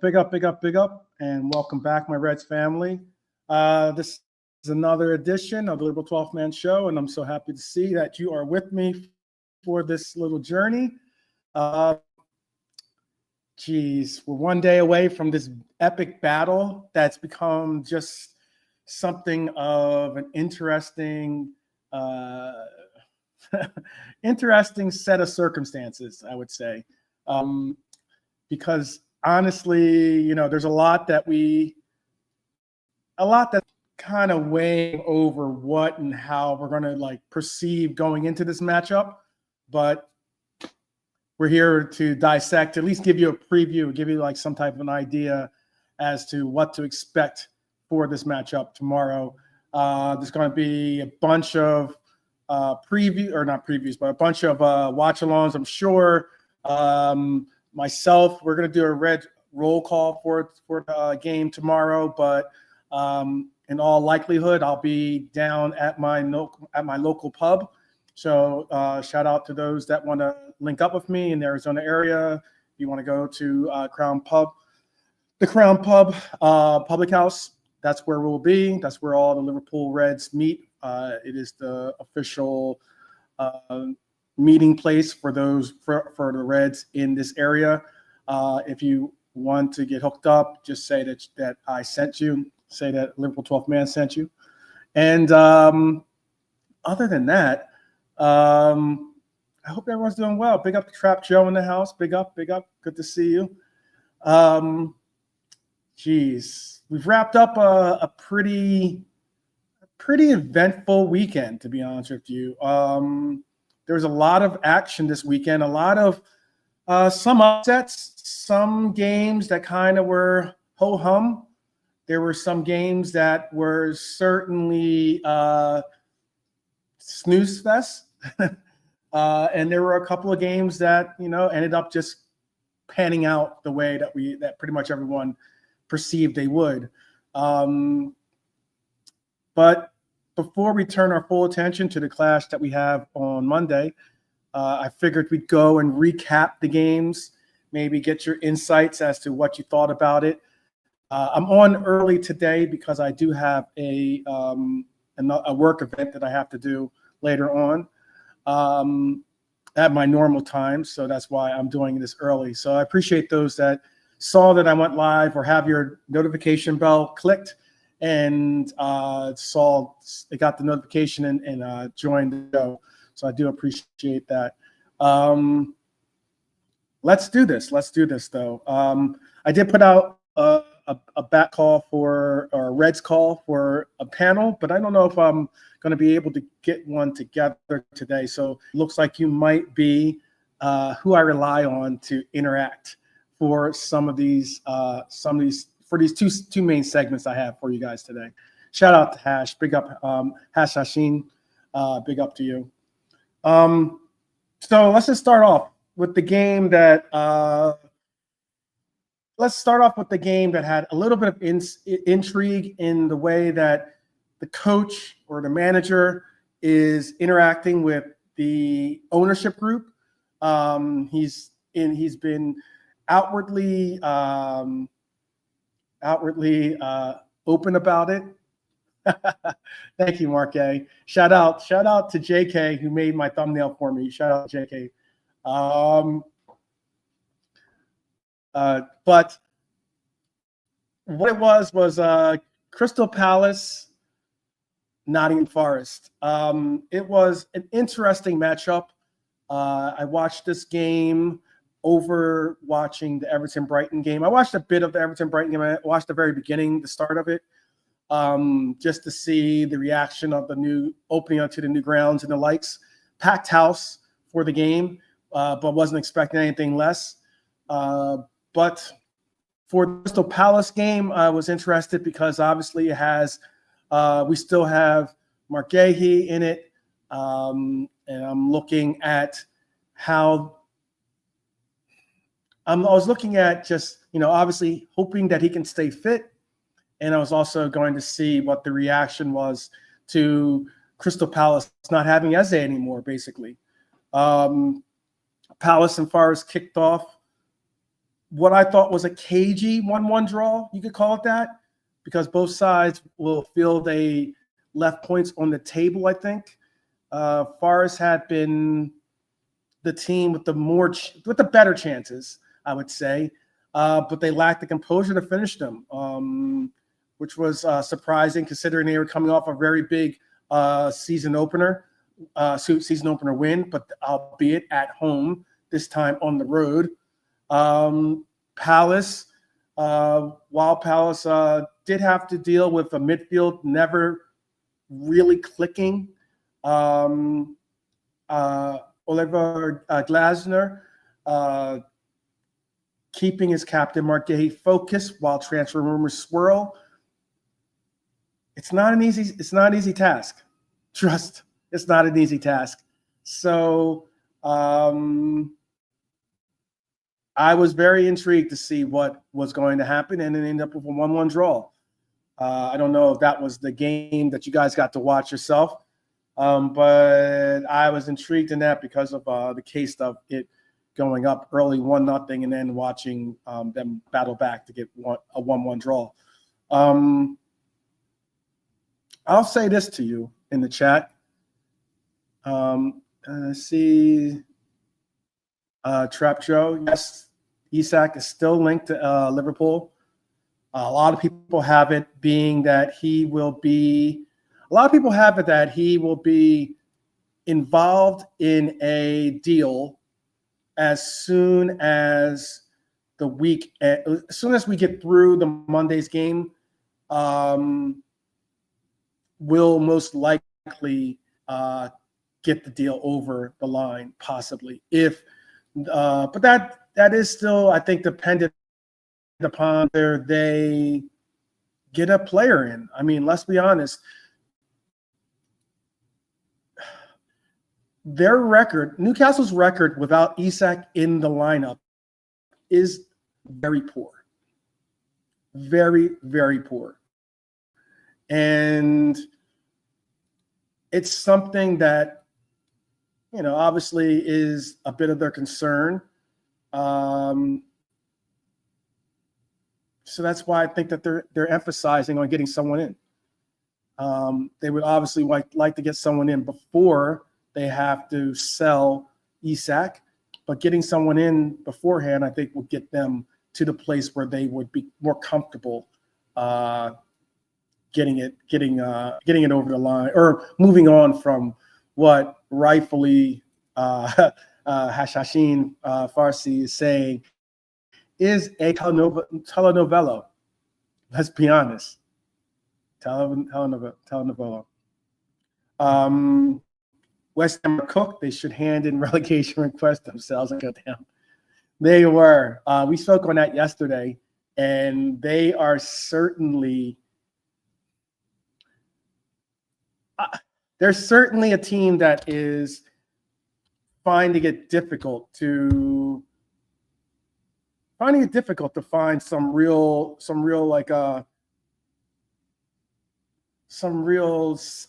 Well, big up, and welcome back, my Reds family. This is another edition of the Liverpool 12th Man Show, and I'm so happy to see that you are with me for this little journey. We're one day away from this epic battle that's become just something of an interesting interesting set of circumstances, I would say, because honestly, there's a lot that kind of weighing over what and how we're going to perceive going into this matchup, but we're here to dissect, at least give you a preview, give you some type of an idea as to what to expect for this matchup tomorrow. There's going to be a bunch of not previews, but a bunch of watch-alongs, I'm sure. Myself, we're going to do a red roll call for the game tomorrow, but in all likelihood, I'll be down at my local pub. So shout out to those that want to link up with me in the Arizona area. If you want to go to the Crown Pub Public House, that's where we'll be. That's where all the Liverpool Reds meet. It is the official meeting place for the Reds in this area. If you want to get hooked up, just say that I sent you. Say that Liverpool 12th Man sent you. And other than that, I hope everyone's doing well. Big up to Trap Joe in the house. Big up. Good to see you. We've wrapped up a pretty eventful weekend, to be honest with you. There was a lot of action this weekend, a lot of some upsets, some games that kind of were ho-hum. There were some games that were certainly snooze fest. And there were a couple of games that, ended up just panning out the way that pretty much everyone perceived they would. But before we turn our full attention to the clash that we have on Monday, I figured we'd go and recap the games, maybe get your insights as to what you thought about it. I'm on early today because I do have a work event that I have to do later on at my normal time. So that's why I'm doing this early. So I appreciate those that saw that I went live or have your notification bell clicked and saw they got the notification and joined the show. So I do appreciate that. Let's do this though. I did put out a back call or a Reds call for a panel, but I don't know if I'm going to be able to get one together today. So looks like you might be who I rely on to interact for some of these for these two main segments I have for you guys today. Shout out to Hash, big up, Hash Hashin, big up to you. So let's just start off with the game that had a little bit of intrigue in the way that the coach or the manager is interacting with the ownership group. He's been outwardly open about it. Thank you, Mark A. Shout out to JK who made my thumbnail for me. Shout out to JK. But what it was Crystal Palace, Nottingham Forest. It was an interesting matchup. I watched this game over watching the Everton-Brighton game. I watched a bit of the Everton-Brighton game. I watched the very beginning, the start of it, just to see the reaction of the new opening onto the new grounds and the likes. Packed house for the game, but wasn't expecting anything less. But for the Crystal Palace game, I was interested because obviously it has we still have Mark Gahey in it, and I'm looking at how I was looking at just, obviously hoping that he can stay fit. And I was also going to see what the reaction was to Crystal Palace not having Eze anymore, basically. Palace and Forest kicked off what I thought was a cagey 1-1 draw, you could call it that, because both sides will feel they left points on the table, I think. Forest had been the team with the better chances, I would say, but they lacked the composure to finish them, which was surprising considering they were coming off a very big season opener win, but albeit at home, this time on the road. Palace, while Palace did have to deal with a midfield never really clicking. Oliver Glasner keeping his captain Marquet focused while transfer rumors swirl. It's not an easy task. Trust, it's not an easy task. So I was very intrigued to see what was going to happen, and it ended up with a 1-1 draw. I don't know if that was the game that you guys got to watch yourself, but I was intrigued in that because of the case of it going up early 1-0 and then watching them battle back to get a 1-1 draw. I'll say this to you in the chat. See Trap Joe. Yes, Isak is still linked to Liverpool. A lot of people have it being that he will be involved in a deal as soon as we get through the Monday's game. Will most likely get the deal over the line, possibly. But that is still, I think, dependent upon whether they get a player in. I mean, let's be honest. Newcastle's record without Isak in the lineup is very poor. Very, very poor. And it's something that, obviously is a bit of their concern. So that's why I think that they're emphasizing on getting someone in. They would obviously like to get someone in before they have to sell Isak, but getting someone in beforehand, I think, will get them to the place where they would be more comfortable getting it over the line, or moving on from what rightfully Hashashin Farsi is saying is a telenovela. Let's be honest. Telenovela. West Ham are cooked. They should hand in relegation request themselves and go down. They were. We spoke on that yesterday, and they are certainly they're certainly a team that is finding it difficult to find some real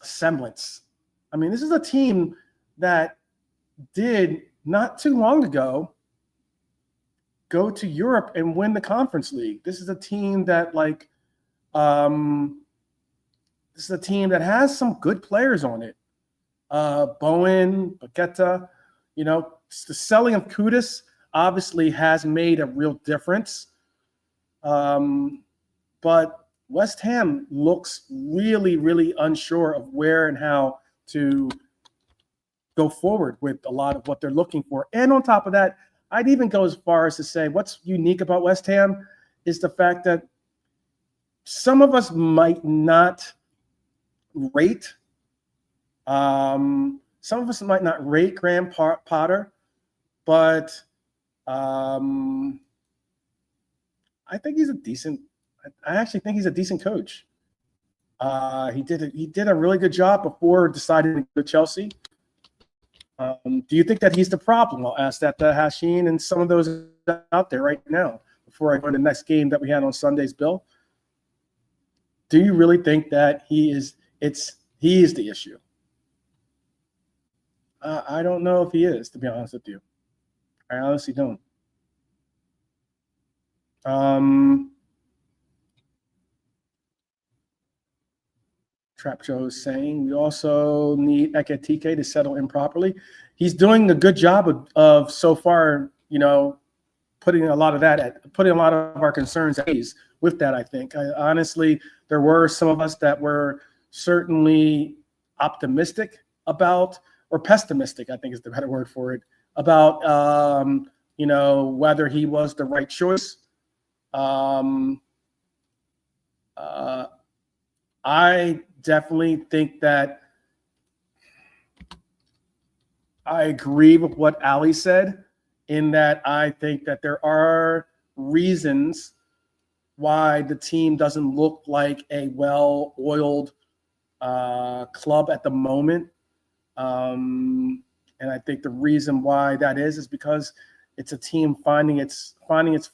semblance. I mean, this is a team that did not too long ago go to Europe and win the Conference League. This is a team that has some good players on it. Bowen, Paqueta, the selling of Kudus obviously has made a real difference. But West Ham looks really, really unsure of where and how to go forward with a lot of what they're looking for. And on top of that, I'd even go as far as to say what's unique about West Ham is the fact that some of us might not rate Graham Potter, but I actually think he's a decent coach. He did a really good job before deciding to go to Chelsea. Do you think that he's the problem? I'll ask that to Hasheen and some of those out there right now before I go to the next game that we had on Sunday's Bill. Do you really think that he is the issue? I don't know if he is, to be honest with you. I honestly don't. Trap Joe is saying we also need Ekitike to settle in properly. He's doing a good job of so far, putting a lot of our concerns at ease with that. I think honestly, there were some of us that were certainly optimistic about, or pessimistic, I think is the better word for it, about whether he was the right choice. I definitely think that I agree with what Ali said, in that I think that there are reasons why the team doesn't look like a well-oiled club at the moment. And I think the reason why that is because it's a team finding its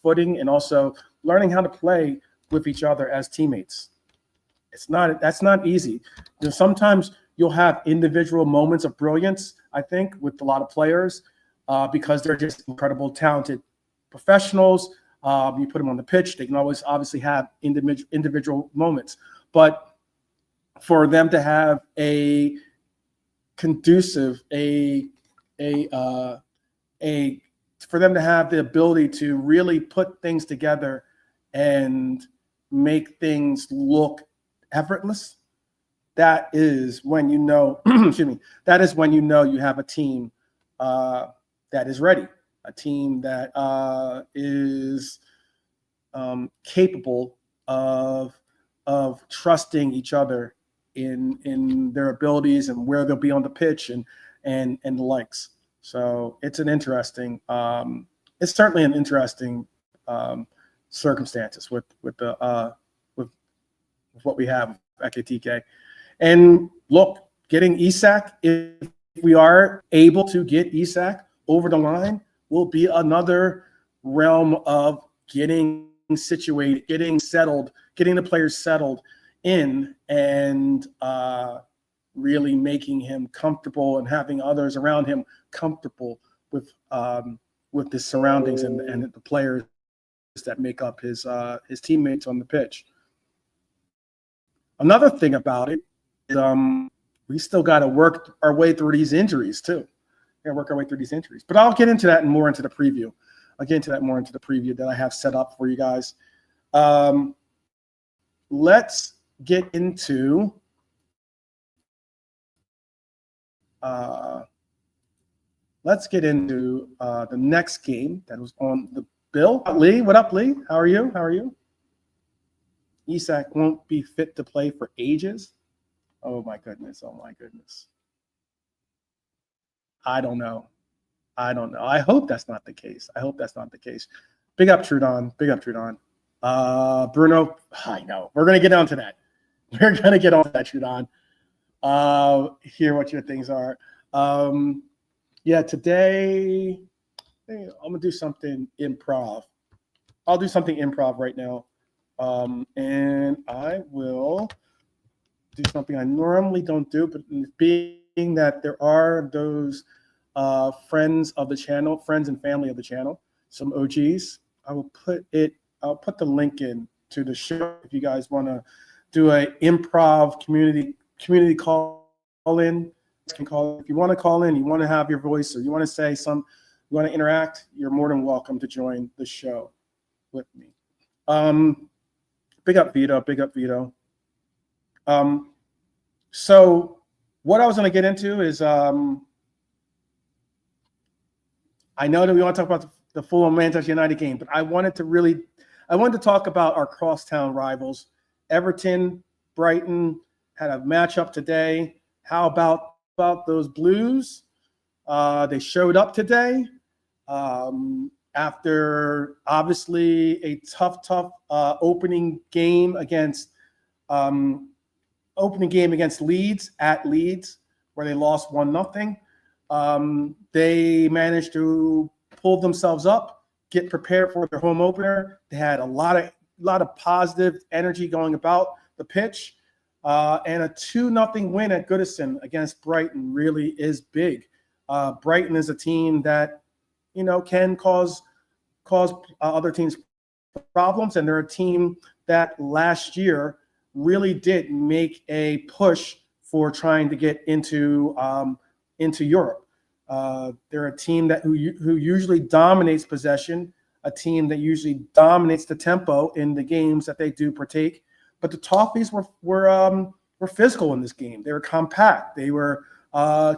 footing and also learning how to play with each other as teammates. That's not easy. Sometimes you'll have individual moments of brilliance, I think, with a lot of players because they're just incredible, talented professionals. You put them on the pitch, they can always obviously have individual moments. But for them to have a conducive, for them to have the ability to really put things together and make things look effortless, that is when excuse me, that is when you have a team that is ready, a team that is capable of trusting each other in their abilities and where they'll be on the pitch and the likes. So it's certainly an interesting circumstances with what we have at KTK. And look, getting Isak, if we are able to get Isak over the line, will be another realm of getting situated, getting settled, getting the players settled in, and really making him comfortable and having others around him comfortable with the surroundings and the players that make up his teammates on the pitch. Another thing about it is we still got to work our way through these injuries too. But I'll get into that more into the preview. That I have set up for you guys. Let's get into the next game that was on the bill. Lee, what up, Lee? How are you? Isak won't be fit to play for ages. Oh my goodness. I don't know. I hope that's not the case. Big up Trudon. Bruno, I know. We're going to get onto that. Trudon. Hear what your things are. Today I'm going to do something improv. I'll do something improv right now. And I will do something I normally don't do, but being that there are those friends and family of the channel, some OGs, I'll put the link in to the show if you guys want to do a improv community call in. If you want to call in, you want to have your voice, or you want to say you want to interact, you're more than welcome to join the show with me. Big up Vito. So what I was going to get into is I know that we want to talk about the Fulham Manchester United game, but I wanted to talk about our crosstown rivals. Everton, Brighton had a matchup today. How about those Blues? They showed up today after obviously a tough opening game against Leeds at Leeds, where they lost 1-0. They managed to pull themselves up, get prepared for their home opener. They had a lot of positive energy going about the pitch, and a 2-0 win at Goodison against Brighton really is big. Brighton is a team that can cause other teams problems, and they're a team that last year really did make a push for trying to get into Europe. They're a team who usually dominates possession, a team that usually dominates the tempo in the games that they do partake. But the Toffees were physical in this game. They were compact. They were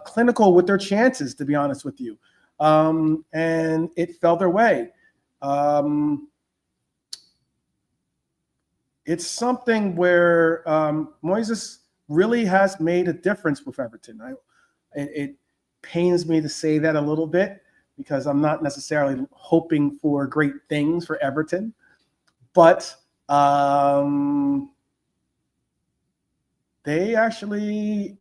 clinical with their chances, to be honest with you. And it fell their way. It's something where Moises really has made a difference with Everton. It pains me to say that a little bit because I'm not necessarily hoping for great things for Everton, but they actually,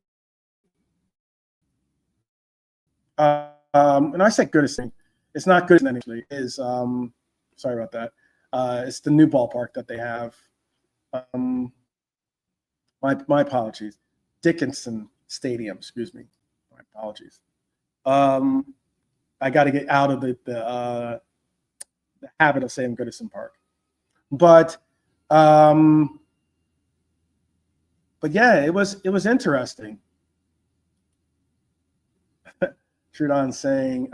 and I say Goodison. It's not Goodison actually. Is sorry about that. It's the new ballpark that they have. My apologies. Dickinson Stadium. Excuse me. My apologies. I got to get out of the habit of saying Goodison Park, but yeah, it was interesting. Trudon saying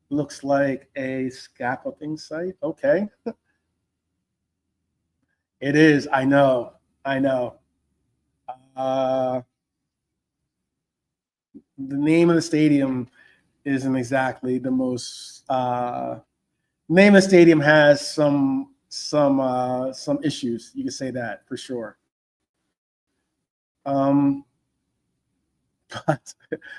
looks like a scaffolding site. Okay. It is. I know. The name of the stadium isn't exactly the most. Name of the stadium has some issues. You can say that for sure. But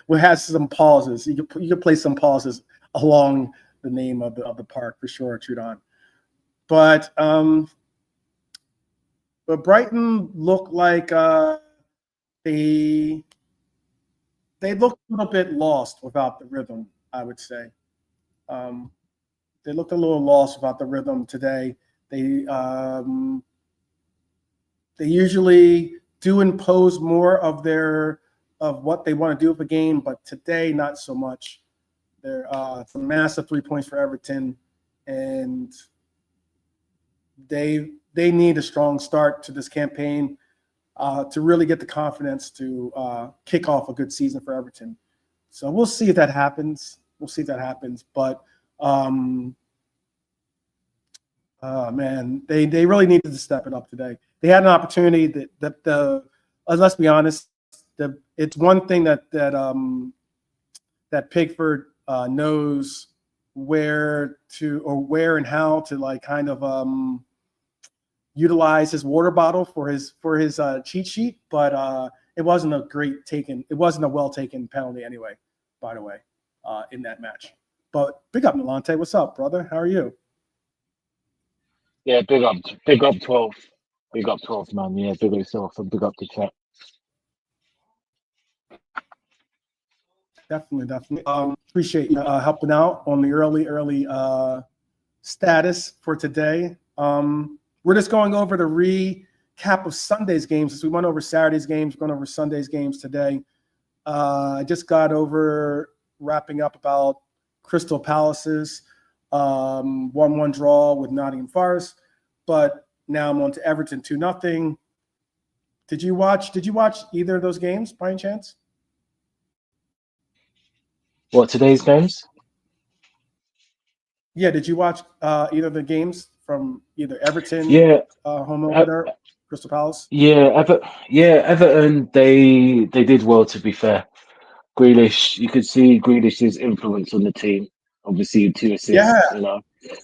we have some pauses. You can place some pauses along the name of the park for sure, Trudon. But Brighton looked like they looked a little bit lost without the rhythm, I would say. They looked a little lost without the rhythm today. They usually do impose more of what they want to do with the game, but today not so much. It's a massive 3 points for Everton, and they need a strong start to this campaign to really get the confidence to kick off a good season for Everton. So we'll see if that happens. But man, they really needed to step it up today. They had an opportunity that let's be honest, it's one thing that Pickford knows where and how to like kind of utilize his water bottle for his cheat sheet, but it wasn't a well taken penalty anyway, by the way, in that match. But big up, Milante. What's up, brother? How are you? Yeah, big up 12th. Big up 12th, man. Yeah, big up yourself and big up the chat. Definitely. Appreciate you helping out on the early status for today. We're just going over the recap of Sunday's games. Since we went over Saturday's games, we're going over Sunday's games today. I just got over wrapping up about Crystal Palace's 1-1 draw with Nottingham Forest, but now I'm on to Everton 2-0. Did you watch either of those games by any chance? What, today's games? Yeah, did you watch either of the games from either Everton, home opener, Crystal Palace? Yeah, Everton. They did well, to be fair. Grealish, you could see Grealish's influence on the team. Obviously, 2 assists.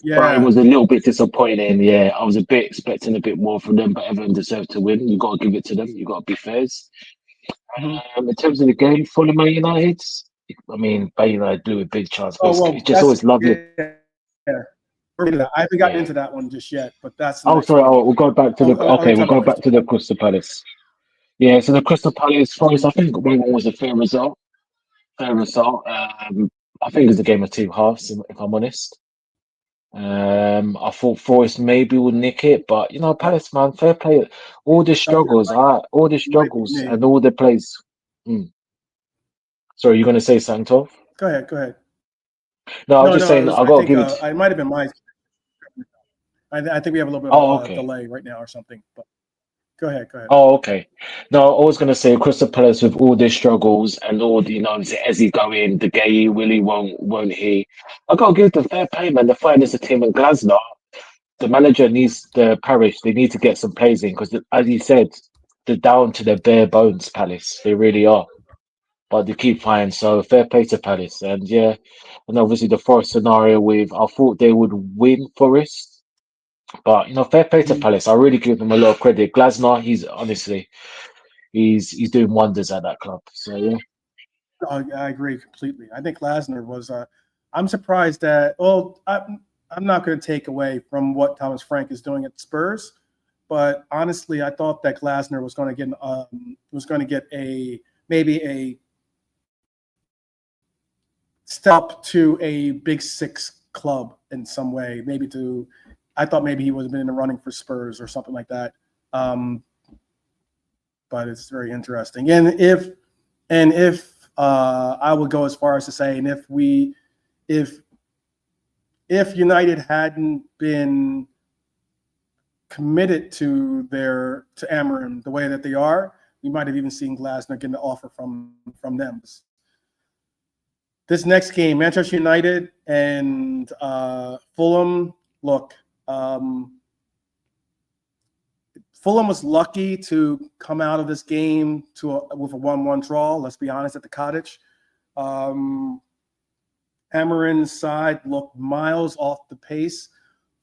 Brighton was a little bit disappointing. Yeah, I was a bit expecting a bit more from them, but Everton deserved to win. You got to give it to them. You got to be fair. Mm-hmm. In terms of the game, Fulham Man United. I mean, Man United blew a big chance. But it's just always lovely. Yeah. I haven't gotten into that one just yet, but that's. Sorry. We'll go back to we'll go back to the Crystal Palace. Yeah, so the Crystal Palace Forest. I think 1-1 was a fair result. I think it's a game of 2 halves, if I'm honest. I thought Forest maybe would nick it, but Palace, man, fair play. All the struggles, and all the plays. Sorry, you're going to say something, Tov? Go ahead. No, I was No, just no, it saying was. I I got to think give it. it might have been mine. I think we have a little bit Oh, of a okay. delay right now or something. But go ahead. Go ahead. Oh, okay. No, I was gonna say Crystal Palace with all their struggles and all the, as he going, the gay Willie won't he? I gotta give them fair play, man. The finest team in Glasgow. The manager needs the parish. They need to get some plays in because, as you said, they're down to their bare bones. Palace, they really are. But they keep flying. So fair play to Palace. And yeah, and obviously the Forest scenario with I thought they would win Forest, but fair play to Mhm. Palace. I really give them a lot of credit. Glasner, he's honestly he's doing wonders at that club. So yeah. I agree completely. I think Glasner was. I'm surprised that. Well, I'm not going to take away from what Thomas Frank is doing at Spurs, but honestly, I thought that Glasner was going to get a maybe a step to a Big Six club in some way. I thought maybe he would have been in the running for Spurs or something like that. Um, but it's very interesting. And if I would go as far as to say, and if United hadn't been committed to Almirón the way that they are, we might have even seen Glasner getting the offer from them. This next game, Manchester United and Fulham. Look, Fulham was lucky to come out of this game with a 1-1 draw. Let's be honest, at the Cottage. Almirón's side looked miles off the pace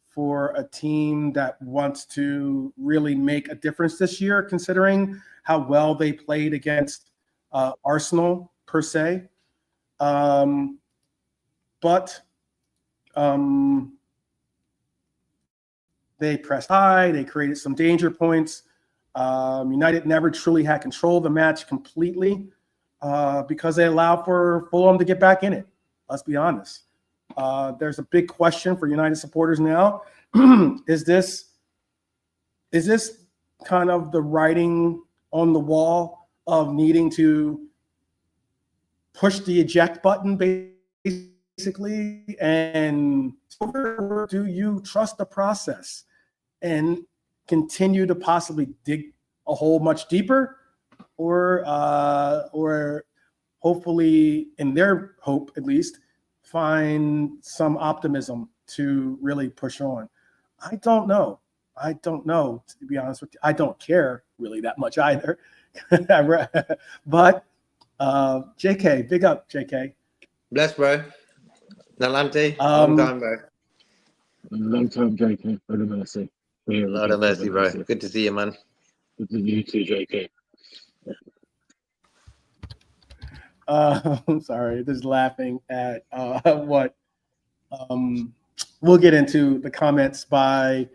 for a team that wants to really make a difference this year, considering how well they played against Arsenal per se. But they pressed high. They created some danger points. United never truly had control of the match completely because they allowed for Fulham to get back in it. Let's be honest. There's a big question for United supporters now. Is this kind of the writing on the wall of needing to push the eject button, basically, and or do you trust the process and continue to possibly dig a hole much deeper, or hopefully, in their hope at least, find some optimism to really push on? I don't know. To be honest with you. I don't care really that much either. But JK, big up, JK. Bless, bro. Nalante, long time, bro. Long time, JK. What am I gonna say? Yeah, Lord have mercy, bro. Good to see you, man. Good to meet you too, JK. I'm sorry, just laughing at what. We'll get into the comments by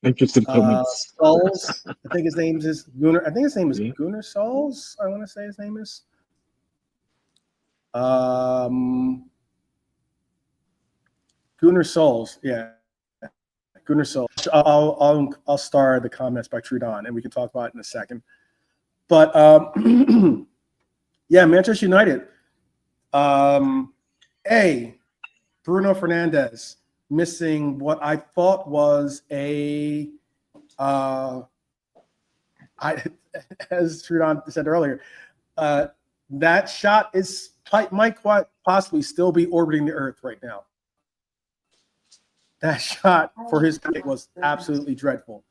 Interesting comments. Souls. I think his name is Gunnar. I think his name is Yeah. Gunnar Souls. I want to say his name is. Gunnar Souls. Yeah, Gunnar Souls. I'll star the comments by Trudon, and we can talk about it in a second. But yeah, Manchester United. Bruno Fernandes missing what I thought was as Trudon said earlier, that shot might quite possibly still be orbiting the Earth right now. That shot for his pick was absolutely dreadful.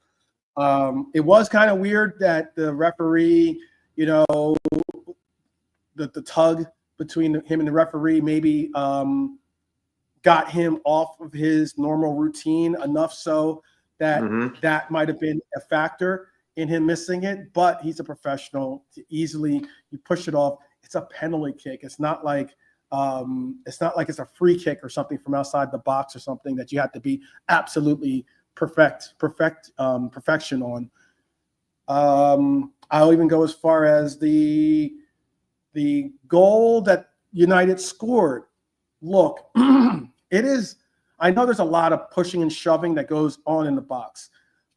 It was kind of weird that the referee, the tug between him and the referee maybe got him off of his normal routine enough so that that might have been a factor in him missing it. But he's a professional. You push it off. It's a penalty kick. It's not like it's a free kick or something from outside the box or something that you have to be absolutely perfection on. I'll even go as far as the goal that United scored. Look, it is. I know there's a lot of pushing and shoving that goes on in the box.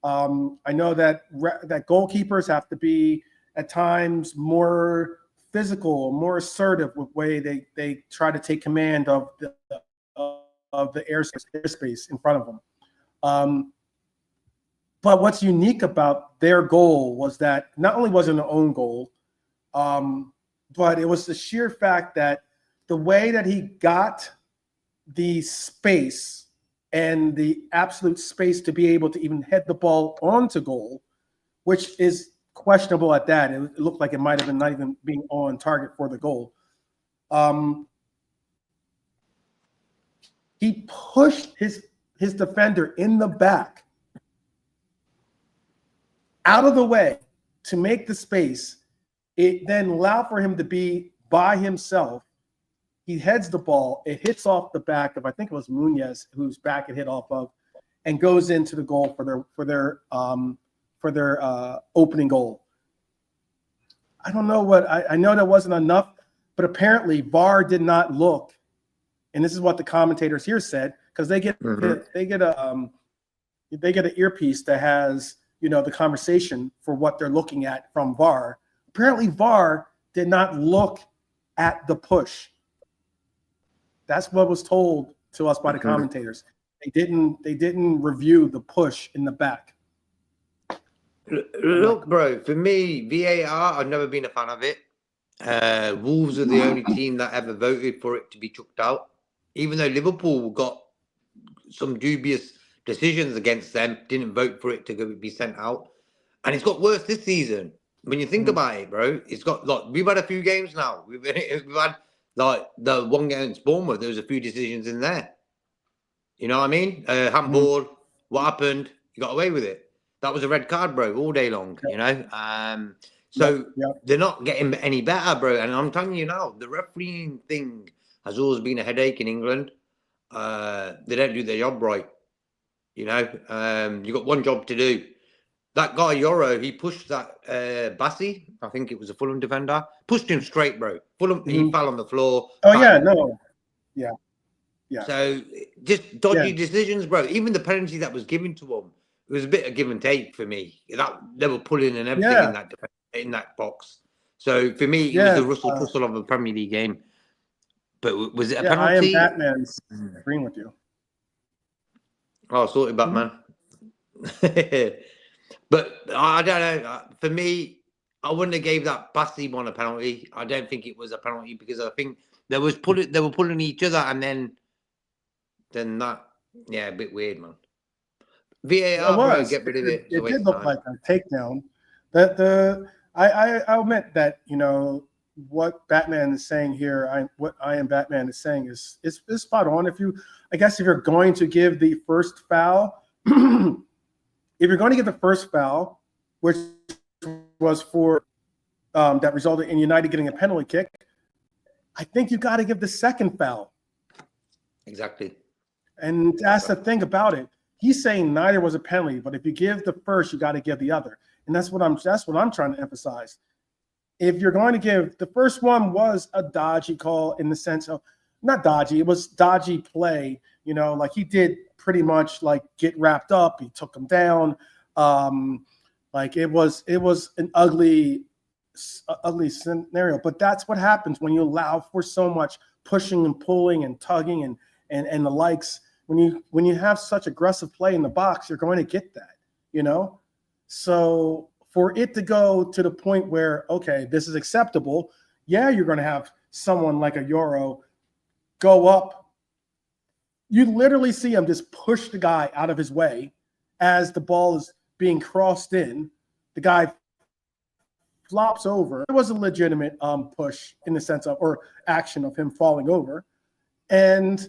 I know that goalkeepers have to be at times more physical, more assertive with way they try to take command of the airspace in front of them. But what's unique about their goal was that not only was it an own goal, but it was the sheer fact that the way that he got the space and the absolute space to be able to even head the ball onto goal, which is questionable at that. It looked like it might have been not even being on target for the goal. He pushed his defender in the back out of the way to make the space. It then allowed for him to be by himself. He heads the ball. It hits off the back of, I think it was Muñoz, whose back it hit off of, and goes into the goal for their opening goal. I don't know what I know that wasn't enough, but apparently VAR did not look, and this is what the commentators here said, because they get an earpiece that has the conversation for what they're looking at from VAR. Apparently VAR did not look at the push. That's what was told to us by the commentators. They didn't review the push in the back. Look, bro, for me, VAR, I've never been a fan of it. Wolves are the only team that ever voted for it to be chucked out. Even though Liverpool got some dubious decisions against them, didn't vote for it to be sent out. And it's got worse this season. When you think about it, bro, it's got, like, we've had a few games now. We've had, like, the one game against Bournemouth, there was a few decisions in there. You know what I mean? Handball, what happened? You got away with it. That was a red card, bro, all day long, So they're not getting any better, bro. And I'm telling you now, the refereeing thing has always been a headache in England. They don't do their job right. You got one job to do. That guy, Yoro, he pushed that Bassi, I think it was a Fulham defender, pushed him straight, bro. Fulham, he fell on the floor. Yeah. So just dodgy decisions, bro. Even the penalty that was given to him, it was a bit of give and take for me. That they were pulling and everything in that box. So for me, it was the Russell Tussle of a Premier League game. But was it a penalty? I am Batman's agreeing with you. Oh, sorted, Batman. But I don't know. For me, I wouldn't have gave that Bassi one a penalty. I don't think it was a penalty because I think they were pulling each other, and then that, a bit weird, man. VAR, bro, get rid of it. It did look like a takedown. I'll admit that what Batman is saying here, what I Am Batman is saying is spot on. If you're going to give the first foul, if you're going to give the first foul, which was for that resulted in United getting a penalty kick, I think you got to give the second foul. Exactly. And that's the thing about it. He's saying neither was a penalty, but if you give the first, you got to give the other. And that's what I'm trying to emphasize. If you're going to give, the first one was a dodgy call in the sense of, not dodgy, it was dodgy play. Like he did pretty much like get wrapped up. He took him down. Like it was an ugly scenario. But that's what happens when you allow for so much pushing and pulling and tugging and the likes. When you have such aggressive play in the box, you're going to get that, So for it to go to the point where, okay, this is acceptable, you're going to have someone like a Euro go up. You literally see him just push the guy out of his way as the ball is being crossed in. The guy flops over. It was a legitimate push in the sense of, or action of him falling over. And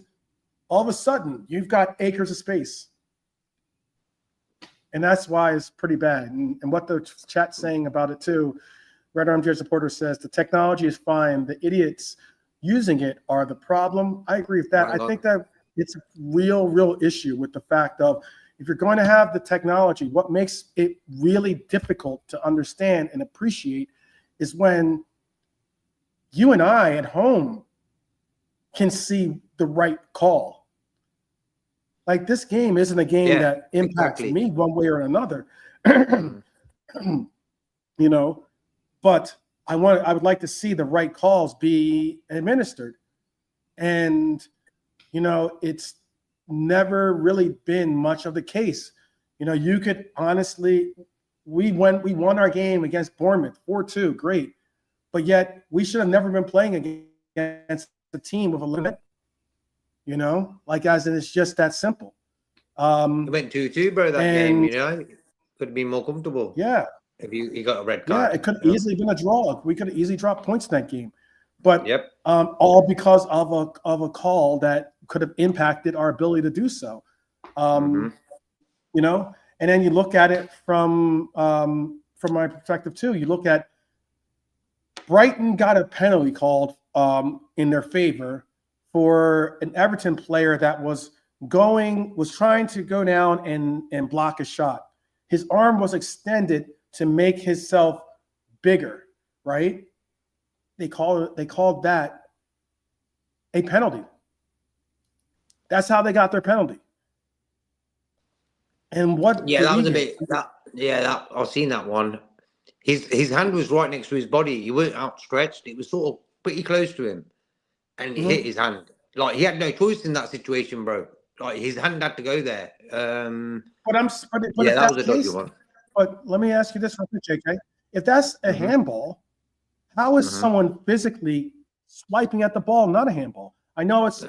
all of a sudden, you've got acres of space. And that's why it's pretty bad. And what the chat's saying about it too, Red Armchair Supporter says, the technology is fine. The idiots using it are the problem. I agree with that. I think that it's a real issue with the fact of, if you're going to have the technology, what makes it really difficult to understand and appreciate is when you and I at home can see the right call. Like, this game isn't a game that impacts me one way or another, but I would like to see the right calls be administered. And, it's never really been much of the case. You could honestly, we won our game against Bournemouth 4-2, great. But yet we should have never been playing against the team with a limit. As in it's just that simple. It went 2-2, bro, that game, Could have been more comfortable. Yeah. If you got a red card. Yeah, it could have easily been a draw. We could have easily dropped points in that game. But yep. All because of a call that could have impacted our ability to do so. And then you look at it from my perspective too. You look at Brighton got a penalty called in their favor for an Everton player that was trying to go down and block a shot. His arm was extended to make himself bigger, right? They called that a penalty. That's how they got their penalty. And what? Yeah, that was a bit. I've seen that one. His hand was right next to his body. He wasn't outstretched. It was sort of pretty close to him, and he hit his hand. Like he had no choice in that situation, bro. Like his hand had to go there. But that was a dodgy one. But let me ask you this real quick, JK. If that's a handball, how is someone physically swiping at the ball not a handball? I know it's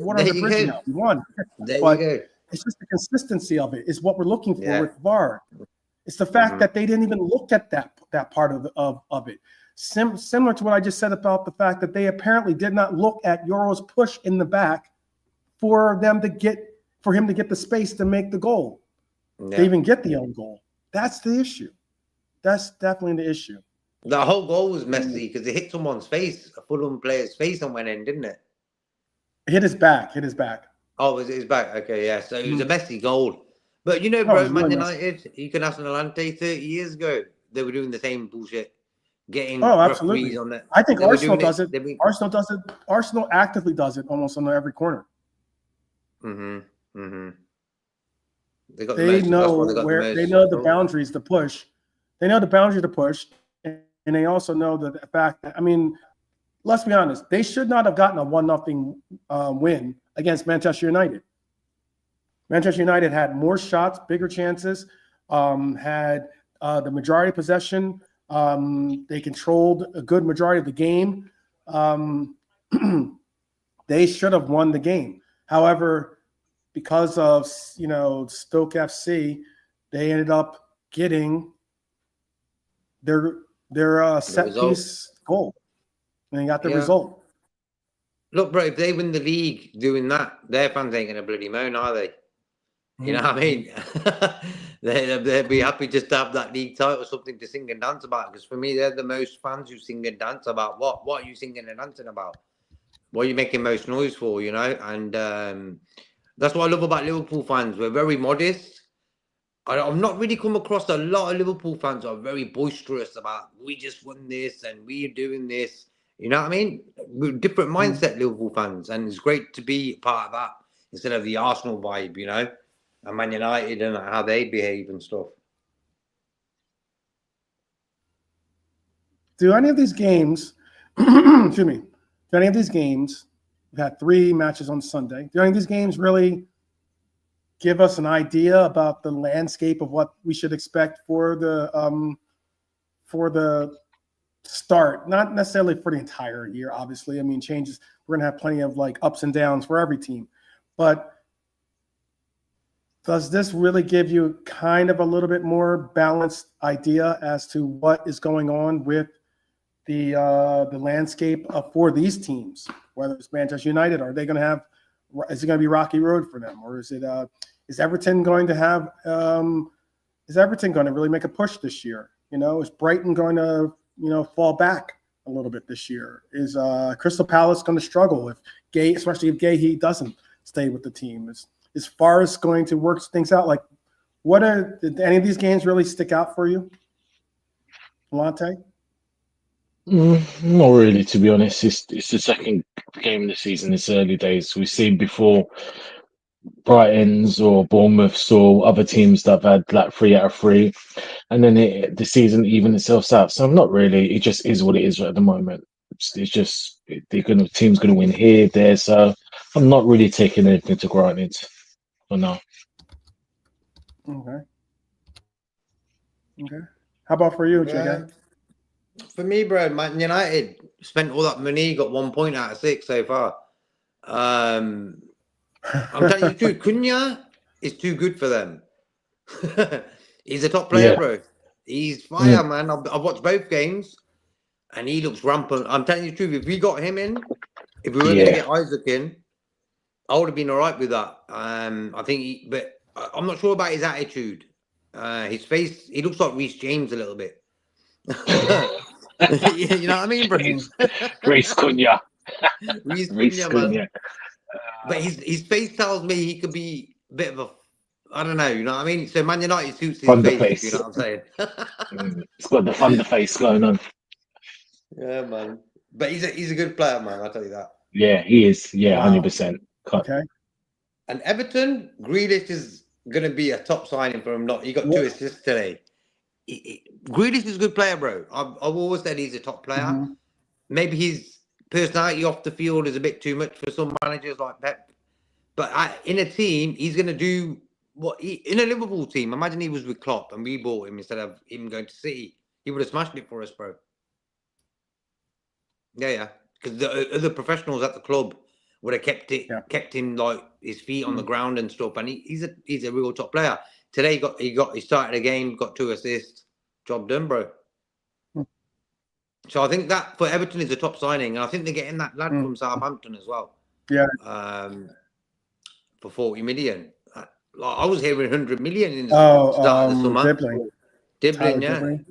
one on the bridge now. We won. There but you go. It's just the consistency of it is what we're looking for with VAR. It's the fact that they didn't even look at that part of it. Similar to what I just said about the fact that they apparently did not look at Euro's push in the back for him to get the space to make the goal. Yeah. To even get the own goal. That's the issue. That's definitely the issue. The whole goal was messy because it hit someone's face, a Fulham player's face on one end, didn't it? Hit his back. Oh, was it his back? Okay, yeah. So it was a messy goal. But bro, Man United, you can ask Atalanta 30 years ago, they were doing the same bullshit. Getting referees on that. I think Arsenal does it. Arsenal does it. Arsenal actively does it almost on every corner. They know the boundaries to push. They know the boundary to push, and they also know the fact that, let's be honest, they should not have gotten a 1-0 win against Manchester United. Manchester United had more shots, bigger chances, had the majority of possession. They controlled a good majority of the game. They should have won the game. However, because of Stoke FC, they ended up getting their set piece goal, and they got the result. Look, bro, if they win the league doing that, their fans ain't gonna bloody moan, are they? You know what I mean? They'd be happy just to have that league title, something to sing and dance about. Because for me, they're the most fans who sing and dance about what? What are you singing and dancing about? What are you making most noise for? And that's what I love about Liverpool fans. We're very modest. I've not really come across a lot of Liverpool fans who are very boisterous about we just won this and we're doing this. You know what I mean? We're different mindset, Liverpool fans, and it's great to be part of that instead of the Arsenal vibe, and Man United and how they behave and stuff. Do any of these games, excuse me, do any of these games, we've had 3 matches on Sunday, do any of these games really give us an idea about the landscape of what we should expect for the start? Not necessarily for the entire year, obviously. Changes, we're going to have plenty of ups and downs for every team. But does this really give you kind of a little bit more balanced idea as to what is going on with the landscape for these teams, whether it's Manchester United? Are they going to have? Is it going to be rocky road for them, or is Everton going to have? Is Everton going to really make a push this year? Is Brighton going to fall back a little bit this year? Is Crystal Palace going to struggle especially if Gay doesn't stay with the team? Is Forest going to work things out? Did any of these games really stick out for you, Lante? Not really, to be honest. It's the second game of the season. It's early days. We've seen before Brighton's or Bournemouth's or other teams that have had like 3 out of 3, and then the season even itself out. So I'm not really. It just is what it is at the moment. It's just team's gonna win here, there. So I'm not really taking anything to granted for now. Okay. Okay. How about for you, JK? For me, bro, Man United spent all that money, got 1 point out of 6 so far. I'm telling you the truth, Cunha is too good for them. He's a top player, Yeah. bro. He's fire, man. I've watched both games, and he looks rampant. I'm telling you the truth. If we got him in, if we were going to get Isak in, I would have been all right with that. I think, but I'm not sure about his attitude. His face, he looks like Reece James a little bit. You know what I mean, bro? Reece Cunha. Reece Cunha. But his face tells me he could be a bit of a, I don't know, you know what I mean? So Man United suits his face, you know what I'm saying? It's got the thunder face going on. Yeah, man. But he's a good player, man, I'll tell you that. Yeah, he is. Yeah, Wow. 100%. Okay. And Everton, Grealish is going to be a top signing for him. He got 2 assists today. Grealish is a good player, bro. I've always said he's a top player. Mm-hmm. Maybe his personality off the field is a bit too much for some managers like Pep. But in a team, he's going to do in a Liverpool team. Imagine he was with Klopp and we bought him instead of him going to City. He would have smashed it for us, bro. Yeah. Because the other professionals at the club would have kept him like his feet on the ground and stuff. And he's a real top player. Today he started a game, got 2 assists, job done, bro. So I think that for Everton is a top signing, and I think they're getting that lad from Southampton as well. Yeah. For 40 million. I was hearing 100 million in the start of the summer. Dibbling, yeah. Dibbling. Do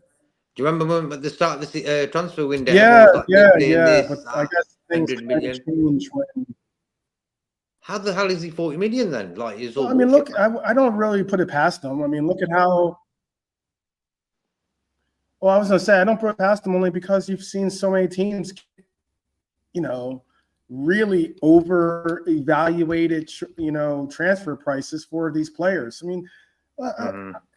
you remember when at the start of the transfer window? Yeah. But I guess things 100 million. change when. How the hell is he 40 million then? Like, it's all I mean, bullshit, look, I don't really put it past them. I mean, look at how. Well, I was gonna say I don't put it past them only because you've seen so many teams, really over evaluated, transfer prices for these players. I mean,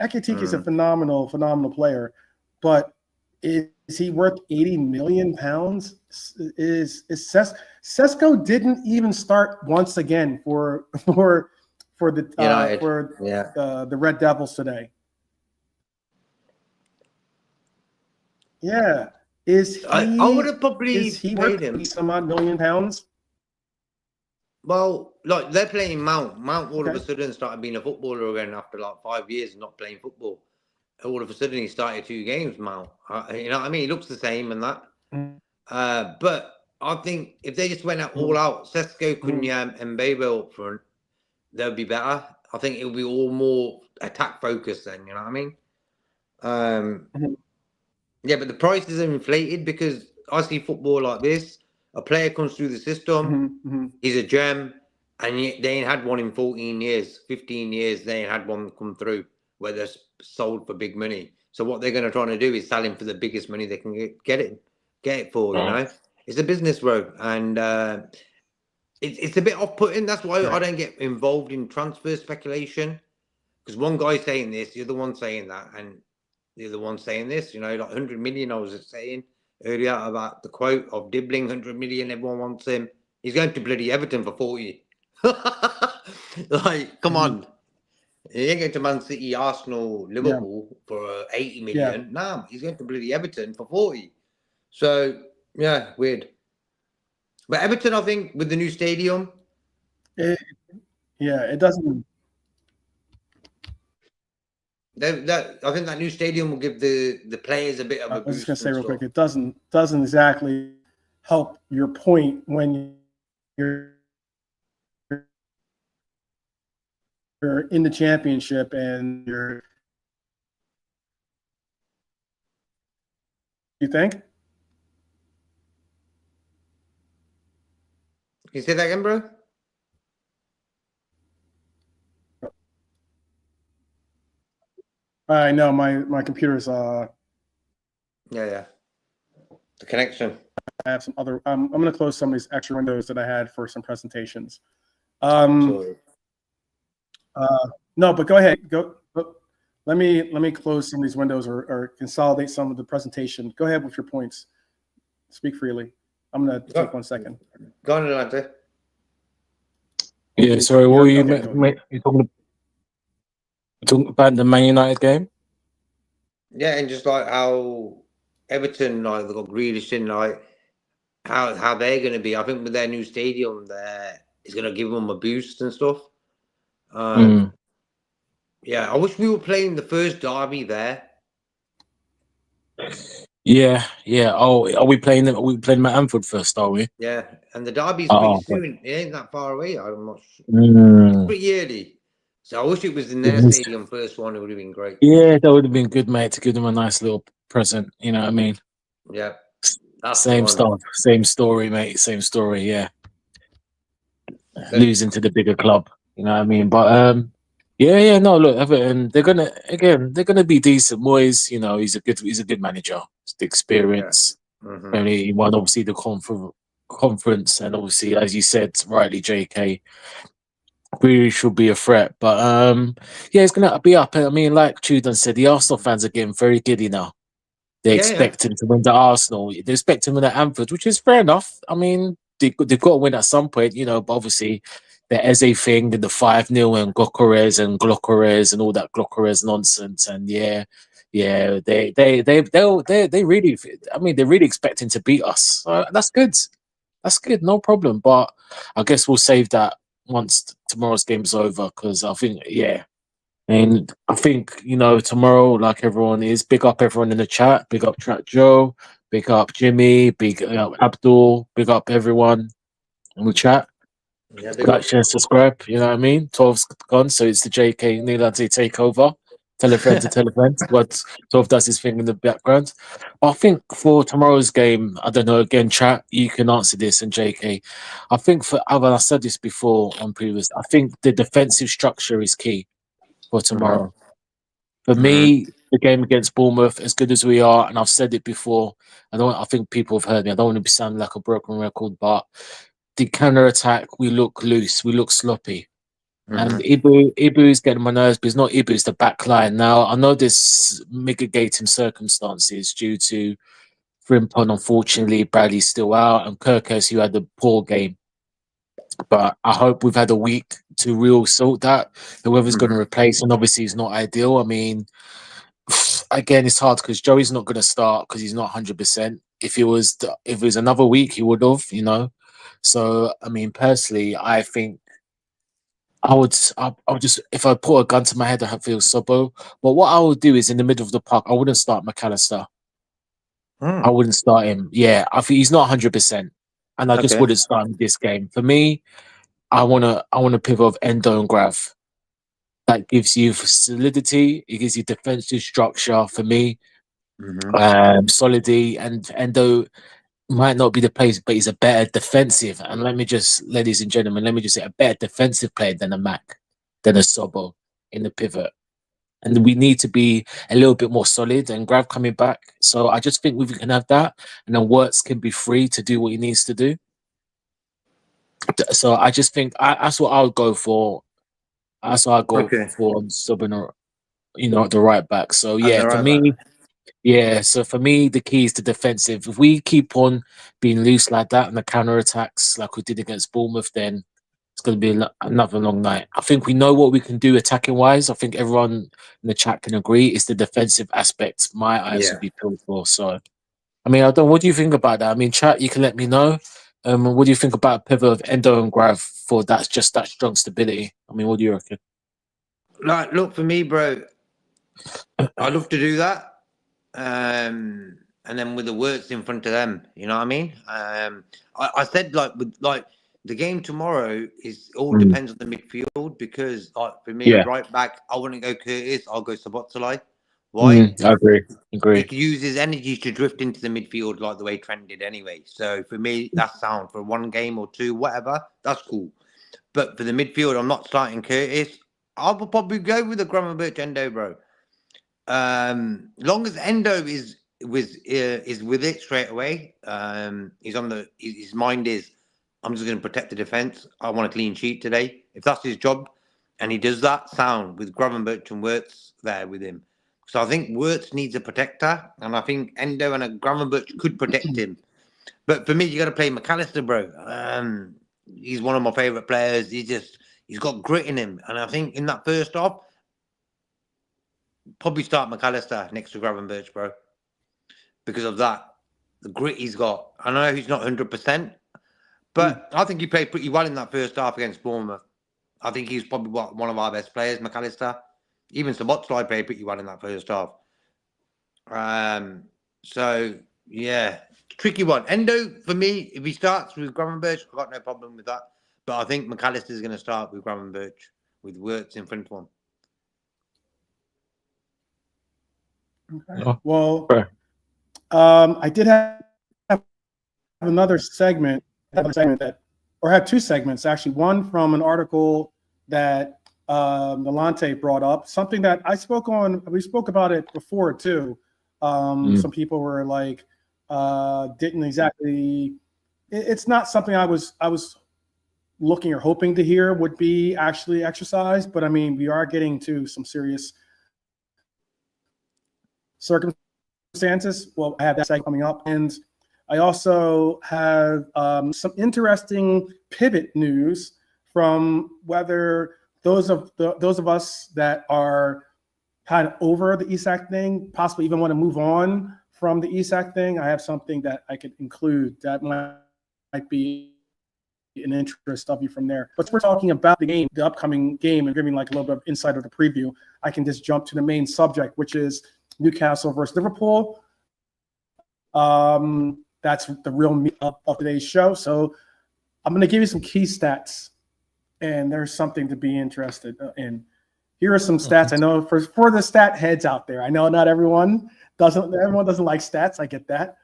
Ekitike is a phenomenal player, but is he worth 80 million pounds? Sesko didn't even start once again for the the Red Devils today. Yeah, I would have probably paid him some odd million pounds. Well, like they're playing Mount. Mount all of a sudden started being a footballer again after like 5 years of not playing football. All of a sudden he started 2 games. Mount, you know what I mean? He looks the same and that. But I think if they just went all out, Sesko, Cunha, and Mbeumo up front, they'll be better. I think it'll be all more attack focused then. You know what I mean? Yeah, but the prices are inflated because I see football like this. A player comes through the system, he's a gem, and they ain't had one in 14 years, 15 years. They ain't had one come through where they're sold for big money. So what they're going to try to do is sell him for the biggest money they can get it for, you know? It's a business road, and it's a bit off-putting. That's why I don't get involved in transfer speculation, because one guy's saying this, the other one's saying that, and the other one saying this, like 100 million. I was saying earlier about the quote of Dibbling, 100 million. Everyone wants him. He's going to bloody Everton for 40. Like, come on. He ain't going to Man City, Arsenal, Liverpool for 80 million. Yeah. Nah, he's going to bloody Everton for 40. So, yeah, weird. But Everton, I think, with the new stadium. It doesn't. I think that new stadium will give the players a bit of a boost. I was just going to say real quick, it doesn't exactly help your point when you're in the championship and you think? Can you say that again, bro? I know my computer's yeah. The connection. I have some other I'm going to close some of these extra windows that I had for some presentations. Sorry. No, but go ahead. Let me close some of these windows or consolidate some of the presentation. Go ahead with your points. Speak freely. I'm going to take 1 second. Go on, Atlanta. Yeah, sorry, what were you talking about the Man United game? Yeah, and just like how Everton, like they got Grealish in, like how they're going to be. I think with their new stadium, there is going to give them a boost and stuff. Yeah, I wish we were playing the first derby there. Yeah. Oh, are we playing them? Are we playing them at Anfield first? Are we? Yeah, and the derby's pretty soon. It ain't that far away. I'm not sure. It's pretty early. So I wish it was in their stadium first one. It would have been great. Yeah, that would have been good, mate, to give them a nice little present. You know what I mean? Yeah. That's same stuff. Same story, mate. Same story, yeah. Losing to the bigger club. You know what I mean? But no, look, Everton, they're gonna be decent boys. You know, he's a good manager. It's the experience. Mm-hmm. And he won obviously the conference, and obviously, as you said rightly, JK, really should be a threat. But it's gonna be up. I mean, like Chudon said, the Arsenal fans are getting very giddy now. They expect him to win the Arsenal. They expect him to win at Anfield, which is fair enough. I mean, they've got to win at some point, you know. But obviously, the Eze thing, and the 5-0 and Glockeres and all that Glockeres nonsense, and they really. I mean, they're really expecting to beat us. That's good. That's good. No problem. But I guess we'll save that once tomorrow's game's over, because I think and I think, you know, tomorrow, like everyone is, big up everyone in the chat. Big up Track Joe. Big up Jimmy. Big up Abdul. Big up everyone in the chat. Yeah, like, share, subscribe. You know what I mean? 12's gone, so it's the JK Nilante takeover. Tell a friend to tell a friend. What 12 does his thing in the background. But I think for tomorrow's game, I don't know, again, chat, you can answer this, and JK. I think I said this before on previous, I think the defensive structure is key for tomorrow. For me, the game against Bournemouth, as good as we are, and I've said it before, I think people have heard me. I don't want to be sounding like a broken record, but the counter attack, we look loose, we look sloppy. And Ibu is getting my nerves, but it's not Ibu, it's the back line. Now, I know there's mitigating circumstances due to Frimpong, unfortunately, Bradley's still out, and Kirkes, who had a poor game. But I hope we've had a week to real sort that. Whoever's going to replace him, obviously, is not ideal. I mean, again, it's hard because Joey's not going to start because he's not 100%. If it was another week, he would have, you know. So, I mean, personally, I think I would just, if I put a gun to my head, I feel Sobo. But what I would do is in the middle of the park, I wouldn't start McAllister. I wouldn't start him. Yeah, I think he's not 100%, and I just wouldn't start him this game. For me, I want to pivot of Endo and Grav. That gives you solidity. It gives you defensive structure. For me, solidity, and Endo might not be the place, but he's a better defensive. And ladies and gentlemen, let me just say, a better defensive player than a Mac, than a Sobo in the pivot. And we need to be a little bit more solid, and Grav coming back. So I just think we can have that, and then Wirtz can be free to do what he needs to do. So I just think that's what I would go for. That's what I go for subbing, you know, the right back. So yeah, for me, so for me, the key is the defensive. If we keep on being loose like that and the counter attacks like we did against Bournemouth, then it's going to be another long night. I think we know what we can do attacking wise. I think everyone in the chat can agree. It's the defensive aspect my eyes would be peeled for. So, I mean, I don't. What do you think about that? I mean, chat, you can let me know. What do you think about a pivot of Endo and Grav for that strong stability? I mean, what do you reckon? Like, look, for me, bro, I'd love to do that. And then with the words in front of them, you know what I mean? I said, like, with like the game tomorrow is all depends on the midfield, because like for me, right back, I wouldn't go Curtis, I'll go Sabotzalai. Why? I agree. He can use his energy to drift into the midfield like the way Trent did anyway. So for me, that's sound. For one game or two, whatever, that's cool. But for the midfield, I'm not starting Curtis. I'll probably go with the Gravenberch Endo, bro. Long as Endo is with it straight away, he's on his mind is, I'm just going to protect the defense. I want a clean sheet today. If that's his job, And he does that sound with Gravenberch and Wirtz there with him. So I think Wirtz needs a protector, and I think Endo and a Gravenberch could protect him. But for me, you got to play McAllister, bro. He's one of my favourite players. He's got grit in him, and I think in that first half, probably start McAllister next to Gravenberch, bro, because of that, the grit he's got. I know he's not 100%, but I think he played pretty well in that first half against Bournemouth. I think he's probably one of our best players, McAllister. Even Szoboszlai played pretty well in that first half. So yeah, tricky one. Endo, for me, if he starts with Gravenberch, I've got no problem with that. But I think McAllister is going to start with Gravenberch, with Wirtz in front of him. Okay. Well, I did have another segment, or have two segments actually. One from an article that Nalante brought up, something that we spoke about it before too. Some people were like, didn't exactly. It's not something I was looking or hoping to hear would be actually exercised, but I mean, we are getting to some serious circumstances. Well, I have that segment coming up, and I also have some interesting pivot news from whether those of us that are kind of over the Isak thing, possibly even want to move on from the Isak thing. I have something that I could include that might be an interest of you from there. But we're talking about the upcoming game, and giving like a little bit of insight of the preview. I can just jump to the main subject, which is Newcastle versus Liverpool. That's the real meat of today's show. So I'm going to give you some key stats, and there's something to be interested in. Here are some stats. I know for the stat heads out there. I know not everyone doesn't like stats. I get that.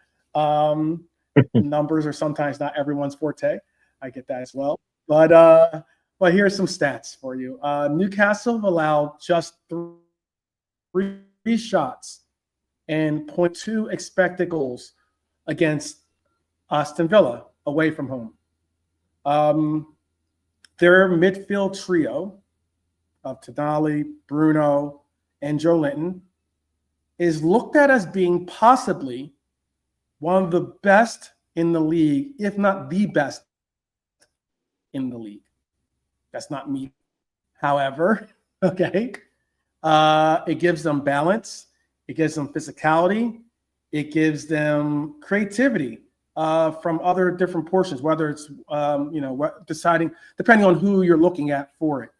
Numbers are sometimes not everyone's forte. I get that as well. But here's some stats for you. Newcastle allowed just 3 shots and 0.2 expected goals against Aston Villa away from home. Their midfield trio of Tonali, Bruno, and Joe Linton is looked at as being possibly one of the best in the league, if not the best in the league. That's not me. However, okay, it gives them balance. It gives them physicality. It gives them creativity from other different portions, whether it's, depending on who you're looking at for it.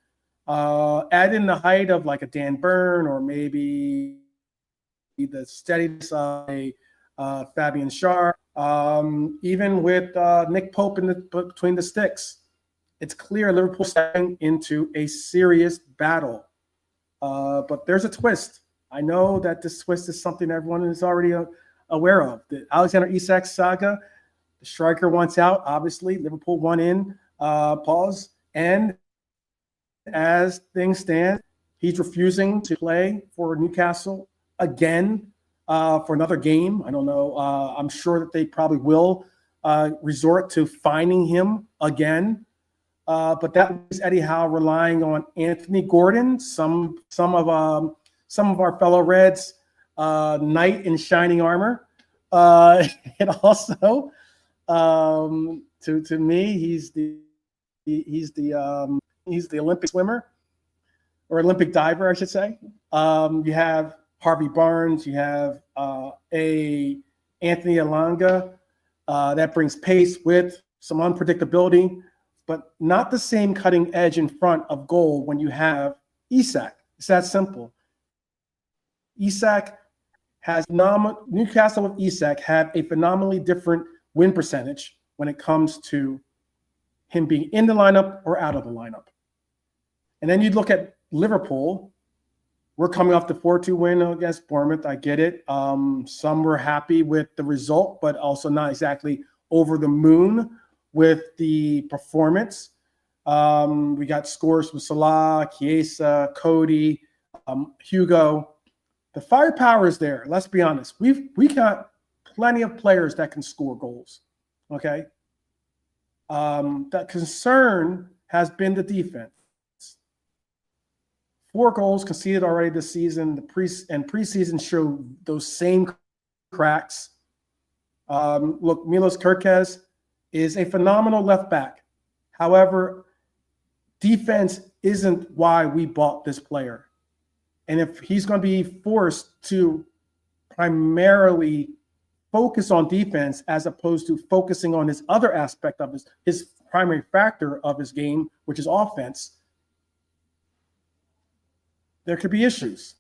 Add in the height of like a Dan Burn, or maybe the steadiness of a Fabian Schär, even with Nick Pope between the sticks. It's clear Liverpool stepping into a serious battle. But there's a twist. I know that this twist is something everyone is already aware of. The Alexander Isak saga, the striker wants out, obviously. Liverpool won in, and as things stand, he's refusing to play for Newcastle again for another game. I don't know. I'm sure that they probably will resort to fining him again. But that was Eddie Howe relying on Anthony Gordon, some of our fellow Reds, knight in shining armor, and also to me, he's the Olympic swimmer, or Olympic diver, I should say. You have Harvey Barnes, you have Anthony Elanga, that brings pace with some unpredictability, but not the same cutting edge in front of goal when you have Isak. It's that simple. Newcastle with Isak have a phenomenally different win percentage when it comes to him being in the lineup or out of the lineup. And then you look at Liverpool. We're coming off the 4-2 win against Bournemouth. I get it. Some were happy with the result, but also not exactly over the moon with the performance. We got scores from Salah, Chiesa, Cody, Hugo. The firepower is there. Let's be honest. We got plenty of players that can score goals. Okay. That concern has been the defense. 4 goals conceded already this season. The preseason showed those same cracks. Look, Milos Kerkez is a phenomenal left back. However, defense isn't why we bought this player. And if he's going to be forced to primarily focus on defense as opposed to focusing on his other aspect of his primary factor of his game, which is offense, there could be issues.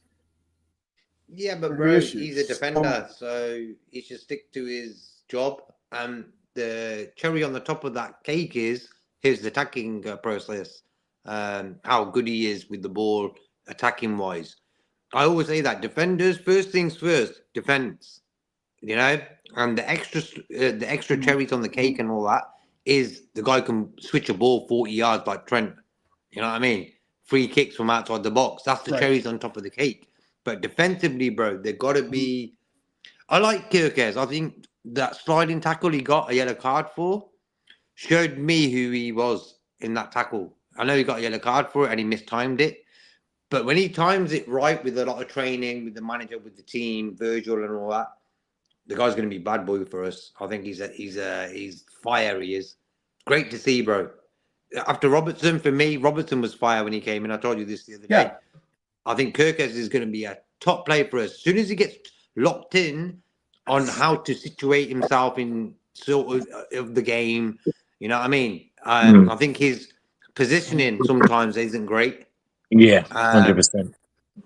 Yeah, but bro, he's a defender, so he should stick to his job. And the cherry on the top of that cake is his attacking process, how good he is with the ball, attacking wise. I always say that defenders, first things first, defense. You know, and the extra cherries on the cake and all that is the guy can switch a ball 40 yards like Trent. You know what I mean? Free kicks from outside the box. That's the cherries on top of the cake. But defensively, bro, they got to be. I like Kerkez. I think that sliding tackle he got a yellow card for showed me who he was in that tackle. I know he got a yellow card for it and he mistimed it. But when he times it right with a lot of training, with the manager, with the team, Virgil and all that, the guy's going to be bad boy for us. I think he's fire. He is great to see, bro. After Robertson, for me, Robertson was fire when he came in. I told you this the other day. I think Kerkez is going to be a top player for us. As soon as he gets locked in on how to situate himself in sort of the game, you know what I mean? I think his positioning sometimes isn't great. Yeah, 100%.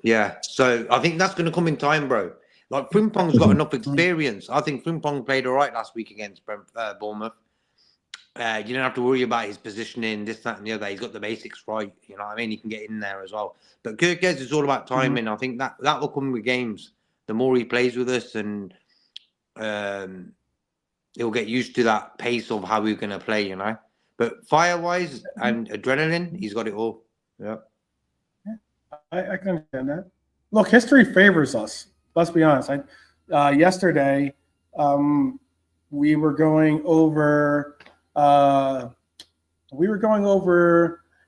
Yeah, so I think that's going to come in time, bro. Like Frimpong's got enough experience. I think Frimpong played all right last week against Bournemouth. You don't have to worry about his positioning, this, that, and the other. He's got the basics right. You know what I mean? He can get in there as well. But Kerkez is all about timing. I think that will come with games. The more he plays with us, and he'll get used to that pace of how we're going to play, you know. But fire-wise and adrenaline, he's got it all. Yeah. I can understand that. Look, history favors us. Let's be honest. Yesterday, we were going over. It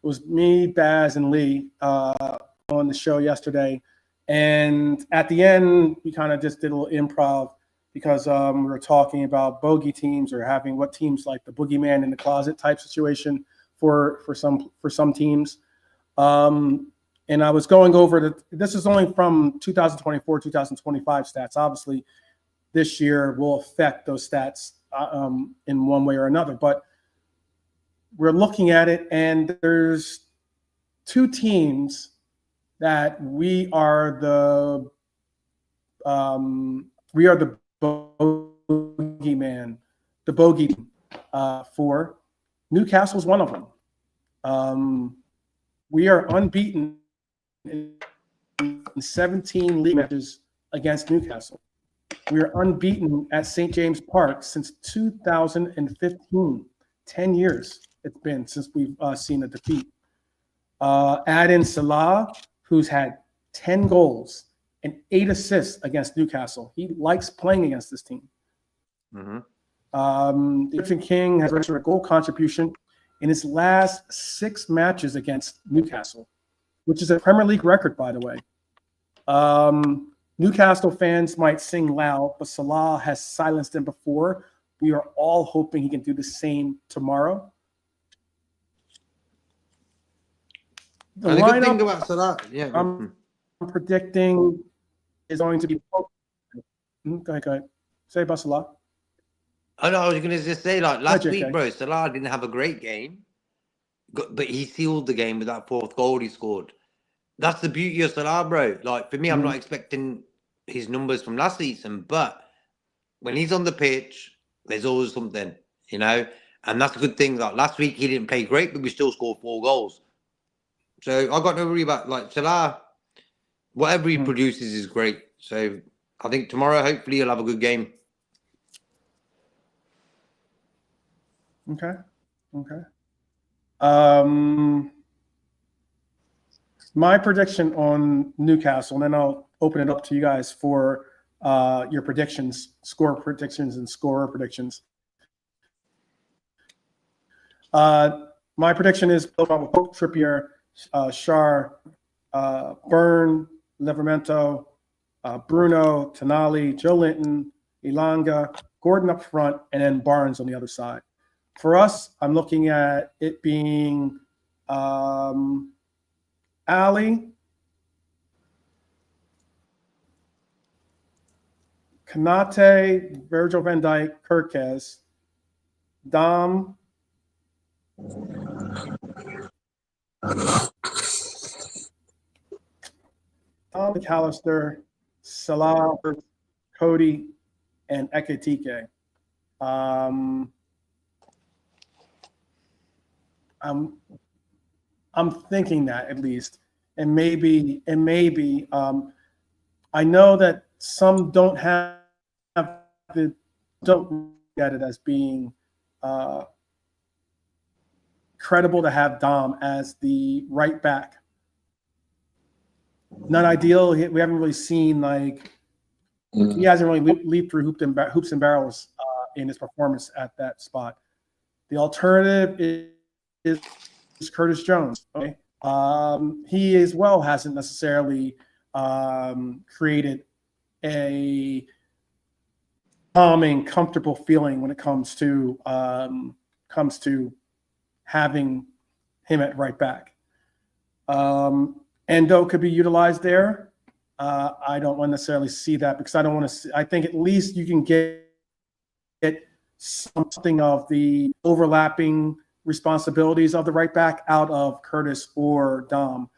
was me, Baz, and Lee on the show yesterday, and at the end, we kind of just did a little improv because we were talking about bogey teams or having what teams like the boogeyman in the closet type situation for some teams. And I was going over this is only from 2024, 2025 stats. Obviously, this year will affect those stats in one way or another. But we're looking at it, and there's 2 teams that we are the bogeyman, the bogey team for. Newcastle's one of them. We are unbeaten in 17 league matches against Newcastle. We are unbeaten at St. James Park since 2015. 10 years it's been since we've seen a defeat. Add in Salah, who's had 10 goals and 8 assists against Newcastle. He likes playing against this team. Egyptian King has registered a goal contribution in his last 6 matches against Newcastle, which is a Premier League record, by the way. Newcastle fans might sing loud, but Salah has silenced them before. We are all hoping he can do the same tomorrow. The good thing about Salah, I'm predicting is going to be. Go ahead. Say about Salah. Oh no, I was going to just say, like last week, bro, Salah didn't have a great game, but he sealed the game with that 4th goal he scored. That's the beauty of Salah, bro. Like for me, I'm not expecting his numbers from last season, but when he's on the pitch, there's always something, you know, and that's a good thing. Like last week, he didn't play great, but we still scored 4 goals. So I got no worry about like Salah. Whatever he produces is great. So I think tomorrow, hopefully, he'll have a good game. Okay. My prediction on Newcastle, and then I'll open it up to you guys for your predictions, score predictions, and scorer predictions. My prediction is Trippier, Schär, Byrne, Livramento, Bruno, Tonali, Joe Linton, Ilanga, Gordon up front, and then Barnes on the other side. For us, I'm looking at it being Ali, Kanate, Virgil van Dijk, Kirkes, Dom, McAllister, Salah, Cody, and Ekitike. I'm thinking that at least, and maybe. I know that some don't look at it as being credible to have Dom as the right back. Not ideal. We haven't really seen he hasn't really leaped through hoops and barrels in his performance at that spot. The alternative is Curtis Jones. Okay, he as well hasn't necessarily created a calming, comfortable feeling when it comes to having him at right back. Endo could be utilized there. I don't want to necessarily see that because I don't want to. I think at least you can get something of the overlapping responsibilities of the right back out of Curtis or Dom.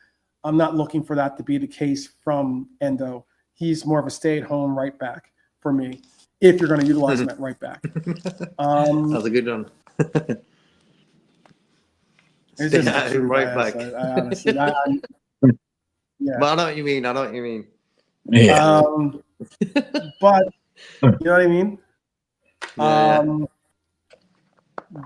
I'm not looking for that to be the case from Endo. He's more of a stay-at-home right back for me. If you're going to utilize him at right back, that's a good one. It's just a true right bias. back. I honestly, yeah. But I know what you mean. Yeah. But you know what I mean? Yeah.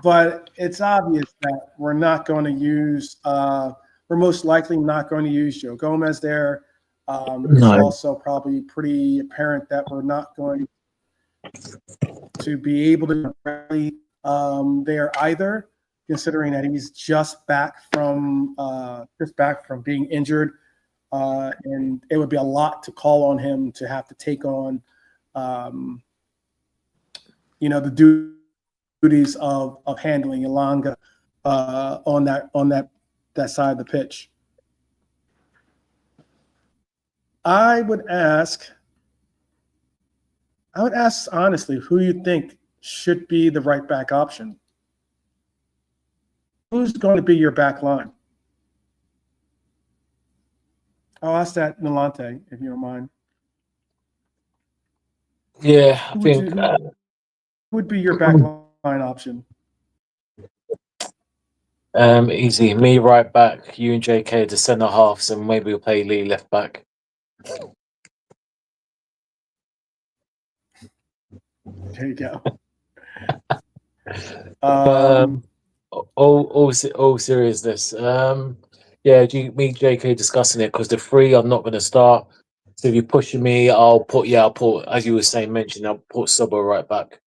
But it's obvious that we're not going to use, we're most likely not going to use Joe Gomez there. It's also probably pretty apparent that we're not going to be able to rally there either, considering that he's just back from being injured. And it would be a lot to call on him to have to take on, the duties of handling Ilanga on that side of the pitch. I would ask honestly who you think should be the right back option. Who's going to be your back line? I'll ask that Nalante, if you don't mind. Yeah, I think Who would be your back line option? easy. Me right back, you and JK the centre halves, and maybe we'll play Lee left back. There you go. All seriousness. Me JK discussing it because the three I'm not going to start. So if you're pushing me, I'll put as you were saying, I'll put Subba right back.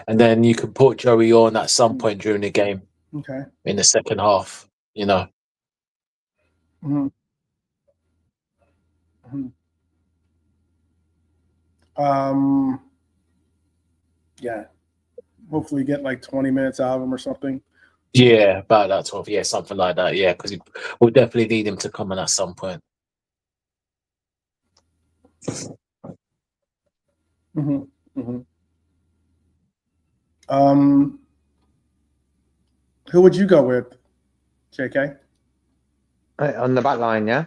And then you can put Joey on at some point during the game. Okay. In the second half, Mm-hmm. Mm-hmm. Yeah. Hopefully get like 20 minutes out of him or something. Yeah, about that 12. Yeah, something like that. Yeah, because we'll definitely need him to come in at some point. Mm-hmm. Mm-hmm. Who would you go with, JK? On the back line, yeah?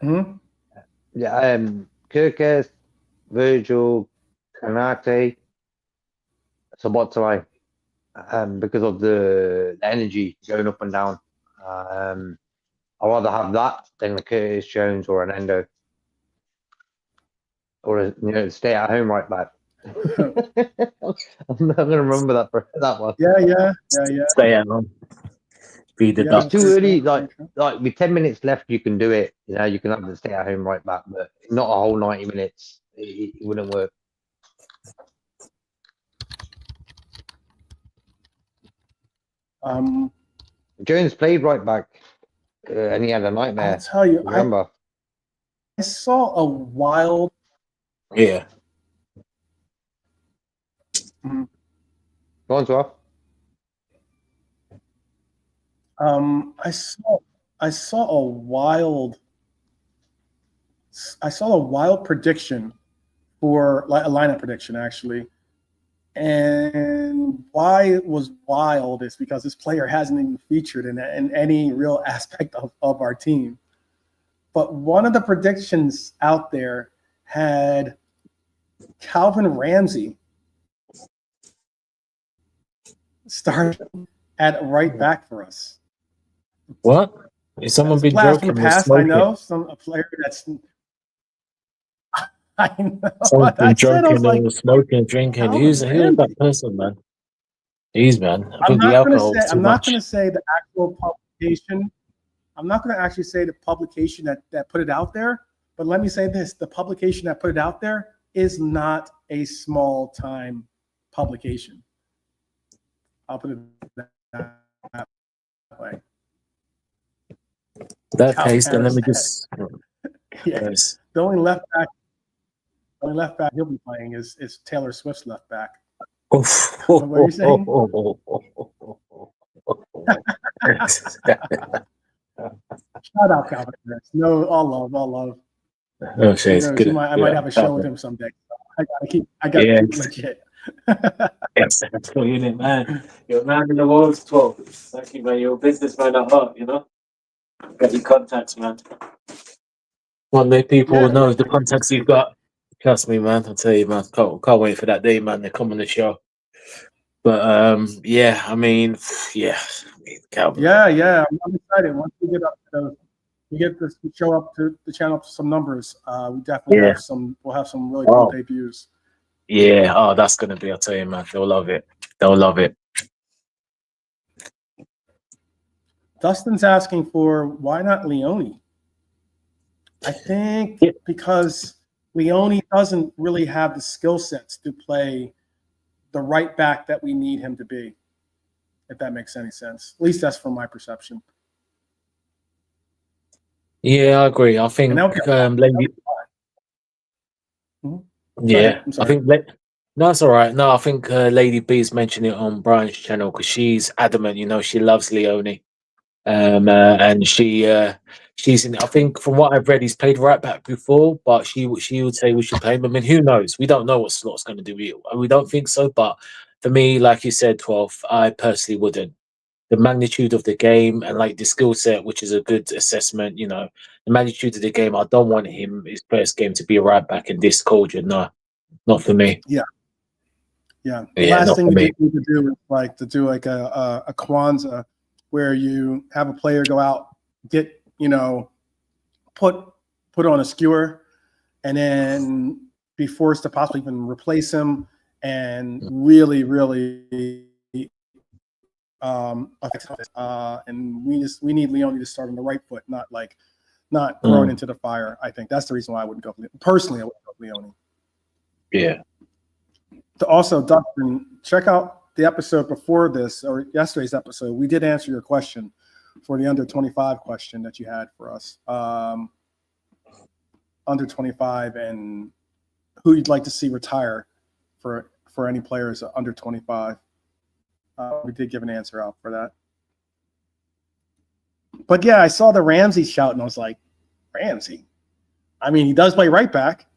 Mm-hmm. Yeah, Kirkes, Virgil, Kanate, Sobotlai, because of the energy going up and down. I'd rather have that than a Curtis Jones or an Endo. Or stay at home right back. I'm not going to remember that one. Yeah. Stay at home. Be the It's too early. Like with 10 minutes left, you can do it. You can have the stay at home right back, but not a whole 90 minutes. It wouldn't work. Jones played right back, and he had a nightmare. I'll tell you, Remember? I saw a wild. Yeah. Mm, Go on, Suaf. I saw a wild prediction for a lineup prediction actually, and why it was wild is because this player hasn't even featured in any real aspect of our team. But one of the predictions out there had Calvin Ramsey start at right back for us. What? Is someone That's been blast from joking? the past. I know a player that's. I know. Someone's been I said I was joking like, or smoking, drinking. Calvin Who's Ramsey. that person, man? He's man. I I'm think the not going to alcohol say. is too I'm not much. going to say the actual publication. I'm not going to actually say the publication that put it out there. But let me say this: the publication that put it out there is not a small time publication. I'll put it that way. That Calvin case, then let Harris me said. just. Yeah. Yes. The only left back he'll be playing is Taylor Swift's left back. Oof. What were you saying? Shout out Calvin Harris. No, all love. Oh, shit, Who knows? good. I might have a show with him someday. I gotta keep legit. Yes, that's what you man. You're a man in the world's 12th. Thank you, man. You're a businessman at heart, you know? Get your contacts, man. One day people will know the contacts you've got. Trust me, man. I'll tell you, man. Can't wait for that day, man. They come on the show. But yeah, I mean, Calvin. Yeah. I'm excited. Once we get this to show up to the channel to some numbers, we definitely have some. We'll have some really cool debuts. Yeah. Oh, that's gonna be. I'll tell you, man. They'll love it. They'll love it. Dustin's asking for why not Leone? I think because Leone doesn't really have the skill sets to play the right back that we need him to be, if that makes any sense. At least that's from my perception. Yeah, I agree. I think Lady. Yeah, I think no, it's all right. No, I think Lady B's mentioned it on Brian's channel because she's adamant. You know, she loves Leone, and she's in. I think from what I've read, he's played right back before, but she would say we should play him. I mean, who knows? We don't know what Slot's going to do. We don't think so. But for me, like you said, 12th, I personally wouldn't. The magnitude of the game and like the skill set, which is a good assessment, you know, the magnitude of the game. I don't want his first game to be a right back in this culture. No, not for me. Yeah. The last thing we need to do is to do a Kwanzaa where you have a player go out, get, put on a skewer, and then be forced to possibly even replace him and really and we need Leone to start on the right foot, not thrown into the fire. I think that's the reason why I wouldn't go personally. I wouldn't go Leone. Yeah. Also, Dustin, check out the episode before this or yesterday's episode. We did answer your question for the under 25 question that you had for us. Under 25 and who you'd like to see retire for any players under 25. We did give an answer out for that. But yeah, I saw the Ramsey shout and I was like, Ramsey? I mean, he does play right back,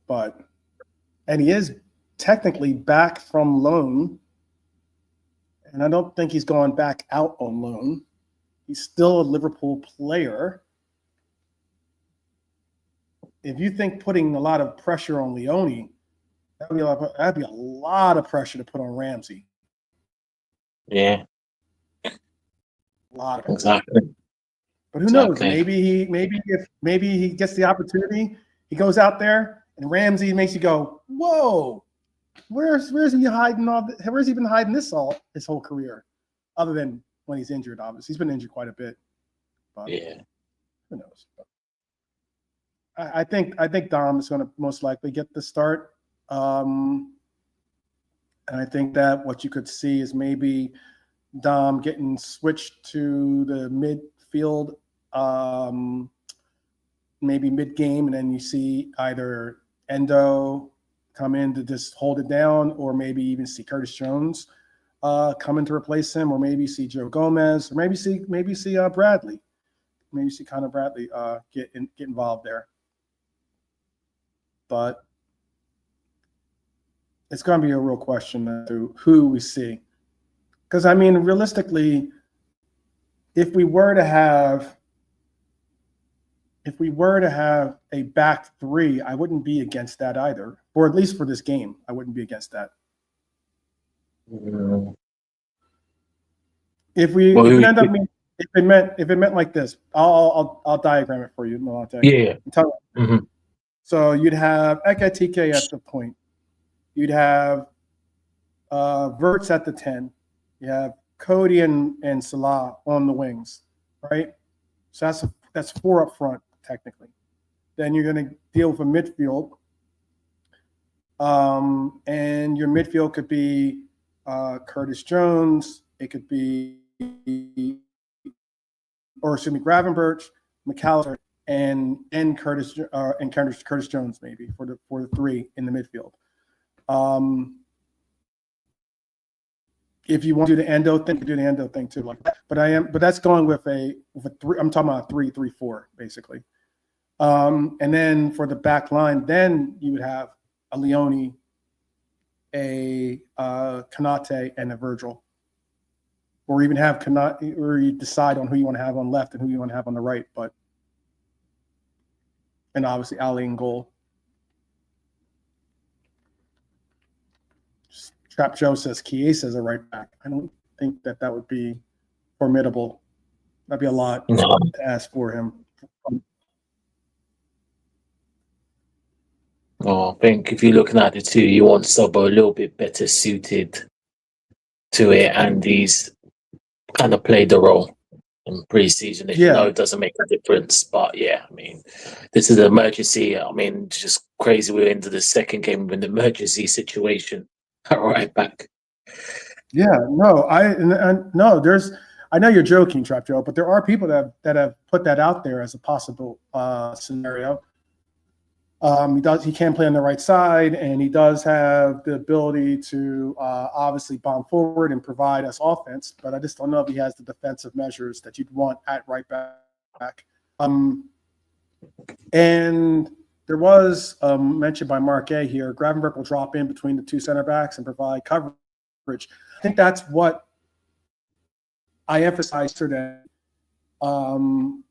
and he is technically back from loan. And I don't think he's gone back out on loan. He's still a Liverpool player. If you think putting a lot of pressure on Leone, that'd be a lot of pressure to put on Ramsey. Yeah. A lot of pressure. Exactly. But who knows? Maybe he gets the opportunity, he goes out there and Ramsey makes you go, whoa, where's he hiding where's he been hiding his whole career? Other than when he's injured, obviously. He's been injured quite a bit. But who knows? I think Dom is going to most likely get the start. And I think that what you could see is maybe Dom getting switched to the midfield, maybe mid-game, and then you see either Endo come in to just hold it down, or maybe even see Curtis Jones come in to replace him, or maybe see Joe Gomez, or maybe see Bradley. Maybe see Connor Bradley get involved there. But it's going to be a real question as to who we see. Because, I mean, realistically, if we were to have a back three, I wouldn't be against that either. Or at least for this game, I wouldn't be against that. If it meant like this, I'll diagram it for you. No, I'll tell you. Yeah. So you'd have Ekatike at the point. You'd have Verts at the 10. You have Cody and Salah on the wings, right? So that's 4 up front, technically. Then you're going to deal with a midfield. And your midfield could be Curtis Jones. It could be, Gravenberch, McAllister, and Curtis Jones maybe for the 3 in the midfield. If you want to do the Endo thing, you can do the Endo thing too, like that. But that's going with a 3. I'm talking about 3-3-4 basically. And then for the back line, then you would have a Leone, a Konate, and a Virgil, or even have Konate, or you decide on who you want to have on left and who you want to have on the right. And obviously Ali in goal. Trap Joe says Chiesa is a right back. I don't think that would be formidable. That'd be a lot to ask for him. I think if you're looking at the two, you want someone a little bit better suited to it, and he's kind of played the role in pre-season. You know, it doesn't make a difference. But yeah, I mean, this is an emergency. I mean, it's just crazy. We're into the second game with an emergency situation. Right back. Yeah, no, I know you're joking, Trap Joe, but there are people that have put that out there as a possible scenario. He can play on the right side, and he does have the ability to obviously bomb forward and provide us offense. But I just don't know if he has the defensive measures that you'd want at right back. And there was mentioned by Mark A here, Gravenberch will drop in between the 2 center backs and provide coverage. I think that's what I emphasized today. And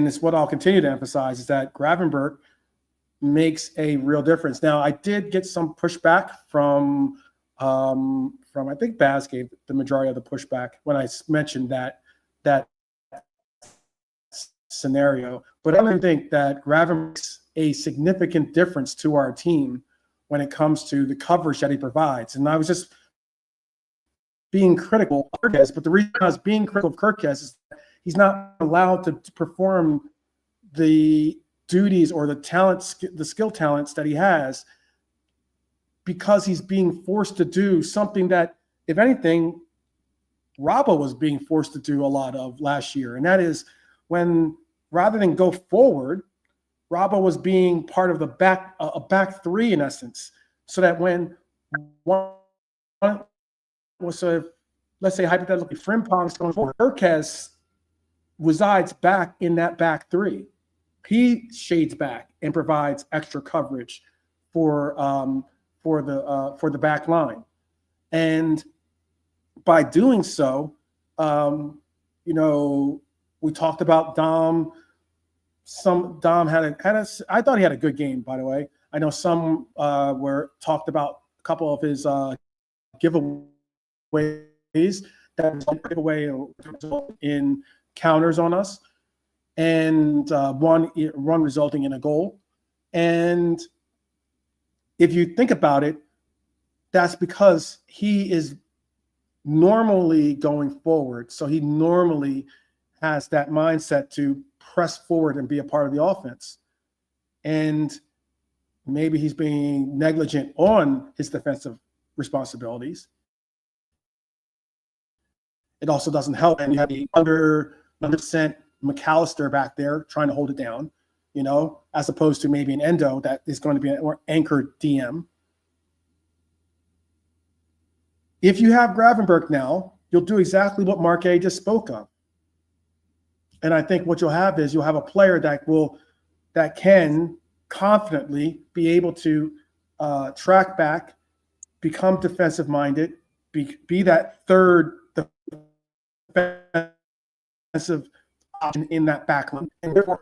it's what I'll continue to emphasize, is that Gravenberch makes a real difference. Now, I did get some pushback from I think Baz gave the majority of the pushback when I mentioned that scenario. But I don't think that Gravenberch makes a significant difference to our team when it comes to the coverage that he provides. And I was just being critical of Kirkes, but the reason I was being critical of Kirkes is that he's not allowed to perform the duties or the skill talents that he has, because he's being forced to do something that, if anything, Robbo was being forced to do a lot of last year. And that is when, rather than go forward, Robbo was being part of the back 3 in essence, so that when let's say hypothetically Frimpong's going forward, Kirkes resides back in that back 3. He shades back and provides extra coverage for the back line, and by doing so, we talked about Dom. Dom I thought he had a good game, by the way. I know some talked about a couple of his giveaways that giveaway in counters on us, and one resulting in a goal. And if you think about it, that's because he is normally going forward. So he normally has that mindset to press forward and be a part of the offense. And maybe he's being negligent on his defensive responsibilities. It also doesn't help, and you have the under percent McAllister back there trying to hold it down, as opposed to maybe an Endo that is going to be an more anchored DM. If you have Gravenberch now, you'll do exactly what Mark A just spoke of. And I think what you'll have is you'll have a player that can confidently be able to track back, become defensive-minded, be that third defensive option in that backline. And therefore,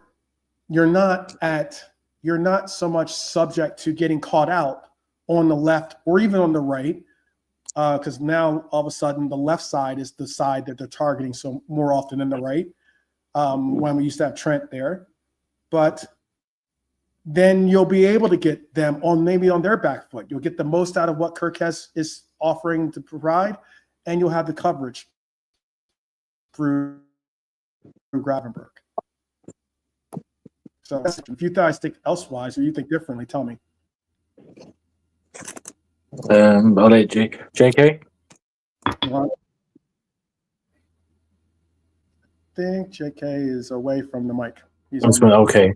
you're not so much subject to getting caught out on the left or even on the right, because now all of a sudden the left side is the side that they're targeting so more often than the right, when we used to have Trent there. But then you'll be able to get them on their back foot. You'll get the most out of what Kirkes is offering to provide, and you'll have the coverage through Gravenberch. So if you guys think elsewise or you think differently, tell me. I'll let JK. I think JK is away from the mic. He's Okay.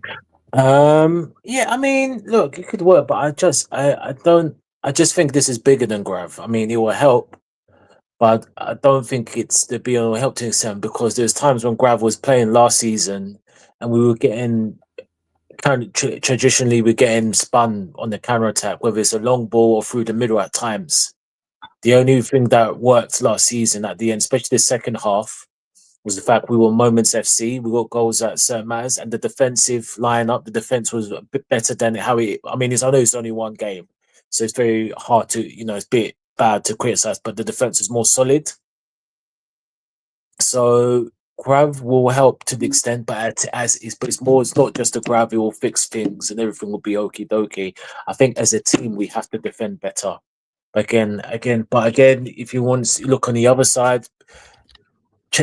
Yeah, I mean, look, it could work, but I just think this is bigger than Grav. I mean, it will help, but I don't think it's the be all help to extent, because there's times when Grav was playing last season and we were getting traditionally we're getting spun on the counter attack, whether it's a long ball or through the middle at times. The only thing that worked last season at the end, especially the second half, was the fact we were Moments FC. We got goals at certain matters, and the defensive lineup, the defense was a bit better than how I know it's only one game, so it's very hard to, it's a bit bad to criticize, but the defense is more solid. So Grav will help to the extent, but it's not just the Grav, it will fix things and everything will be okie dokie. I think as a team we have to defend better. Again, if you want to look on the other side,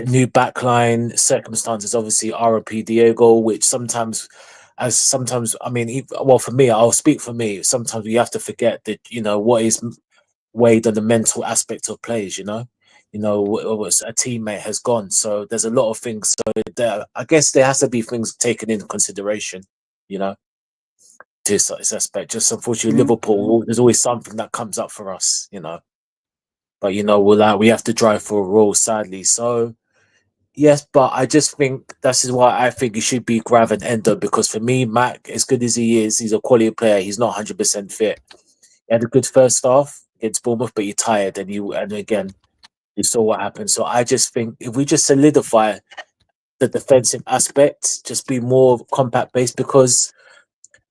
new backline circumstances, obviously RP Diego, which sometimes, I mean, for me, I'll speak for me. Sometimes we have to forget that, what is weighed on the mental aspect of players, a teammate has gone. So there's a lot of things. So I guess there has to be things taken into consideration, to this aspect. Just unfortunately, Liverpool, there's always something that comes up for us, But we have to drive for a role, sadly. So yes, but I just think this is why I think it should be Grav and Endo, because for me, Mac, as good as he is, he's a quality player. He's not 100% fit. He had a good first half against Bournemouth, but you're tired, and again, you saw what happened. So I just think if we just solidify the defensive aspect, just be more compact based, because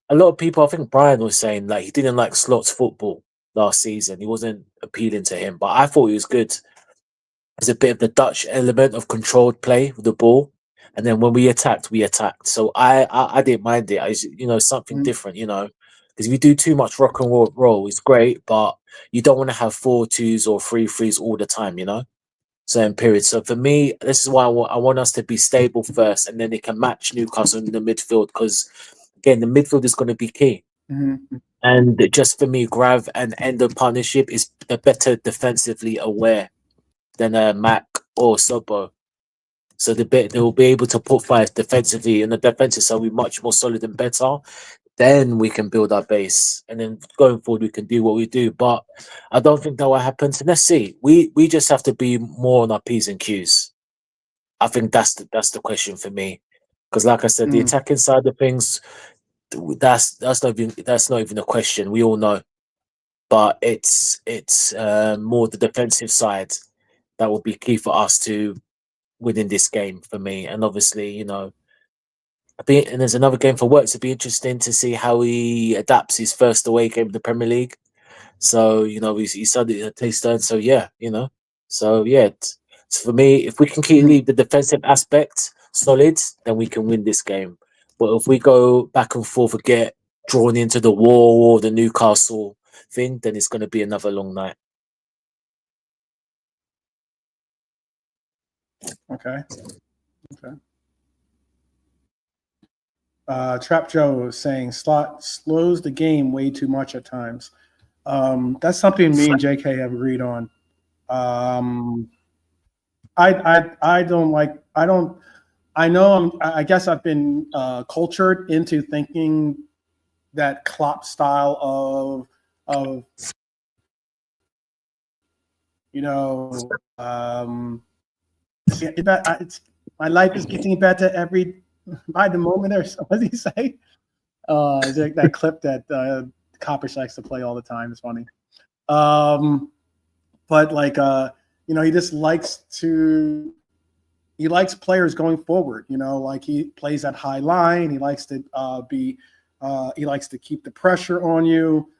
a lot of people, I think Brian was saying, like, he didn't like Slot's football last season. He wasn't appealing to him, but I thought he was good. There's a bit of the Dutch element of controlled play with the ball, and then when we attacked. So I didn't mind it. Something different, because if you do too much rock and roll, it's great, but you don't want to have 4-2s or 3-3s all the time, certain periods. So for me, this is why I want us to be stable first, and then they can match Newcastle in the midfield, because again, the midfield is going to be key. And just for me, Grav and Endo partnership is better defensively aware than Mac or Sobo. So they will be able to put fires defensively, and the defensive side will be much more solid and better. Then we can build our base, and then going forward we can do what we do. But I don't think that will happen. So let's see. We just have to be more on our P's and Q's. I think that's the question for me, because like I said, the attacking side of things, that's not even a question. We all know, but it's more the defensive side that will be key for us to win in this game for me. And obviously, and there's another game for work to be interesting to see how he adapts his first away game in the Premier League. So, he started a taste turn. So yeah, so yeah, for me, if we can keep the defensive aspect solid, then we can win this game. But if we go back and forth and get drawn into the war or the Newcastle thing, then it's going to be another long night. Okay. Trap Joe is saying Slot slows the game way too much at times. That's something me and JK have agreed on. I don't like. I guess I've been cultured into thinking that Klopp style of my life is getting better by the moment. Or what did he say? Is there that clip that Coppish likes to play all the time? It's funny. But he just likes players going forward. Like he plays that high line. He likes to he likes to keep the pressure on you.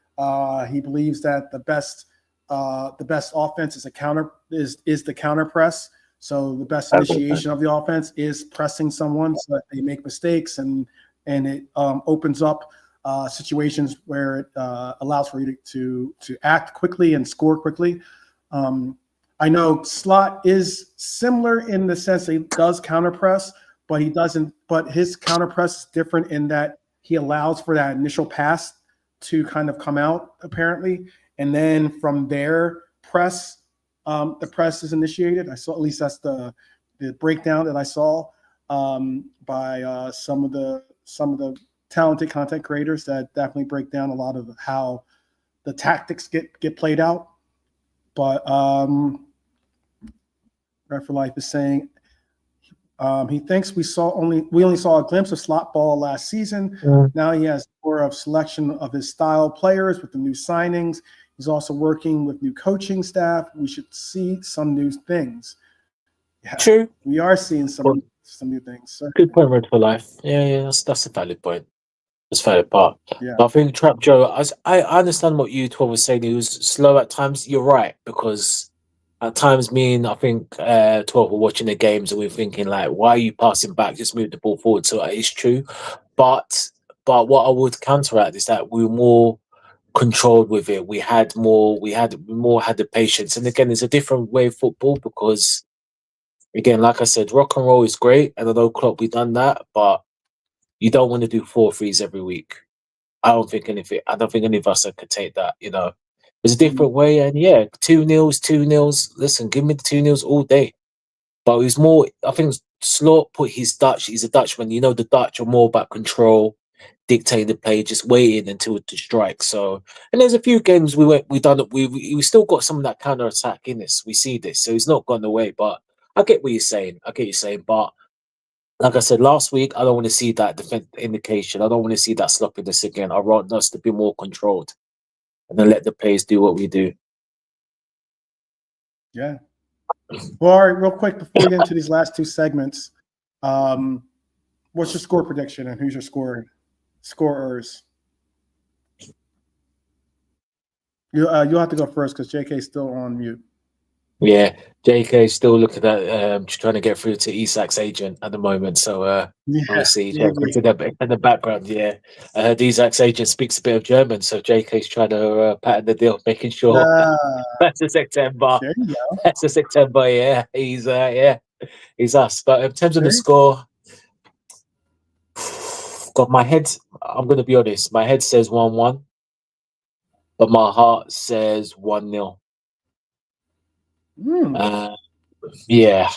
He believes that the best offense is the counter press. So the best initiation of the offense is pressing someone so that they make mistakes, and it opens up situations where it allows for you to act quickly and score quickly. I know Slot is similar in the sense that he does counter press, but he doesn't. But his counter press is different in that he allows for that initial pass to kind of come out apparently, and then from there the press is initiated. I saw, at least that's the breakdown that I saw by some of the talented content creators that definitely break down a lot of how the tactics get played out. But Red for Life is saying he thinks we only saw a glimpse of Slot ball last season. Now he has more of selection of his style players with the new signings. He's also working with new coaching staff. We should see some new things. Yeah, True. We are seeing some new things. Certainly. Good point, Red for Life. Yeah, that's a valid point. That's a valid part. Yeah. But I think Trap Joe, I understand what you 12 was saying. He was slow at times. You're right, because at times I think 12 were watching the games and we're thinking like, why are you passing back? Just move the ball forward. So it is true. But what I would counteract is that we were more controlled with it. We had the patience. And again, it's a different way of football because, again, like I said, rock and roll is great. And I know Klopp, we've done that, but you don't want to do 4-3s every week. I don't think any of us could take that, It's a different way, and 2-0. Listen, give me the 2-0 all day. But it was more, I think Slot put he's a Dutchman. The Dutch are more about control, dictating the play, just waiting until to strike. So, and there's a few games we still got some of that counter attack in this. We see this, so it's not gone away. But I get what you're saying. But like I said last week, I don't want to see that defense indication. I don't want to see that sloppiness again. I want us to be more controlled and then let the players do what we do. Yeah. Well, all right, real quick before we get into these last two segments, what's your score prediction and who's your scorers? You'll have to go first because JK's still on mute. Yeah, JK is still looking at trying to get through to Isak's agent at the moment. So we'll see. In the background, I heard Isak's agent speaks a bit of German, so JK's trying to pattern the deal, making sure that's the September. There you go. That's the September. Yeah, he's us. But in terms of the score, God, my head. I'm going to be honest. My head says 1-1, but my heart says 1-0. Yeah.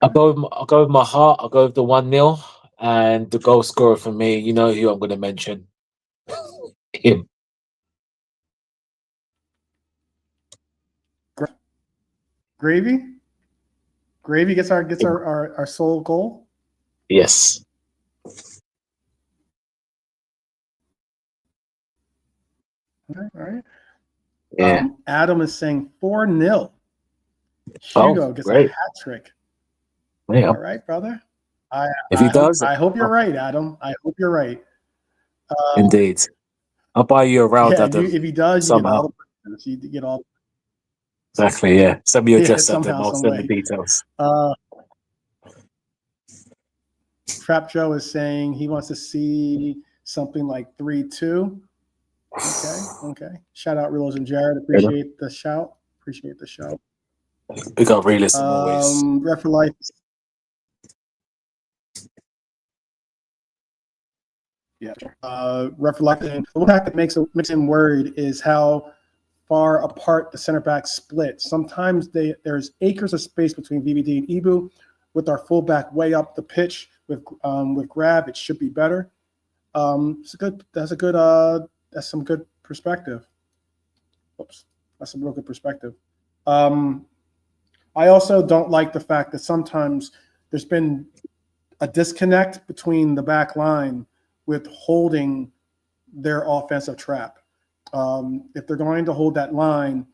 I'll go with my heart. I'll go with the 1-0, and the goal scorer for me. You know who I'm going to mention? Him. Gravy gets our sole goal. Yes. All right. Yeah. Adam is saying 4-0. Hugo gets a hat trick. Yeah. All right, brother. If he does, I hope you're right, Adam. I hope you're right. Indeed. I'll buy you a round, Adam. If he does, somehow. You get all. Exactly. Yeah. Send me your address, Adam. I'll send way. the details. Trap Joe is saying he wants to see something like 3-2. Okay. Shout out Reels and Jared. Appreciate the shout. We got realism always. Ref for Life. Yeah. Reflecting. The one fact that makes him worried is how far apart the center backs split. Sometimes there's acres of space between VVD and Ibu. With our fullback way up the pitch with grab, it should be better. That's some good perspective. Oops, that's some real good perspective. I also don't like the fact that sometimes there's been a disconnect between the back line with holding their offensive trap. If they're going to hold that line,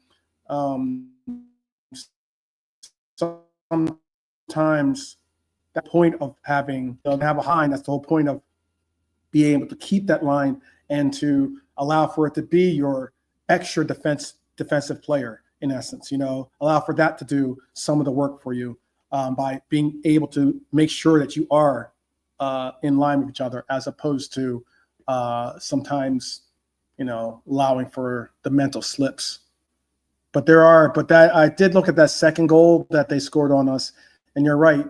sometimes that point of having have a line, that's the whole point of being able to keep that line and to allow for it to be your extra defensive player, in essence, allow for that to do some of the work for you by being able to make sure that you are in line with each other, as opposed to sometimes, allowing for the mental slips. But I did look at that second goal that they scored on us, and you're right.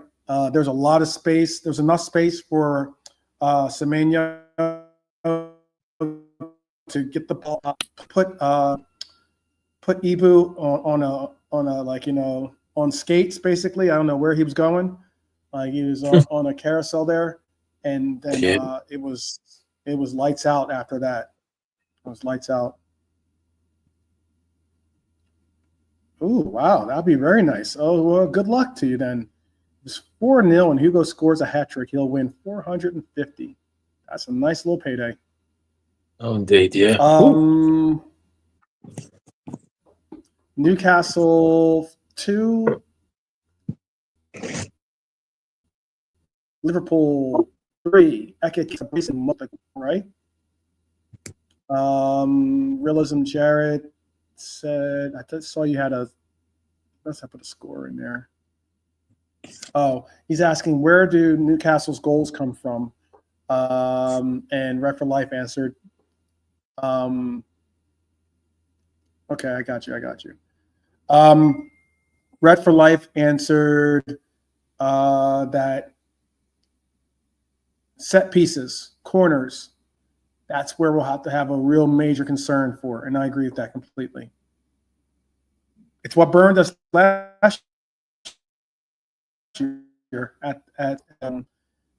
There's a lot of space. There's enough space for Semenya to get the ball up, put Ibu on skates, basically. I don't know where he was going. He was on a carousel there, and then it was lights out after that. It was lights out. Ooh, wow, that'd be very nice. Oh, well, good luck to you then. It's 4-0, and Hugo scores a hat trick. He'll win $450. That's a nice little payday. Oh, indeed, yeah. Newcastle 2, Liverpool 3. Right? Realism Jared said, I just saw you had let's put a score in there. Oh, he's asking, where do Newcastle's goals come from? And Red for Life answered, okay, I got you. Red for Life answered that set pieces, corners, that's where we'll have to have a real major concern for, and I agree with that completely. It's what burned us last year at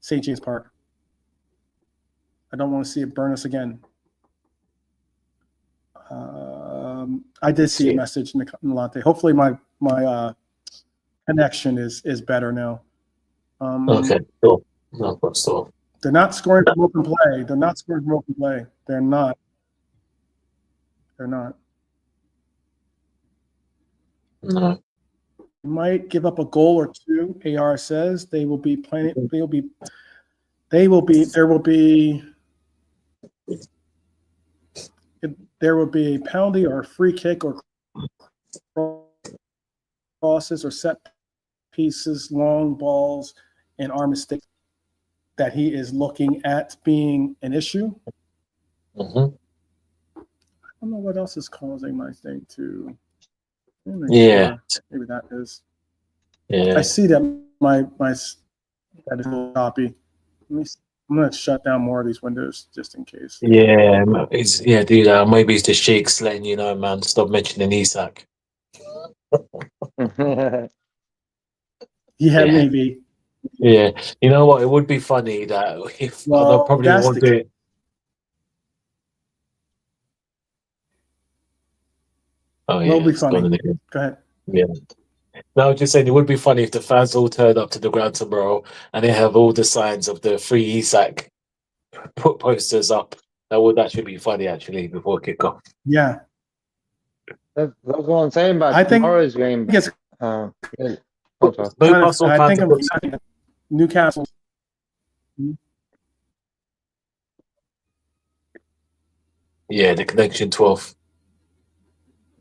St. James Park. I don't want to see it burn us again. I did see a message in the latte. Hopefully my connection is better now. Okay, cool. No, that's all. They're not scoring from open play. They're not. No. You might give up a goal or two. AR says they will be playing. There will be a penalty or a free kick or crosses or set pieces, long balls, and arm mistakes that he is looking at being an issue. Mm-hmm. I don't know what else is causing my thing to. Yeah, sure. Maybe that is. Yeah, I see that my that is a little choppy. I'm gonna shut down more of these windows just in case. Yeah, do that. Maybe it's the Sheikh's letting you know, man. Stop mentioning Isak. Yeah, maybe. Yeah, you know what? It would be funny that if they'll probably won't do it. Oh yeah, it'll be funny. Go ahead. Yeah. No, I was just saying it would be funny if the fans all turn up to the ground tomorrow and they have all the signs of the free Isak put posters up. That would actually be funny, actually, before kickoff. Yeah, That's what I'm saying about tomorrow's game. I think Newcastle. Yeah, the connection 12.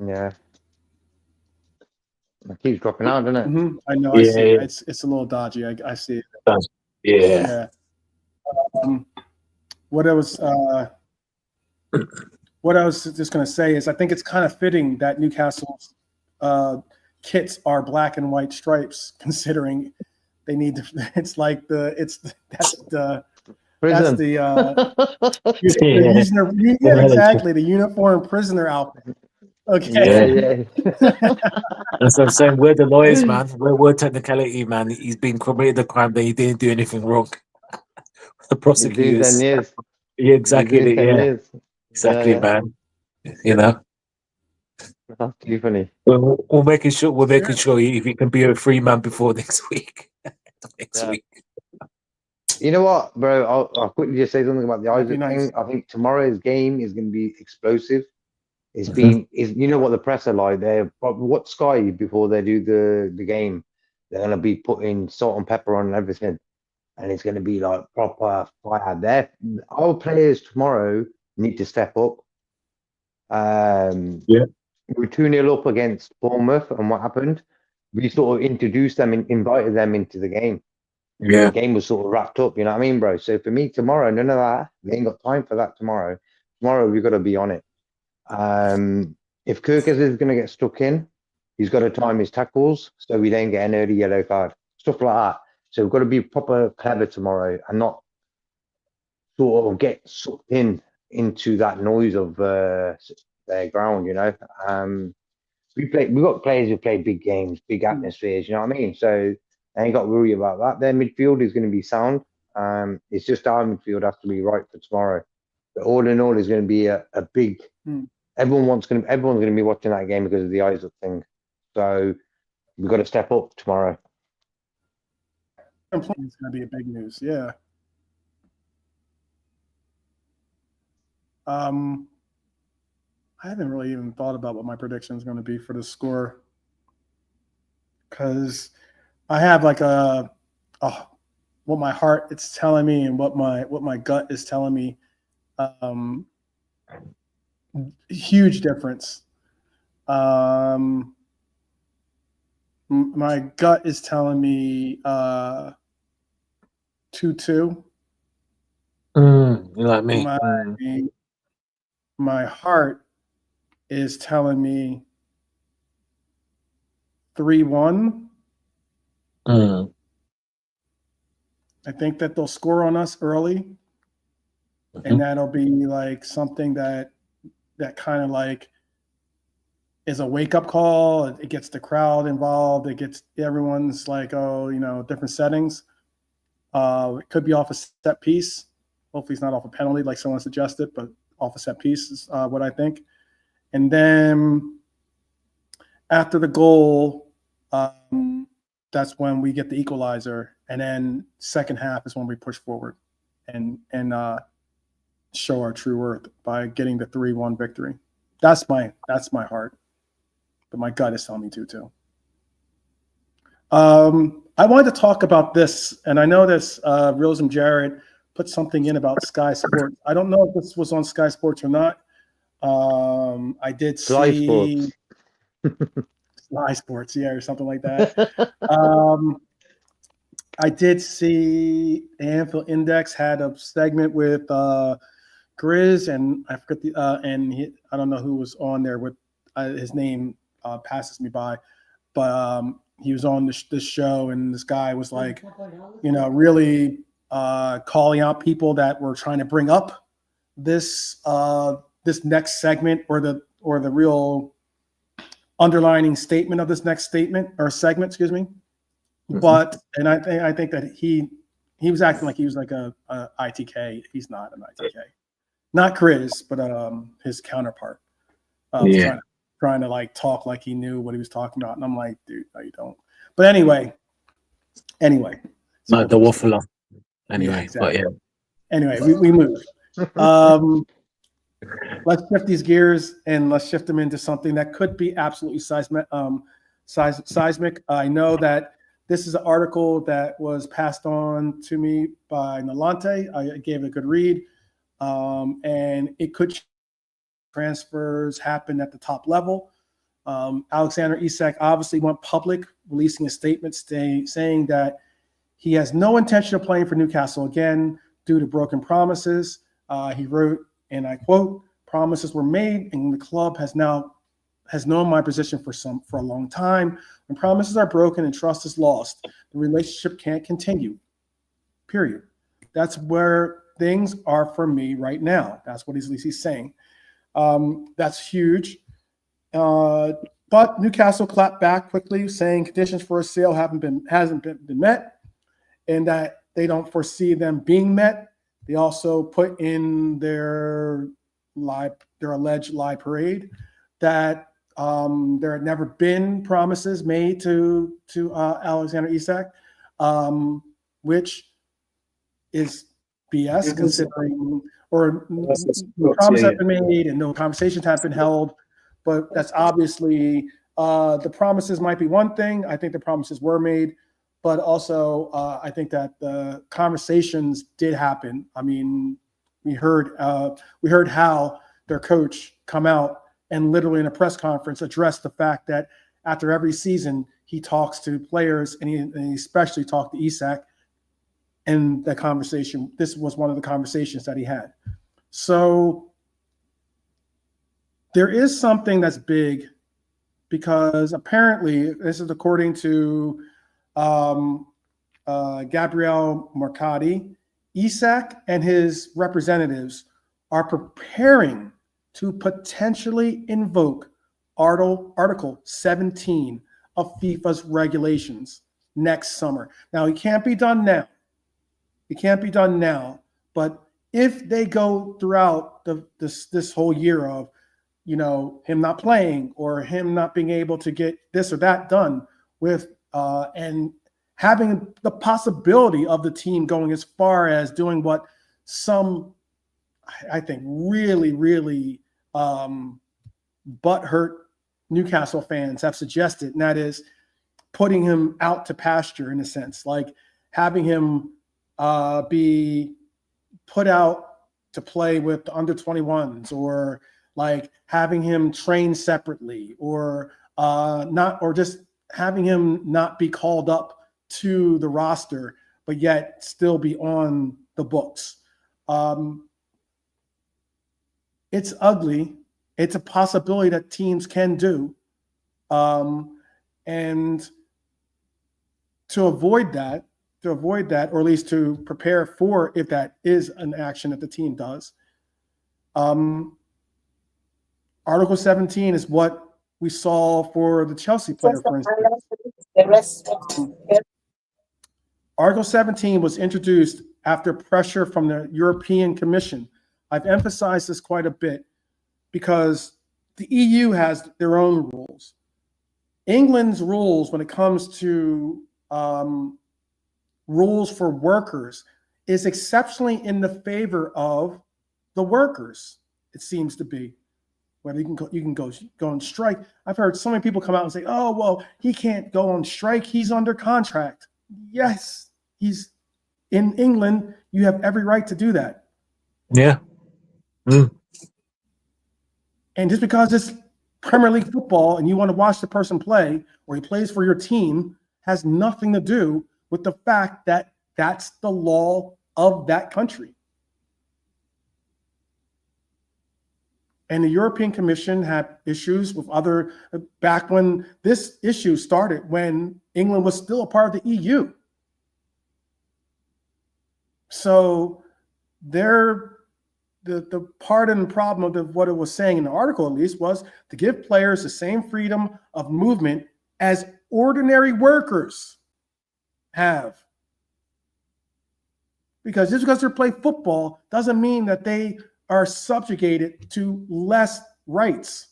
Yeah. It keeps dropping out, doesn't it? Mm-hmm. I know. I see it. It's a little dodgy. I see it. Yeah. What I was just going to say is I think it's kind of fitting that Newcastle's kits are black and white stripes, considering they need to. It's like that's the Prison. the Yeah. exactly, the uniform prisoner outfit. Okay. Yeah. That's what I'm saying. We're the lawyers, man. We're technicality, man. He's been committed the crime, but he didn't do anything wrong. The He's doing 10 prosecutors. years. Yeah, He's doing exactly. 10 Yeah, years. exactly, Yeah. man. You know, That's too funny. we're making sure Yeah. if he can be a free man before next week. Next Yeah. week. You know what, bro? I'll quickly just say something about the That'd be Isaac nice. thing. I think tomorrow's game is going to be explosive. It's Mhm. been, you know what the press are like. They're what Sky before they do the game, they're going to be putting salt and pepper on everything, and it's going to be like proper fire. Our players tomorrow need to step up. Yeah. We were 2-0 up against Bournemouth, and what happened? We sort of introduced them and invited them into the game. Yeah. The game was sort of wrapped up, you know what I mean, bro? So for me, tomorrow, none of that. We ain't got time for that tomorrow. Tomorrow, we've got to be on it. If Kirkers is going to get stuck in, he's got to time his tackles so we don't get an early yellow card. Stuff like that. So we've got to be proper clever tomorrow and not sort of get sucked into that noise of their ground, you know. We've got players who play big games, big atmospheres, you know what I mean? So I ain't got to worry about that. Their midfield is going to be sound. It's just our midfield has to be right for tomorrow. But all in all, is going to be a big. Everyone's going to be watching that game because of the Isaac thing. So we've got to step up tomorrow. It's going to be a big news. Yeah. I haven't really even thought about what my prediction is going to be for the score, because I have like what my heart is telling me and what my gut is telling me. Huge difference. My gut is telling me 2-2. Like me. My heart is telling me 3-1. I think that they'll score on us early, and that'll be like something that kind of like is a wake-up call. It gets the crowd involved. It gets everyone's like, oh, you know, different settings. It could be off a set piece. Hopefully it's not off a penalty like someone suggested, but off a set piece is what I think. And then after the goal, that's when we get the equalizer. And then second half is when we push forward and show our true worth by getting the 3-1 victory. That's my heart. But my gut is telling me 2-2. I wanted to talk about this, and I know this Rose and Jared put something in about Sky Sports. I don't know if this was on Sky Sports or not. I did see Sky Sports, yeah, or something like that. I did see Anfield Index had a segment with Grizz, and I forget I don't know who was on there with his name passes me by, but he was on this show, and this guy was like, you know, really calling out people that were trying to bring up this next segment or the real underlining statement of this next segment, excuse me. But and I think that he was acting like he was like a ITK. He's not an ITK, not Chris, but his counterpart. Trying to like talk like he knew what he was talking about, and I'm like, dude, no, you don't. But anyway, like the waffler. Anyway, yeah, exactly. But yeah. Anyway, we moved. Let's shift these gears and let's shift them into something that could be absolutely seismic. I know that this is an article that was passed on to me by Nalante. I gave it a good read, and it could transfers happen at the top level. Alexander Isak obviously went public, releasing a statement saying that he has no intention of playing for Newcastle again due to broken promises. He wrote, and I quote, "Promises were made, and the club has known my position for a long time. When promises are broken and trust is lost, the relationship can't continue. Period." That's where things are for me right now. That's what he's saying. That's huge. But Newcastle clapped back quickly, saying conditions for a sale hasn't been met, and that they don't foresee them being met. They also put in their alleged lie parade that there had never been promises made to Alexander Isak, which is BS, considering promises have been made and no conversations have been held. But that's obviously the promises might be one thing. I think the promises were made, but also I think that the conversations did happen. I mean, we heard how their coach come out and literally in a press conference address the fact that after every season he talks to players and he especially talked to Isak. And the conversation, this was one of the conversations that he had. So there is something that's big, because apparently, this is according to Gabriel Marcati, Isak and his representatives are preparing to potentially invoke Article 17 of FIFA's regulations next summer. Now, it can't be done now. But if they go throughout this whole year of, him not playing or him not being able to get this or that done with, and having the possibility of the team going as far as doing what some, I think, really, really butthurt Newcastle fans have suggested, and that is putting him out to pasture in a sense, like having him be put out to play with the under 21s, or like having him train separately, or just having him not be called up to the roster, but yet still be on the books. It's ugly. It's a possibility that teams can do. And to avoid that, or at least to prepare for if that is an action that the team does, Article 17 is what we saw for the Chelsea player, for instance. Article 17 was introduced after pressure from the European Commission. I've emphasized this quite a bit because the EU has their own rules. England's rules, when it comes to rules for workers, is exceptionally in the favor of the workers, it seems to be. Whether you can go on strike. I've heard so many people come out and say, "Oh, well, he can't go on strike. He's under contract." Yes, he's in England. You have every right to do that. Yeah. And just because it's Premier League football and you want to watch the person play, or he plays for your team, has nothing to do with the fact that that's the law of that country. And the European Commission had issues with back when this issue started, when England was still a part of the EU. So the part and problem of what it was saying in the article, at least, was to give players the same freedom of movement as ordinary workers have. Because just because they play football doesn't mean that they are subjugated to less rights.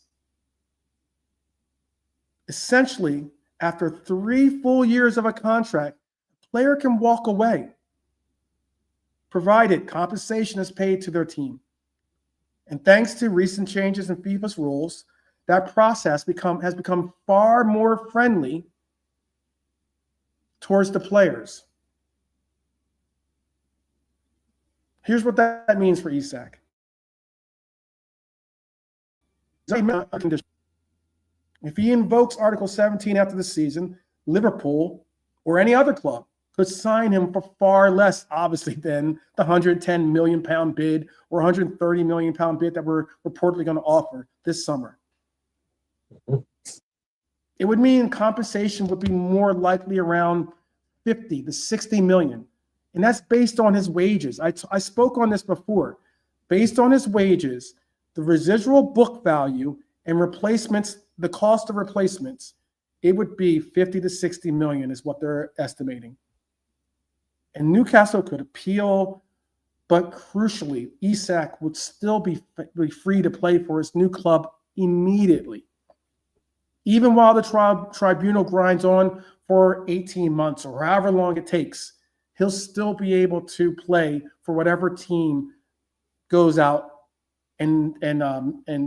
Essentially, after 3 full years of a contract, a player can walk away, provided compensation is paid to their team. And thanks to recent changes in FIFA's rules, that process has become far more friendly towards the players. Here's what that means for Isak. If he invokes Article 17 after the season, Liverpool or any other club could sign him for far less, obviously, than the £110 million bid or £130 million bid that we're reportedly going to offer this summer. It would mean compensation would be more likely around 50 to 60 million. And that's based on his wages. I spoke on this before. Based on his wages, the residual book value and replacements, the cost of replacements, it would be 50 to 60 million is what they're estimating. And Newcastle could appeal, but crucially, Isak would still be free to play for his new club immediately. Even while the tribunal grinds on for 18 months or however long it takes, he'll still be able to play for whatever team goes out and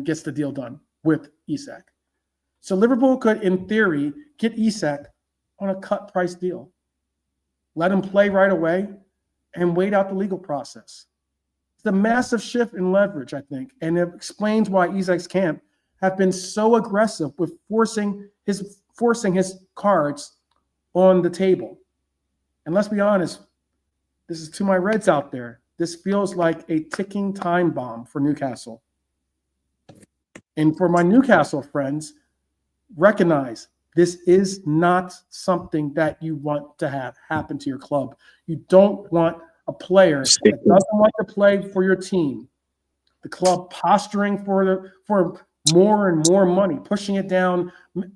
gets the deal done with Isak. So Liverpool could, in theory, get Isak on a cut price deal. Let him play right away and wait out the legal process. It's a massive shift in leverage, I think, and it explains why Isak's camp have been so aggressive with forcing his cards on the table. And let's be honest, this is to my Reds out there. This feels like a ticking time bomb for Newcastle. And for my Newcastle friends, recognize this is not something that you want to have happen to your club. You don't want a player that doesn't want to play for your team. The club posturing for more and more money, pushing it down,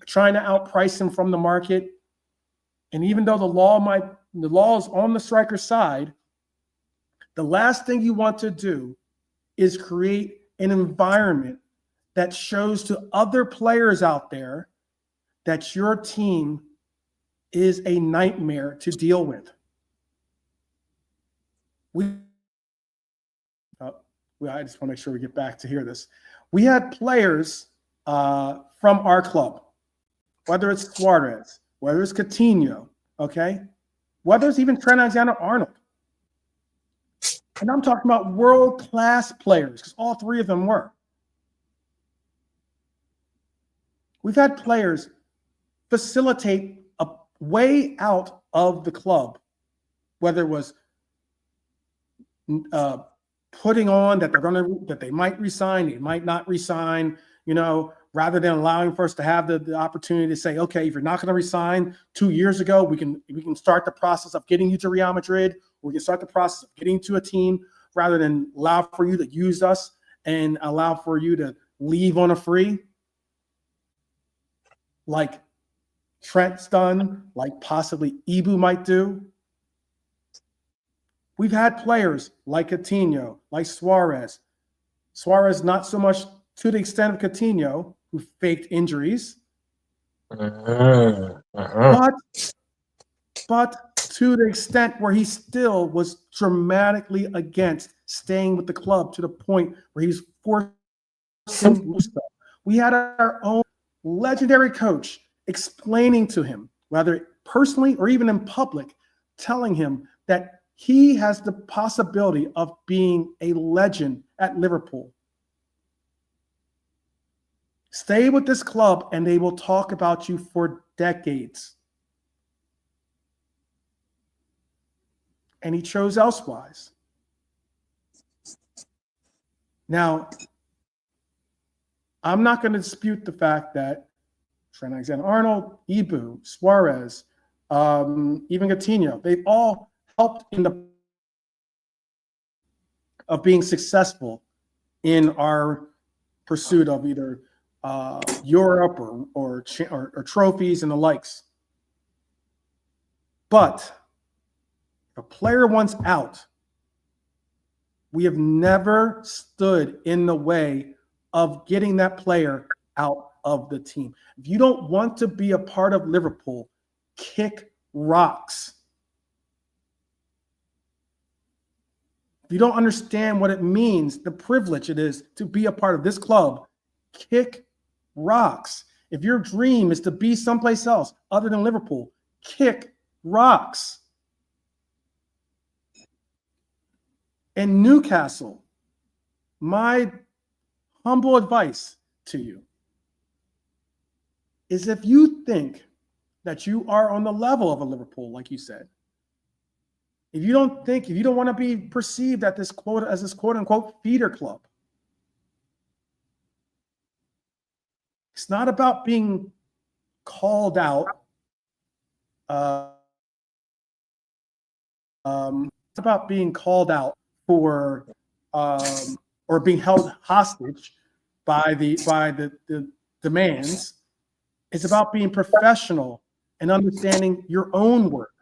trying to outprice him from the market. And even though the law is on the striker's side, the last thing you want to do is create an environment that shows to other players out there that your team is a nightmare to deal with. I just want to make sure we get back to hear this. We had players from our club, whether it's Suarez, whether it's Coutinho, okay, whether it's even Trent Alexander-Arnold. And I'm talking about world-class players, because all three of them were. We've had players facilitate a way out of the club, whether it was putting on that they might resign, they might not resign, rather than allowing for us to have the opportunity to say, okay, if you're not going to resign 2 years ago, we can start the process of getting you to Real Madrid. We can start the process of getting to a team rather than allow for you to use us and allow for you to leave on a free. Like Trent's done, like possibly Ibu might do. We've had players like Coutinho, like Suarez. Suarez not so much to the extent of Coutinho, who faked injuries. But to the extent where he still was dramatically against staying with the club to the point where he was forcing Musa. We had our own legendary coach explaining to him, whether personally or even in public, telling him that he has the possibility of being a legend at Liverpool. Stay with this club and they will talk about you for decades. And he chose elsewise. Now, I'm not going to dispute the fact that Trent Alexander-Arnold, Ibu, Suarez, even Coutinho, they've all helped of being successful in our pursuit of either Europe or trophies and the likes. But if a player wants out, we have never stood in the way of getting that player out of the team. If you don't want to be a part of Liverpool, kick rocks. If you don't understand what it means, the privilege it is to be a part of this club, kick rocks. If your dream is to be someplace else other than Liverpool, kick rocks. And Newcastle, my humble advice to you is if you think that you are on the level of a Liverpool, like you said, if you don't want to be perceived as this quote unquote feeder club, it's not about being called out It's about being called out for or being held hostage by the demands. It's about being professional and understanding your own work.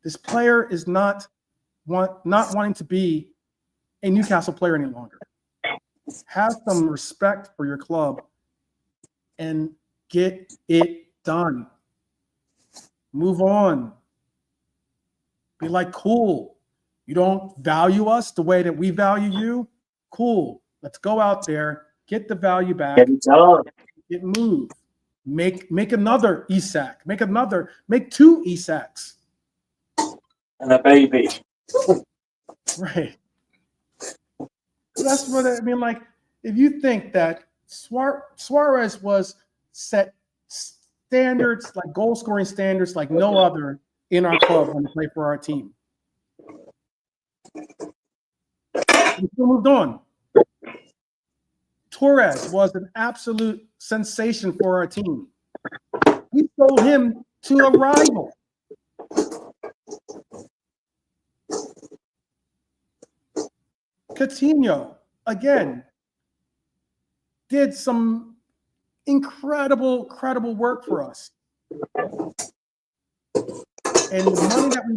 This player is not wanting to be a Newcastle player any longer. Have some respect for your club and get it done. Move on. Be like, cool. You don't value us the way that we value you? Cool. Let's go out there, get the value back, get moved. Make another Isak. Make two Isaks. And a baby. Right. So that's what I mean. Like, if you think that Suarez was set standards, like goal scoring standards, like no other in our club when he played for our team, we still moved on. Torres was an absolute sensation for our team. We sold him to a rival. Coutinho, again, did some incredible work for us. And the money that we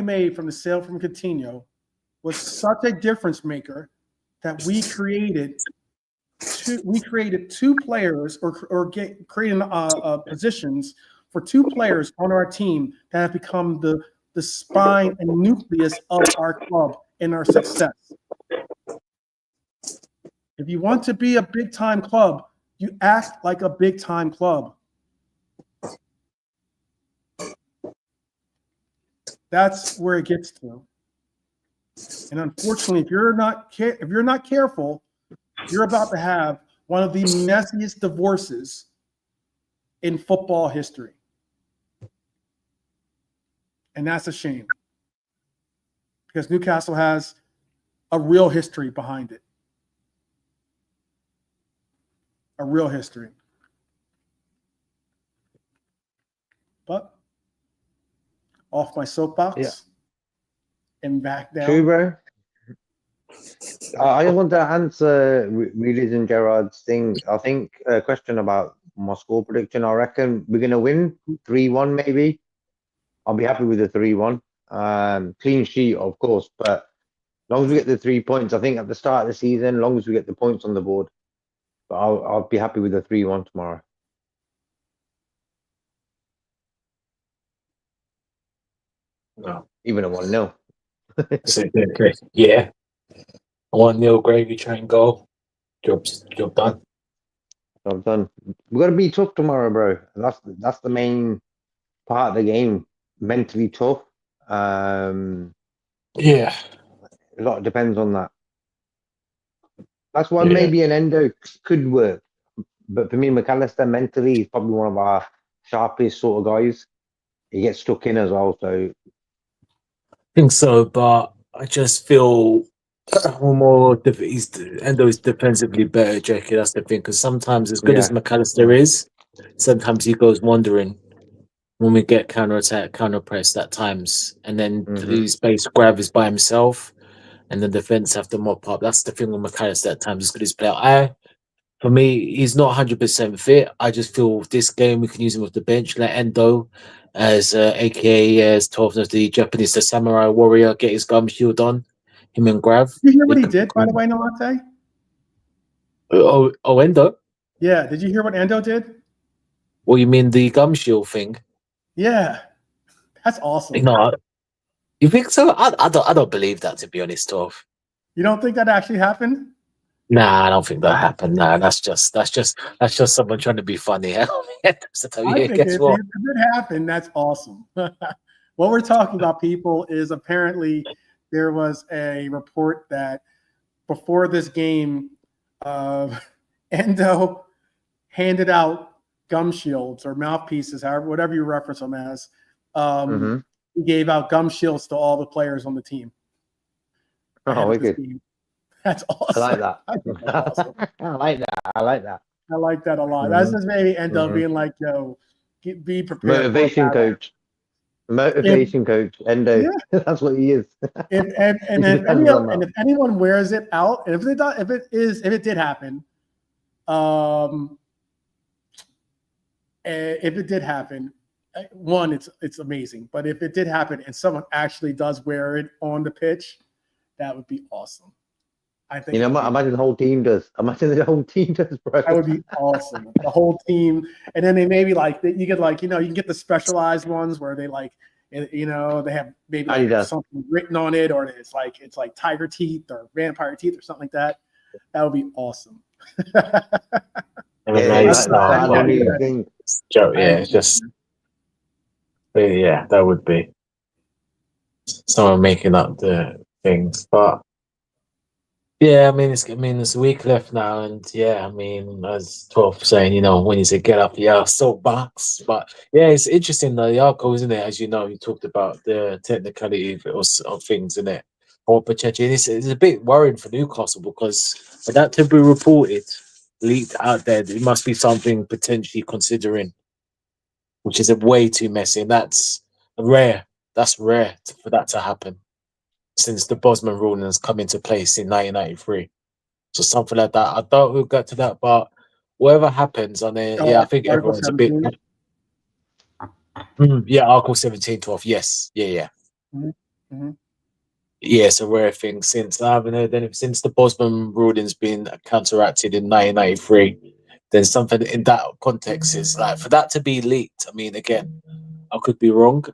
made from the sale of Coutinho, was such a difference maker that we created two players creating positions for two players on our team that have become the spine and nucleus of our club and our success. If you want to be a big-time club, you act like a big-time club. That's where it gets to. And unfortunately, if you're not careful, you're about to have one of the messiest divorces in football history. And that's a shame. Because Newcastle has a real history behind it. A real history. But off my soapbox and back down. True, bro. I want to answer Reelis and Gerard's thing. I think a question about my score prediction. I reckon we're going to win 3-1 maybe. I'll be happy with the 3-1. Clean sheet, of course, but as long as we get the 3 points, I think at the start of the season, as long as we get the points on the board, but I'll be happy with the 3-1 tomorrow. No. Even a 1-0. Yeah. 1-0 gravy train goal. Job done. Job done. We've got to be tough tomorrow, bro. That's the main part of the game. Mentally tough. Yeah. A lot depends on that. That's why maybe an Endo could work. But for me, McAllister mentally, he's probably one of our sharpest sort of guys. He gets stuck in as well. So I think so, but I just feel Endo is defensively better, Jackie. That's the thing. Because sometimes, as good as McAllister is, sometimes he goes wandering when we get counter-attack, counter-press at times. And then the space grab is by himself, and the defense have to mop up. That's the thing with McAllister at times, as good as player. For me, he's not 100% fit. I just feel this game we can use him with the bench. Let Endo, as AKA as 12th of the Japanese, the samurai warrior, get his gum shield on. Him and Grav. Did you hear what he did, by the way, Nalate? Oh, Endo? Yeah, did you hear what Endo did? Well, you mean the gum shield thing? Yeah, that's awesome. No, you think so? I don't believe that, to be honest, 12. You don't think that actually happened? Nah, I don't think that happened. Nah, that's just someone trying to be funny. I think if it happened, that's awesome. What we're talking about, people, is apparently there was a report that before this game, Endo handed out gum shields or mouthpieces, however, whatever you reference them as. He gave out gum shields to all the players on the team. Oh, wicked. That's awesome. I like that. Awesome. I like that. I like that a lot. That's just maybe end up Mhm. being like, yo, be prepared. Motivation coach. Motivation coach. Endo. Yeah. That's what he is. And He depends on and that. if anyone wears it out, and if it did happen, if it did happen, one, it's amazing. But if it did happen and someone actually does wear it on the pitch, that would be awesome. I think Imagine the whole team does. Imagine the whole team does, bro. that would be awesome. The whole team, and then they maybe like you get like you can get the specialized ones where they like they have maybe like Adidas. something written on it, or it's like tiger teeth or vampire teeth or something like that. That would be awesome. It's just that would be someone making up the things, but yeah, it's a week left now, and as 12 saying, when you say get up your soapbox, but yeah, it's interesting though, the article, isn't it? As you know, you talked about the technicality of things, isn't it? Or potentially, it's a bit worrying for Newcastle because for that to be reported, leaked out there, it must be something potentially considering, which is a way too messy, and that's rare. That's rare for that to happen since the Bosman ruling has come into place in 1993. So something like that. I thought we'll get to that, but whatever happens on it, I think Article everyone's a bit. 17. Article 17, 12. Yes. Yeah. Mm-hmm. Yeah, it's a rare thing since I haven't heard anything since the Bosman ruling's been counteracted in 1993. Then something in that context is like for that to be leaked. Again, I could be wrong.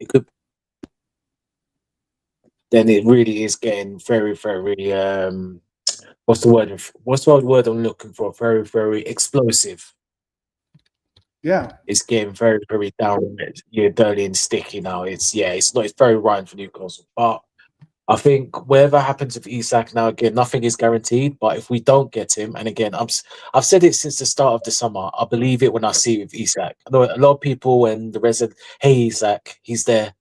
It could. Then it really is getting very, very what's the word I'm looking for? Very, very explosive. Yeah. It's getting very, very dirty and sticky now. It's very right for Newcastle. But I think whatever happens with Isak now, again, nothing is guaranteed. But if we don't get him, and again, I've said it since the start of the summer. I believe it when I see it with Isak. I know a lot of people when the resident, hey Isak, he's there.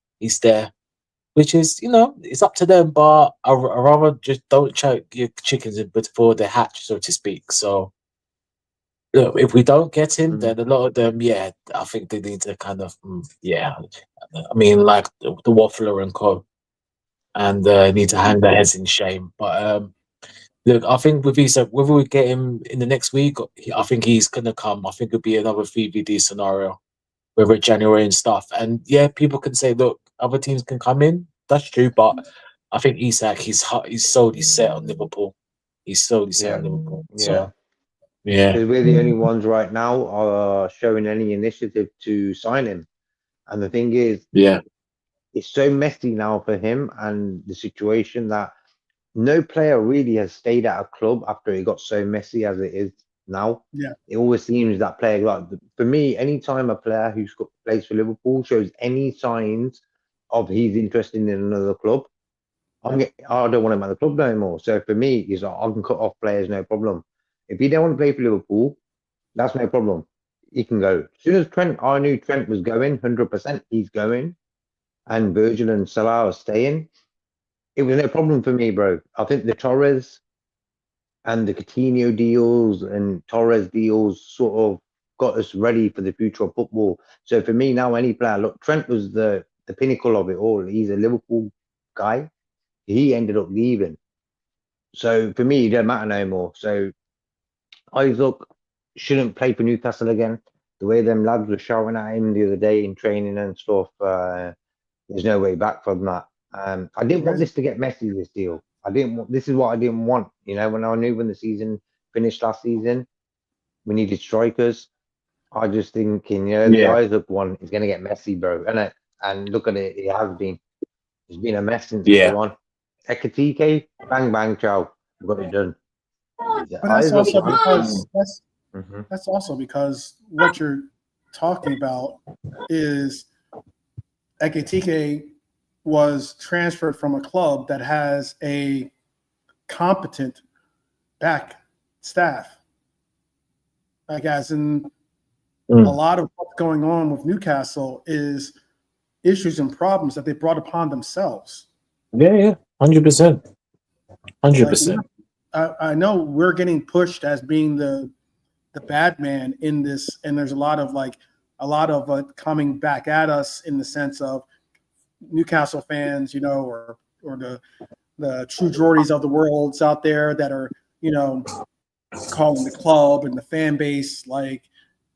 Which is, it's up to them, but I rather just don't choke your chickens before they hatch, so to speak. So, look, if we don't get him, then a lot of them, I think they need to kind of, like the Waffler and co, and need to hang their heads in shame. But look, I think with Isak, whether we get him in the next week, I think he's going to come. I think it'll be another VVD scenario, whether it's January and stuff. And people can say, look, other teams can come in. That's true, but I think Isak, he's solely set on Liverpool. He's solely set on Liverpool. So, Because we're the only ones right now are showing any initiative to sign him. And the thing is, it's so messy now for him and the situation that no player really has stayed at a club after it got so messy as it is now. Yeah. It always seems that player, like for me, anytime a player who's plays for Liverpool shows any signs of he's interested in another club, I don't want him at the club no more. So for me, he's like, I can cut off players, no problem. If he don't want to play for Liverpool, that's no problem. He can go. As soon as I knew Trent was going, 100% he's going, and Virgil and Salah are staying. It was no problem for me, bro. I think the Torres and the Coutinho deals and Torres deals sort of got us ready for the future of football. So for me now, any player, look, Trent was the pinnacle of it all. He's a Liverpool guy. He ended up leaving. So for me, it doesn't matter no more. So Isak shouldn't play for Newcastle again. The way them lads were shouting at him the other day in training and stuff, there's no way back from that. I didn't want this to get messy, this deal. This is what I didn't want. When I knew when the season finished last season, we needed strikers. I just thinking, the Isak one is going to get messy, bro. And look at it, it has been. It's been a mess since day one. Ekatike, bang, bang, ciao. Got it done. But that's also because what you're talking about is Ekatike was transferred from a club that has a competent back staff. Like as in a lot of what's going on with Newcastle is issues and problems that they brought upon themselves. 100%. 100%. I know we're getting pushed as being the the bad man in this, and there's a lot of coming back at us in the sense of Newcastle fans, or the true Geordies of the worlds out there that are, calling the club and the fan base like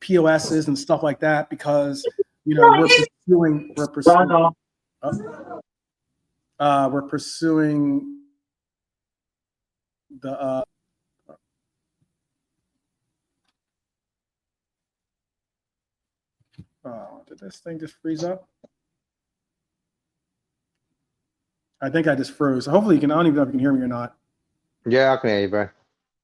POSs and stuff like that because we're pursuing the did this thing just freeze up? I think I just froze. Hopefully you can. I don't even know if you can hear me or not. Yeah, I can hear you, bro.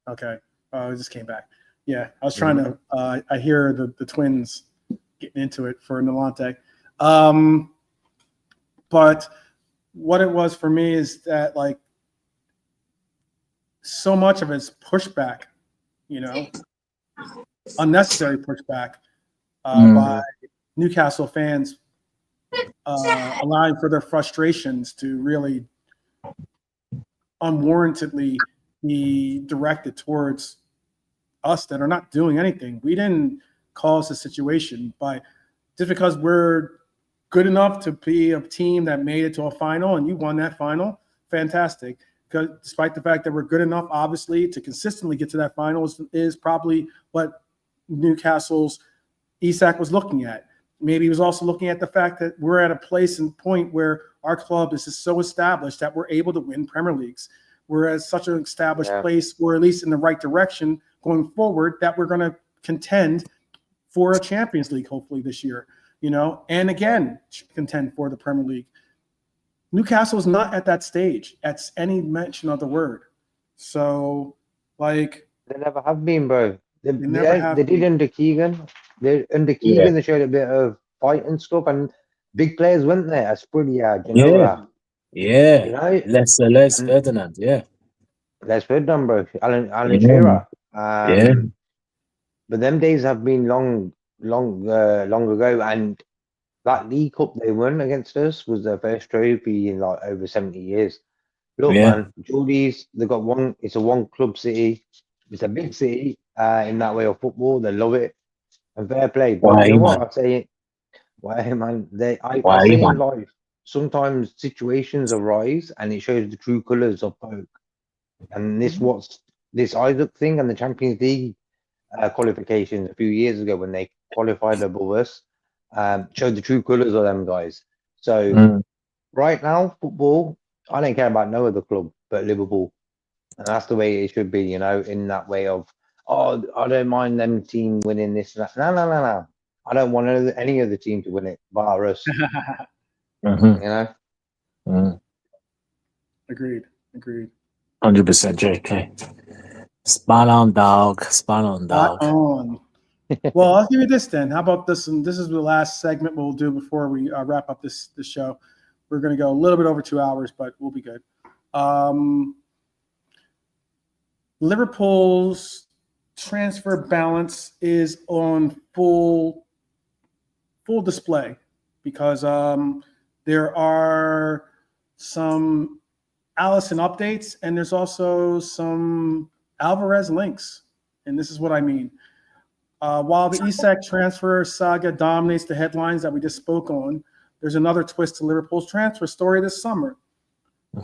Okay. It just came back. Yeah, I was trying to. I hear the twins getting into it for Nalante. But what it was for me is that like so much of it's pushback, unnecessary pushback by Newcastle fans allowing for their frustrations to really unwarrantedly be directed towards us that are not doing anything. We didn't cause the situation, but just because we're good enough to be a team that made it to a final and you won that final, fantastic. Because despite the fact that we're good enough, obviously, to consistently get to that final is probably what Newcastle's Isak was looking at. Maybe he was also looking at the fact that we're at a place and point where our club is just so established that we're able to win Premier Leagues. We're at such an established place, or at least in the right direction going forward, that we're going to contend for a Champions League, hopefully this year, and again, contend for the Premier League. Newcastle is not at that stage at any mention of the word. So, they never have been, bro. They never did under Keegan. Under Keegan, they showed a bit of fight and stuff, and big players went there. Asprilla, Genoa. Yeah. Les Ferdinand. Yeah. Les Ferdinand, bro. Alan Shearer. But them days have been long ago, and that League Cup they won against us was their first trophy in like over 70 years. Look, man, Geordies, they got one. It's a one club city. It's a big city in that way of football. They love it and fair play. But you know what I say? Why, man? I say in life, sometimes situations arise and it shows the true colours of folk. And this Isak thing and the Champions League qualifications a few years ago when they qualified above us showed the true colours of them guys. So right now, football, I don't care about no other club but Liverpool. And that's the way it should be, in that way of, I don't mind them team winning this and that. No. I don't want any other team to win it, bar us. Agreed. 100% JK. Spot on, dog. Spot on. Well, I'll give you this then. How about this? And this is the last segment we'll do before we wrap up this show. We're going to go a little bit over 2 hours, but we'll be good. Liverpool's transfer balance is on full display because there are some Alisson updates and there's also some Alvarez links. And this is what I mean. While the Isak transfer saga dominates the headlines that we just spoke on, there's another twist to Liverpool's transfer story this summer.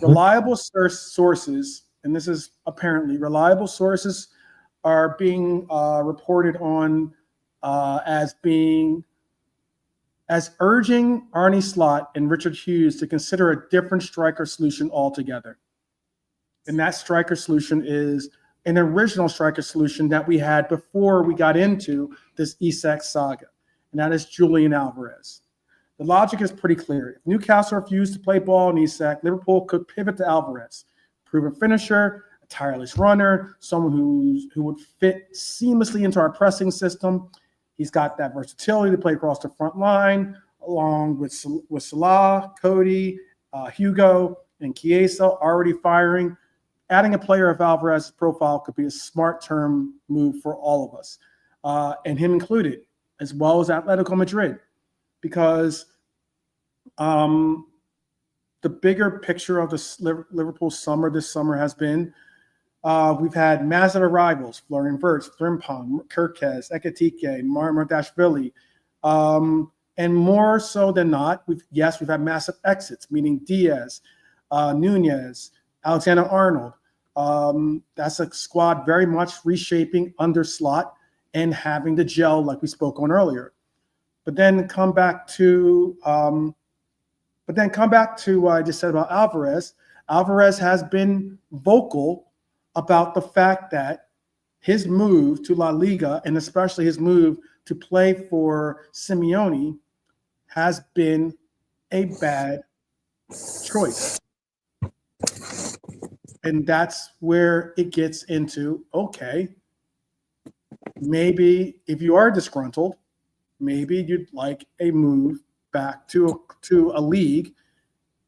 Reliable sources, and this is apparently reliable sources, are being reported on as urging Arne Slot and Richard Hughes to consider a different striker solution altogether. And that striker solution is an original striker solution that we had before we got into this Isak saga, and that is Julian Alvarez. The logic is pretty clear. If Newcastle refused to play ball in Isak, Liverpool could pivot to Alvarez, proven finisher, a tireless runner, someone who would fit seamlessly into our pressing system. He's got that versatility to play across the front line, along with Salah, Cody, Hugo, and Chiesa already firing. Adding a player of Alvarez's profile could be a smart term move for all of us, and him included, as well as Atletico Madrid, because the bigger picture of the Liverpool summer this summer has been We've had massive arrivals: Florian Wirtz, Frimpong, Kirkes, Ekitike, Marmardashvili. And more so than not, we've had massive exits, meaning Diaz, Nunez, Alexander-Arnold. That's a squad very much reshaping under Slot and having the gel like we spoke on earlier. But then come back to what I just said about Alvarez. Alvarez has been vocal about the fact that his move to La Liga, and especially his move to play for Simeone, has been a bad choice. And that's where it gets into, okay, maybe if you are disgruntled, maybe you'd like a move back to a league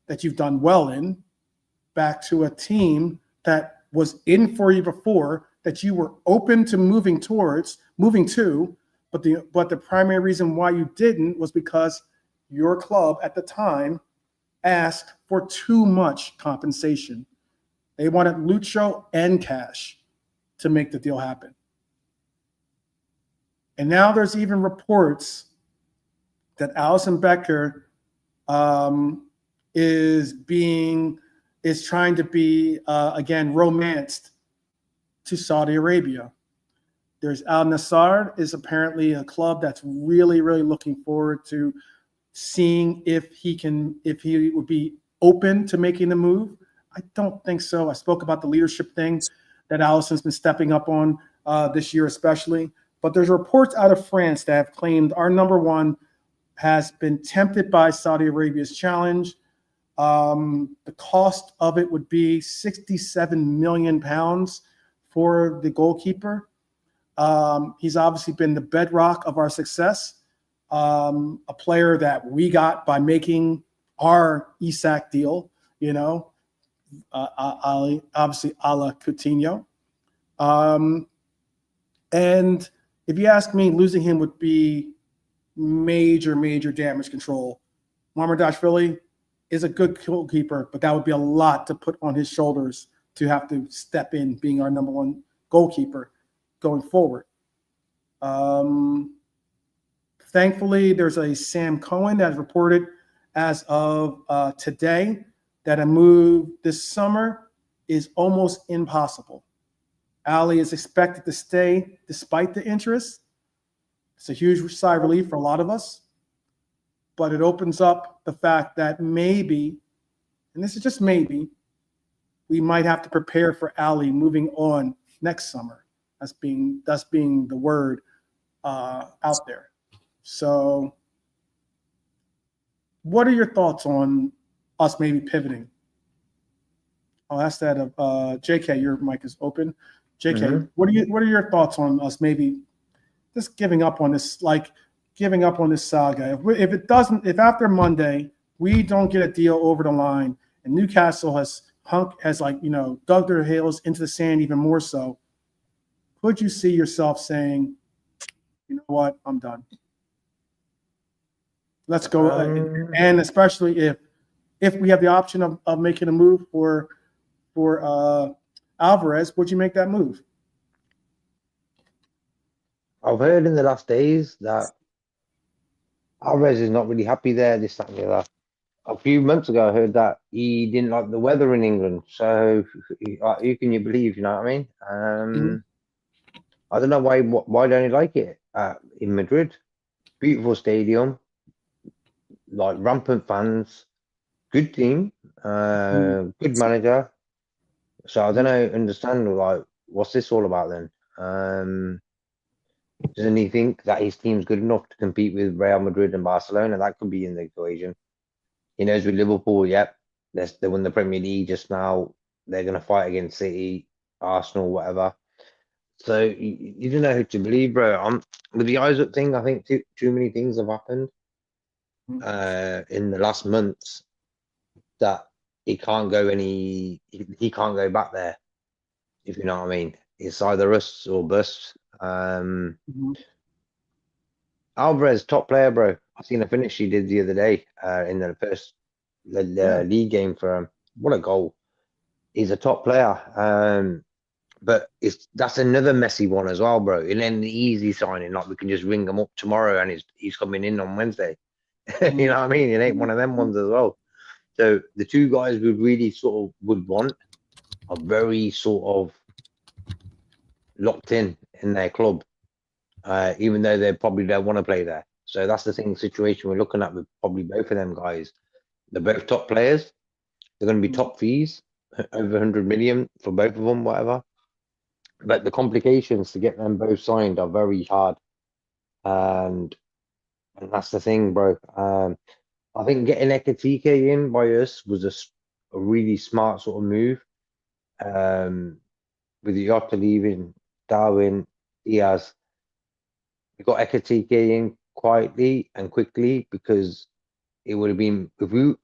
that you've done well in, back to a team that was in for you before, that you were open to moving to, but the primary reason why you didn't was because your club at the time asked for too much compensation. They wanted Lucho and cash to make the deal happen. And now there's even reports that Alisson Becker is trying to be, again, romanced to Saudi Arabia. There's Al Nassr is apparently a club that's really, really looking forward to seeing if he would be open to making the move. I don't think so. I spoke about the leadership thing that Alisson's been stepping up on this year especially. But there's reports out of France that have claimed our number one has been tempted by Saudi Arabia's challenge. The cost of it would be £67 million for the goalkeeper. He's obviously been the bedrock of our success, a player that we got by making our Isak deal, obviously a la Coutinho. And if you ask me, losing him would be major, major damage control. Marmardashvili is a good goalkeeper, but that would be a lot to put on his shoulders to have to step in being our number one goalkeeper going forward. Thankfully, there's a Sam Cohen that is reported as of today that a move this summer is almost impossible. Ali is expected to stay despite the interest. It's a huge sigh of relief for a lot of us, but it opens up the fact that maybe, and this is just maybe, we might have to prepare for Ali moving on next summer. That's being the word out there. So what are your thoughts on us maybe pivoting? I'll ask that of JK. Your mic is open. JK, what are your thoughts on us maybe just giving up on this saga? If after Monday we don't get a deal over the line and Newcastle has dug their heels into the sand even more so, could you see yourself saying, you know what, I'm done? Let's go. And especially if we have the option of making a move for Alvarez, would you make that move? I've heard in the last days that Alvarez is not really happy there, this, that, and the other. A few months ago, I heard that he didn't like the weather in England. So who can you believe, you know what I mean? I don't know why don't he like it in Madrid? Beautiful stadium, like rampant fans, good team, good manager. So I don't understand, like, what's this all about then? Doesn't he think that his team's good enough to compete with Real Madrid and Barcelona? That could be in the equation. He knows with Liverpool, yep, they won the Premier League just now. They're going to fight against City, Arsenal, whatever. So you don't know who to believe, bro. With the Isak thing, I think too many things have happened in the last months that he can't go back there, if you know what I mean. It's either us or bust. Alvarez, top player, bro. I've seen a finish he did the other day in the first league game for him. What a goal. He's a top player. But that's another messy one as well, bro. And then the easy signing, like we can just ring him up tomorrow and he's coming in on Wednesday. You know what I mean? It ain't one of them ones as well. So the two guys we really sort of would want are very sort of locked in their club, even though they probably don't want to play there. So that's the situation we're looking at with probably both of them guys. They're both top players. They're going to be top fees, over 100 million for both of them, whatever. But the complications to get them both signed are very hard, and that's the thing, bro. I think getting Ekatike in by us was a really smart sort of move. With Jota leaving, Darwin, Diaz, we got Ekatike in quietly and quickly because it would have been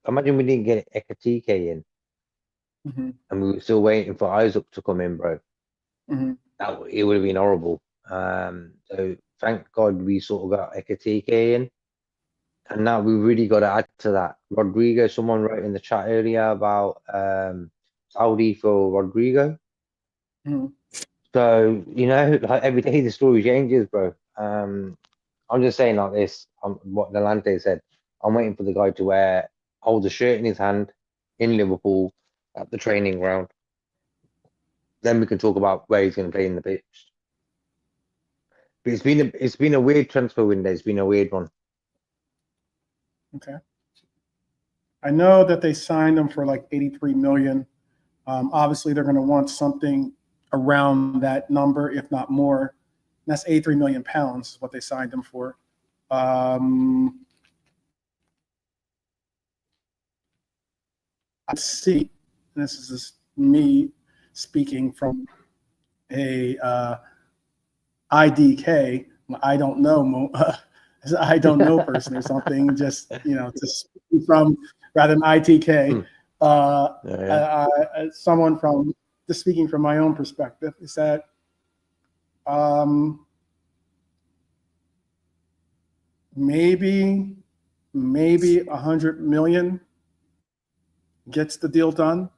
imagine we didn't get Ekatike in, and we were still waiting for Isak to come in, bro. It would have been horrible. So thank God we sort of got Ekatike in. And now we really got to add to that. Rodrigo, someone wrote in the chat earlier about Saudi for Rodrigo. So, you know, like every day the story changes, bro. I'm just saying like this, what Delante said. I'm waiting for the guy to hold a shirt in his hand in Liverpool at the training ground. Then we can talk about where he's going to play in the pitch. But it's been a weird transfer window. It's been a weird one. Okay. I know that they signed him for like 83 million. Obviously, they're going to want something around that number, if not more. And that's 83 million pounds is what they signed him for. I see. And this is just me speaking from a IDK. I don't know. I don't know person or something, just, you know, to speak from rather than ITK. Someone from just speaking from my own perspective is that maybe 100 million gets the deal done.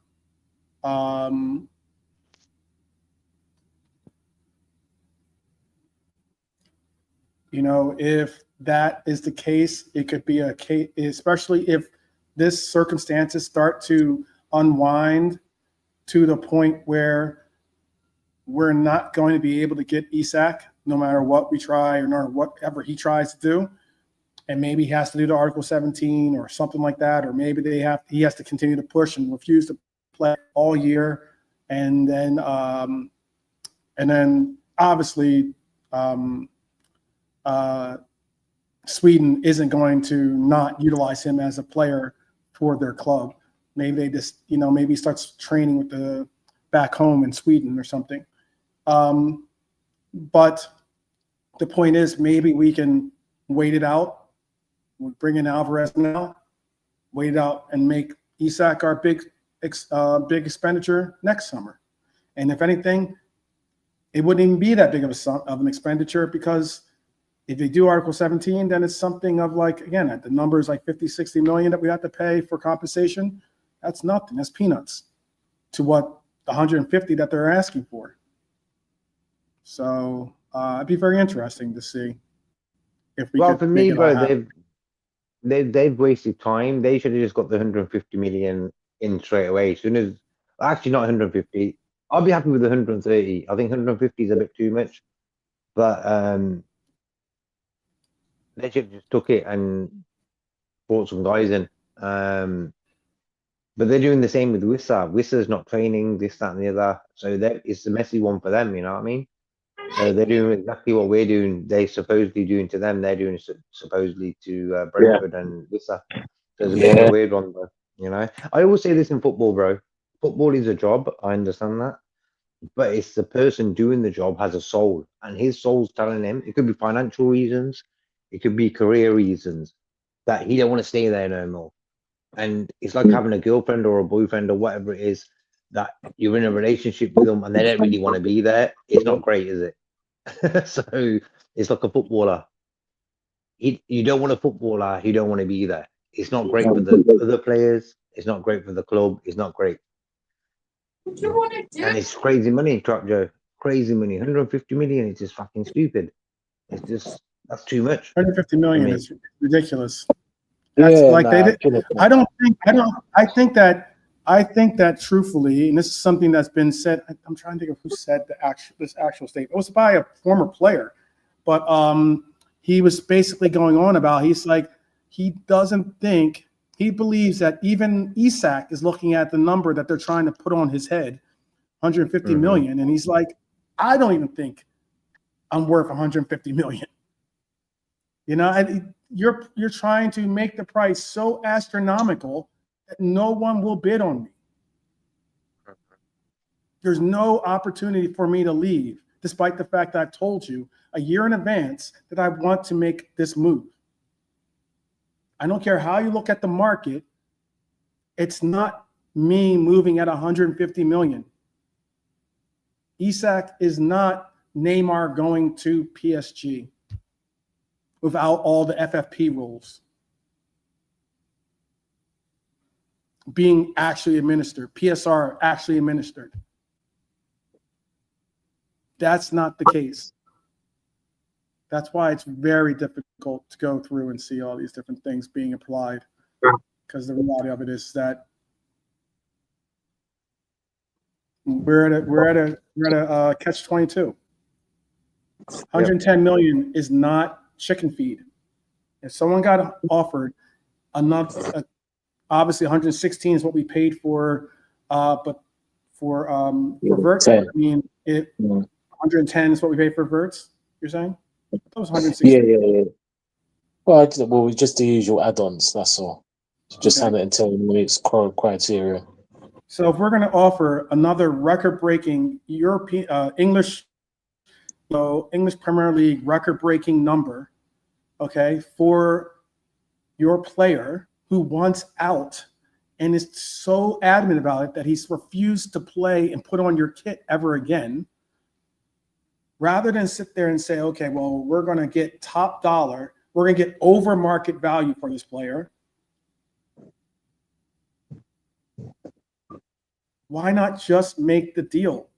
You know, if that is the case, it could be a case, especially if this circumstances start to unwind to the point where we're not going to be able to get Isak no matter what we try or no matter whatever he tries to do. And maybe he has to do the Article 17 or something like that, or maybe he has to continue to push and refuse to play all year. And then obviously Sweden isn't going to not utilize him as a player for their club. Maybe they just, you know, maybe he starts training with the back home in Sweden or something. But the point is, maybe we can wait it out. We'll bring in Alvarez now, wait it out, and make Isak our big expenditure next summer. And if anything, it wouldn't even be that big of an expenditure, because if they do Article 17, then it's something of like, again, the number is like 50, 60 million that we have to pay for compensation. That's nothing. That's peanuts to what the 150 that they're asking for. So it'd be very interesting to see if we well, could for me, bro, happen. they've wasted time. They should have just got the 150 million in straight away. As soon as, actually not 150. I'll be happy with 130. I think 150 is a bit too much. But they should have just took it and brought some guys in. But they're doing the same with Wissa. Wissa's not training, this, that, and the other. So it's a messy one for them, you know what I mean? So they're doing exactly what we're doing. They're supposedly doing to them. They're doing supposedly to Brentford and Wissa. So it's a bit of a weird one, bro. You know? I always say this in football, bro. Football is a job. I understand that. But it's the person doing the job has a soul. And his soul's telling him, it could be financial reasons, it could be career reasons, that he don't want to stay there no more. And it's like having a girlfriend or a boyfriend or whatever it is, that you're in a relationship with them and they don't really want to be there. It's not great, is it? So it's like a footballer. You don't want a footballer who don't want to be there. It's not great for the other players. It's not great for the club. It's not great. And it's crazy money, Trap Joe. Crazy money. 150 million is just fucking stupid. It's just that's too much. 150 million I mean- is ridiculous. That's I think that truthfully, and this is something that's been said. I'm trying to think of who said this actual statement. It was by a former player, but he was basically going on about he's like he doesn't think he believes that even Isak is looking at the number that they're trying to put on his head, 150 million, and he's like, I don't even think I'm worth 150 million. You know, and you're trying to make the price so astronomical that no one will bid on me. There's no opportunity for me to leave, despite the fact that I've told you a year in advance that I want to make this move. I don't care how you look at the market. It's not me moving at 150 million. Isak is not Neymar going to PSG without all the FFP rules being actually administered, PSR actually administered. That's not the case. That's why it's very difficult to go through and see all these different things being applied, because the reality of it is that we're at a catch-22. 110 million is not chicken feed. If someone got offered enough, obviously 116 is what we paid for, but for Verts, I mean, 110 is what we paid for Verts. You're saying? I thought it was 116. Yeah. Well, we just the usual add-ons. That's all. Just have it until it's criteria. So if we're going to offer another record-breaking European English Premier League record-breaking number, okay, for your player who wants out and is so adamant about it that he's refused to play and put on your kit ever again, rather than sit there and say, okay, well, we're going to get top dollar, we're going to get over market value for this player. Why not just make the deal?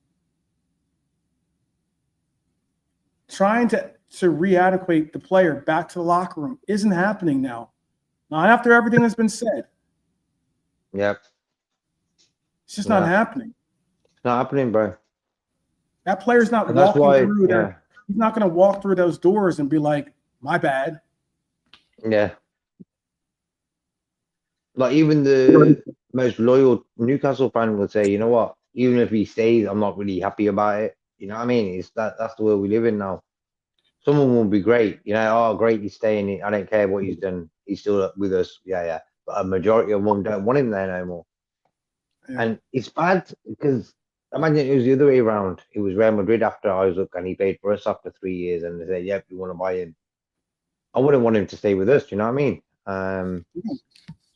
Trying to readequate the player back to the locker room isn't happening now. Not after everything has been said. Yep. It's just not happening. It's not happening, bro. That player's not walking through there. He's not going to walk through those doors and be like, my bad. Yeah. Like even the most loyal Newcastle fan would say, you know what, even if he stays, I'm not really happy about it. You know what I mean? That's the world we live in now. Someone will be great, you know, oh great, he's staying. I don't care what he's done. He's still with us. Yeah. But a majority of them don't want him there no more. Yeah. And it's bad because imagine it was the other way around. It was Real Madrid after Isak and he paid for us after 3 years and they said, yep, we want to buy him. I wouldn't want him to stay with us, you know what I mean?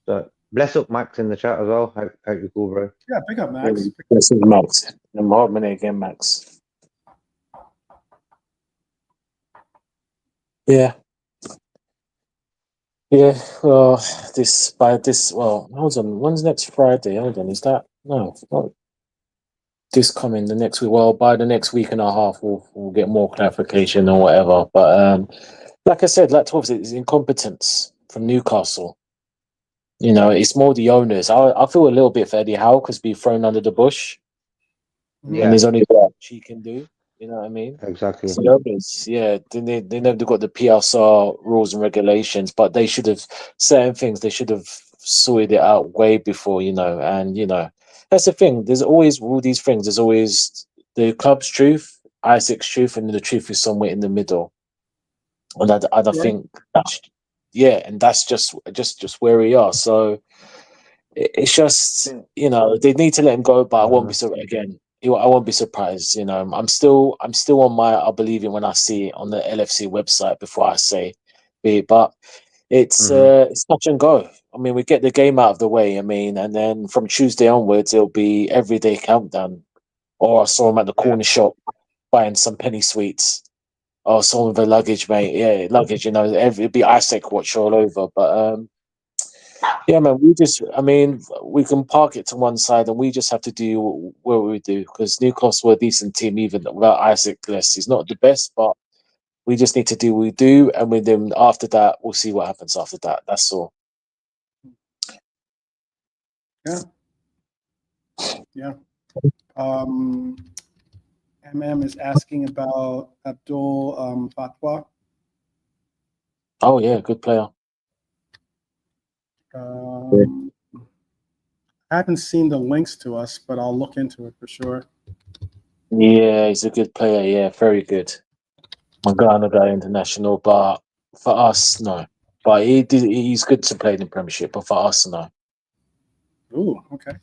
So bless up Max in the chat as well. Hope you're cool, bro. Yeah, pick up Max. Bless up Max. I'm hard minute again, Max. Yeah. Well, hold on. When's next Friday? Hold on. Is that no? Not this coming the next week. Well, by the next week and a half, we'll get more clarification or whatever. But like I said, like 12th, it's incompetence from Newcastle. You know, it's more the owners. I feel a little bit for Eddie Howe because be thrown under the bush. Yeah. And there's only what she can do. You know what I mean? Exactly. So others, they never got the PSR rules and regulations, but they should have certain things. They should have sorted it out way before, you know. And you know, that's the thing. There's always all these things. There's always the club's truth, Isak's truth, and the truth is somewhere in the middle. And I think that's and that's just where we are. So it's just they need to let him go, but I won't be so again. I won't be surprised. You know, I'm still on my I believe it when I see it on the LFC website before I say it. But it's touch and go. I mean, we get the game out of the way. I mean, and then from Tuesday onwards, it'll be everyday countdown. Or I saw him at the corner shop buying some penny sweets. Or someone with a luggage, mate. Yeah, luggage. You know, it'd be Isak watch all over. But Yeah, man. We can park it to one side, and we just have to do what we do because Newcastle were a decent team, even without Isak. He's not the best, but we just need to do what we do, and with them after that, we'll see what happens after that. That's all. Yeah. MM is asking about Abdul Fatwa. Oh yeah, good player. I haven't seen the links to us, but I'll look into it for sure. Yeah, he's a good player. Yeah, very good. Ghana guy international, but for us, no. But he's good to play in the Premiership, but for us, no. Ooh, okay.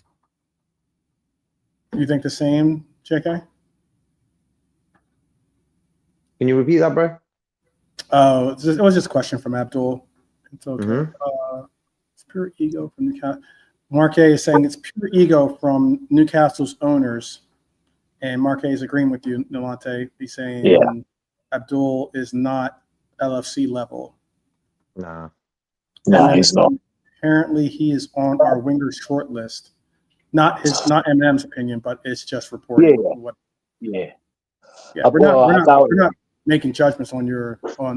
You think the same, JK? Can you repeat that, bro? Oh, it was just a question from Abdul. It's okay. Mm-hmm. It's pure ego from Newcastle. Marque is saying it's pure ego from Newcastle's owners. And Marque is agreeing with you, Nolante. He's saying Abdul is not LFC level. Nah. No, he's not. Apparently, he is on our winger short list. Not MM's opinion, but it's just reported. Yeah. We're not making judgments on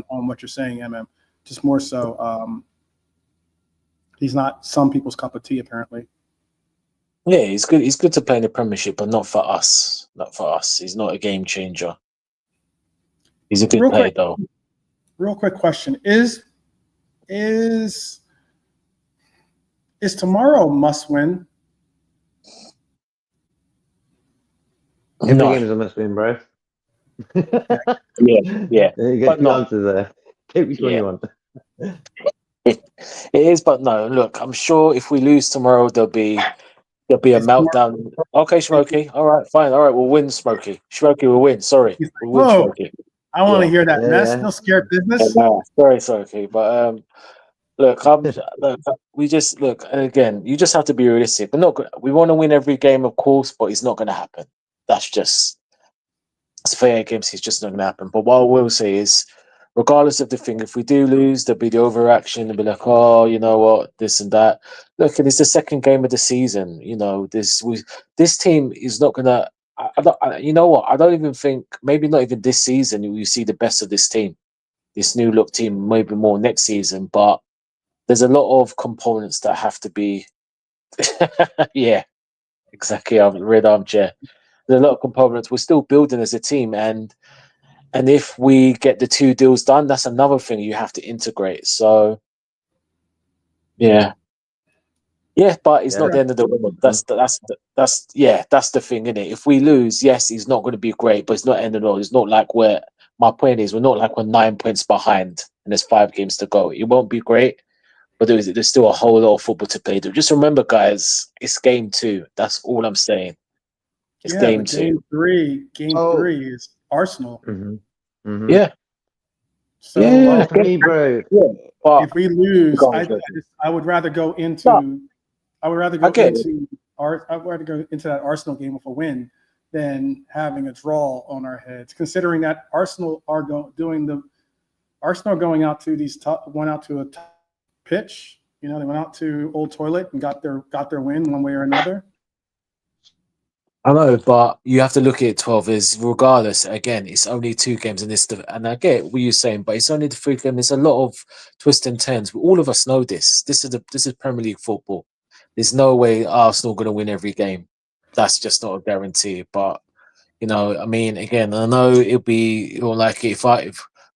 what you're saying, MM. Just more so, he's not some people's cup of tea, apparently. Yeah, he's good. He's good to play in the Premiership, but not for us. Not for us. He's not a game changer. He's a good player, though. Real quick question: Is tomorrow must win? Every game is a must win, bro. Yeah. You get two answers there. Take which one you want. It is, but no. Look, I'm sure if we lose tomorrow, there'll be a meltdown. Okay, Smokey. All right, fine. All right, we'll win, Smokey. Smokey will win. Sorry, we'll win, Smokey. I want to hear that mess. No scared business. Sorry, Smokey, but look, we just look, and again, you just have to be realistic. We want to win every game, of course, but it's not going to happen. It's fair games. It's just not going to happen. But what I will say is, regardless of the thing, if we do lose, there'll be the overreaction. They'll be like, oh, you know what, this and that. Look, it's the second game of the season. You know, this team is not going to. You know what? I don't even think, maybe not even this season, you see the best of this team, this new look team, maybe more next season. But there's a lot of components that have to be. Yeah, exactly. I've read armchair. There's a lot of components. We're still building as a team, and if we get the 2 deals done, that's another thing you have to integrate. So, yeah, but it's not the end of the world. That's the thing, isn't it? If we lose, yes, he's not going to be great, but it's not the end of the world. It's not like we're 9 points behind and there's 5 games to go. It won't be great, but there's still a whole lot of football to play. Just remember, guys, it's game 2. That's all I'm saying. It's game 2. Game three is Arsenal. Mm-hmm. Mm-hmm. Yeah. So bro. If we lose, I would rather go into. I would rather go into that Arsenal game with a win than having a draw on our heads. Considering that Arsenal are going out to went out to a pitch. You know, they went out to Old Toilet and got their win one way or another. I know, but you have to look at it 12 is regardless. Again, it's only 2 games in this, and I get what you're saying, but it's only the 3 games. There's a lot of twists and turns. All of us know this. This is Premier League football. There's no way Arsenal going to win every game. That's just not a guarantee. But you know, I mean, again, I know if we're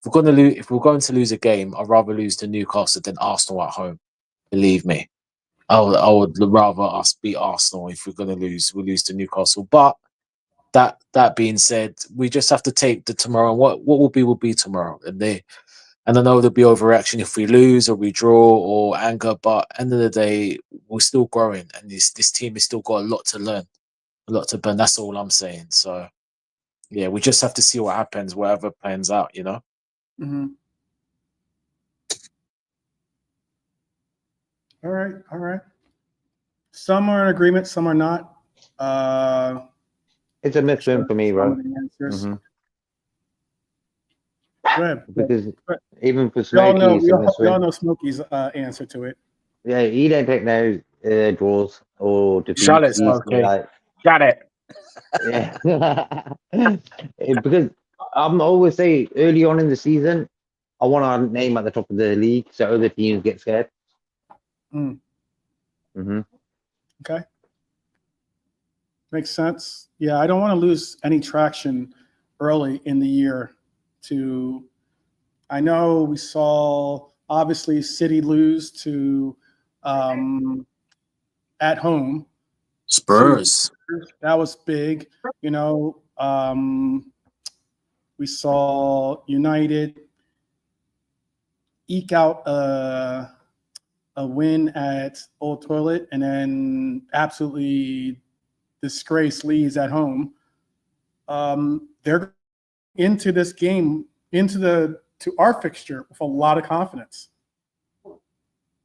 going to lose a game, I'd rather lose to Newcastle than Arsenal at home. Believe me. I would rather us beat Arsenal if we're going to lose. We lose to Newcastle. But that being said, we just have to take the tomorrow. What will be tomorrow. And I know there'll be overreaction if we lose or we draw or anger. But at the end of the day, we're still growing, and this team has still got a lot to learn, a lot to burn. That's all I'm saying. So yeah, we just have to see what happens, whatever plans out. You know. Mm-hmm. All right. Some are in agreement, some are not. It's a mixed win for me, bro. Mm-hmm. Because even for Smokey, Smokey, we all know Smokey's answer to it. Yeah, he don't take no draws or defeats. Shut it, He's Smokey. like, Got it. yeah. Because I'm always say early on in the season, I want our name at the top of the league so other teams get scared. Mm. Mm-hmm. Okay. Makes sense. Yeah, I don't want to lose any traction early in the year. I know we saw obviously City lose to at home. Spurs. That was big. You know, we saw United eke out a win at Old Toilet and then absolutely disgrace Leeds at home. They're into this game, to our fixture with a lot of confidence.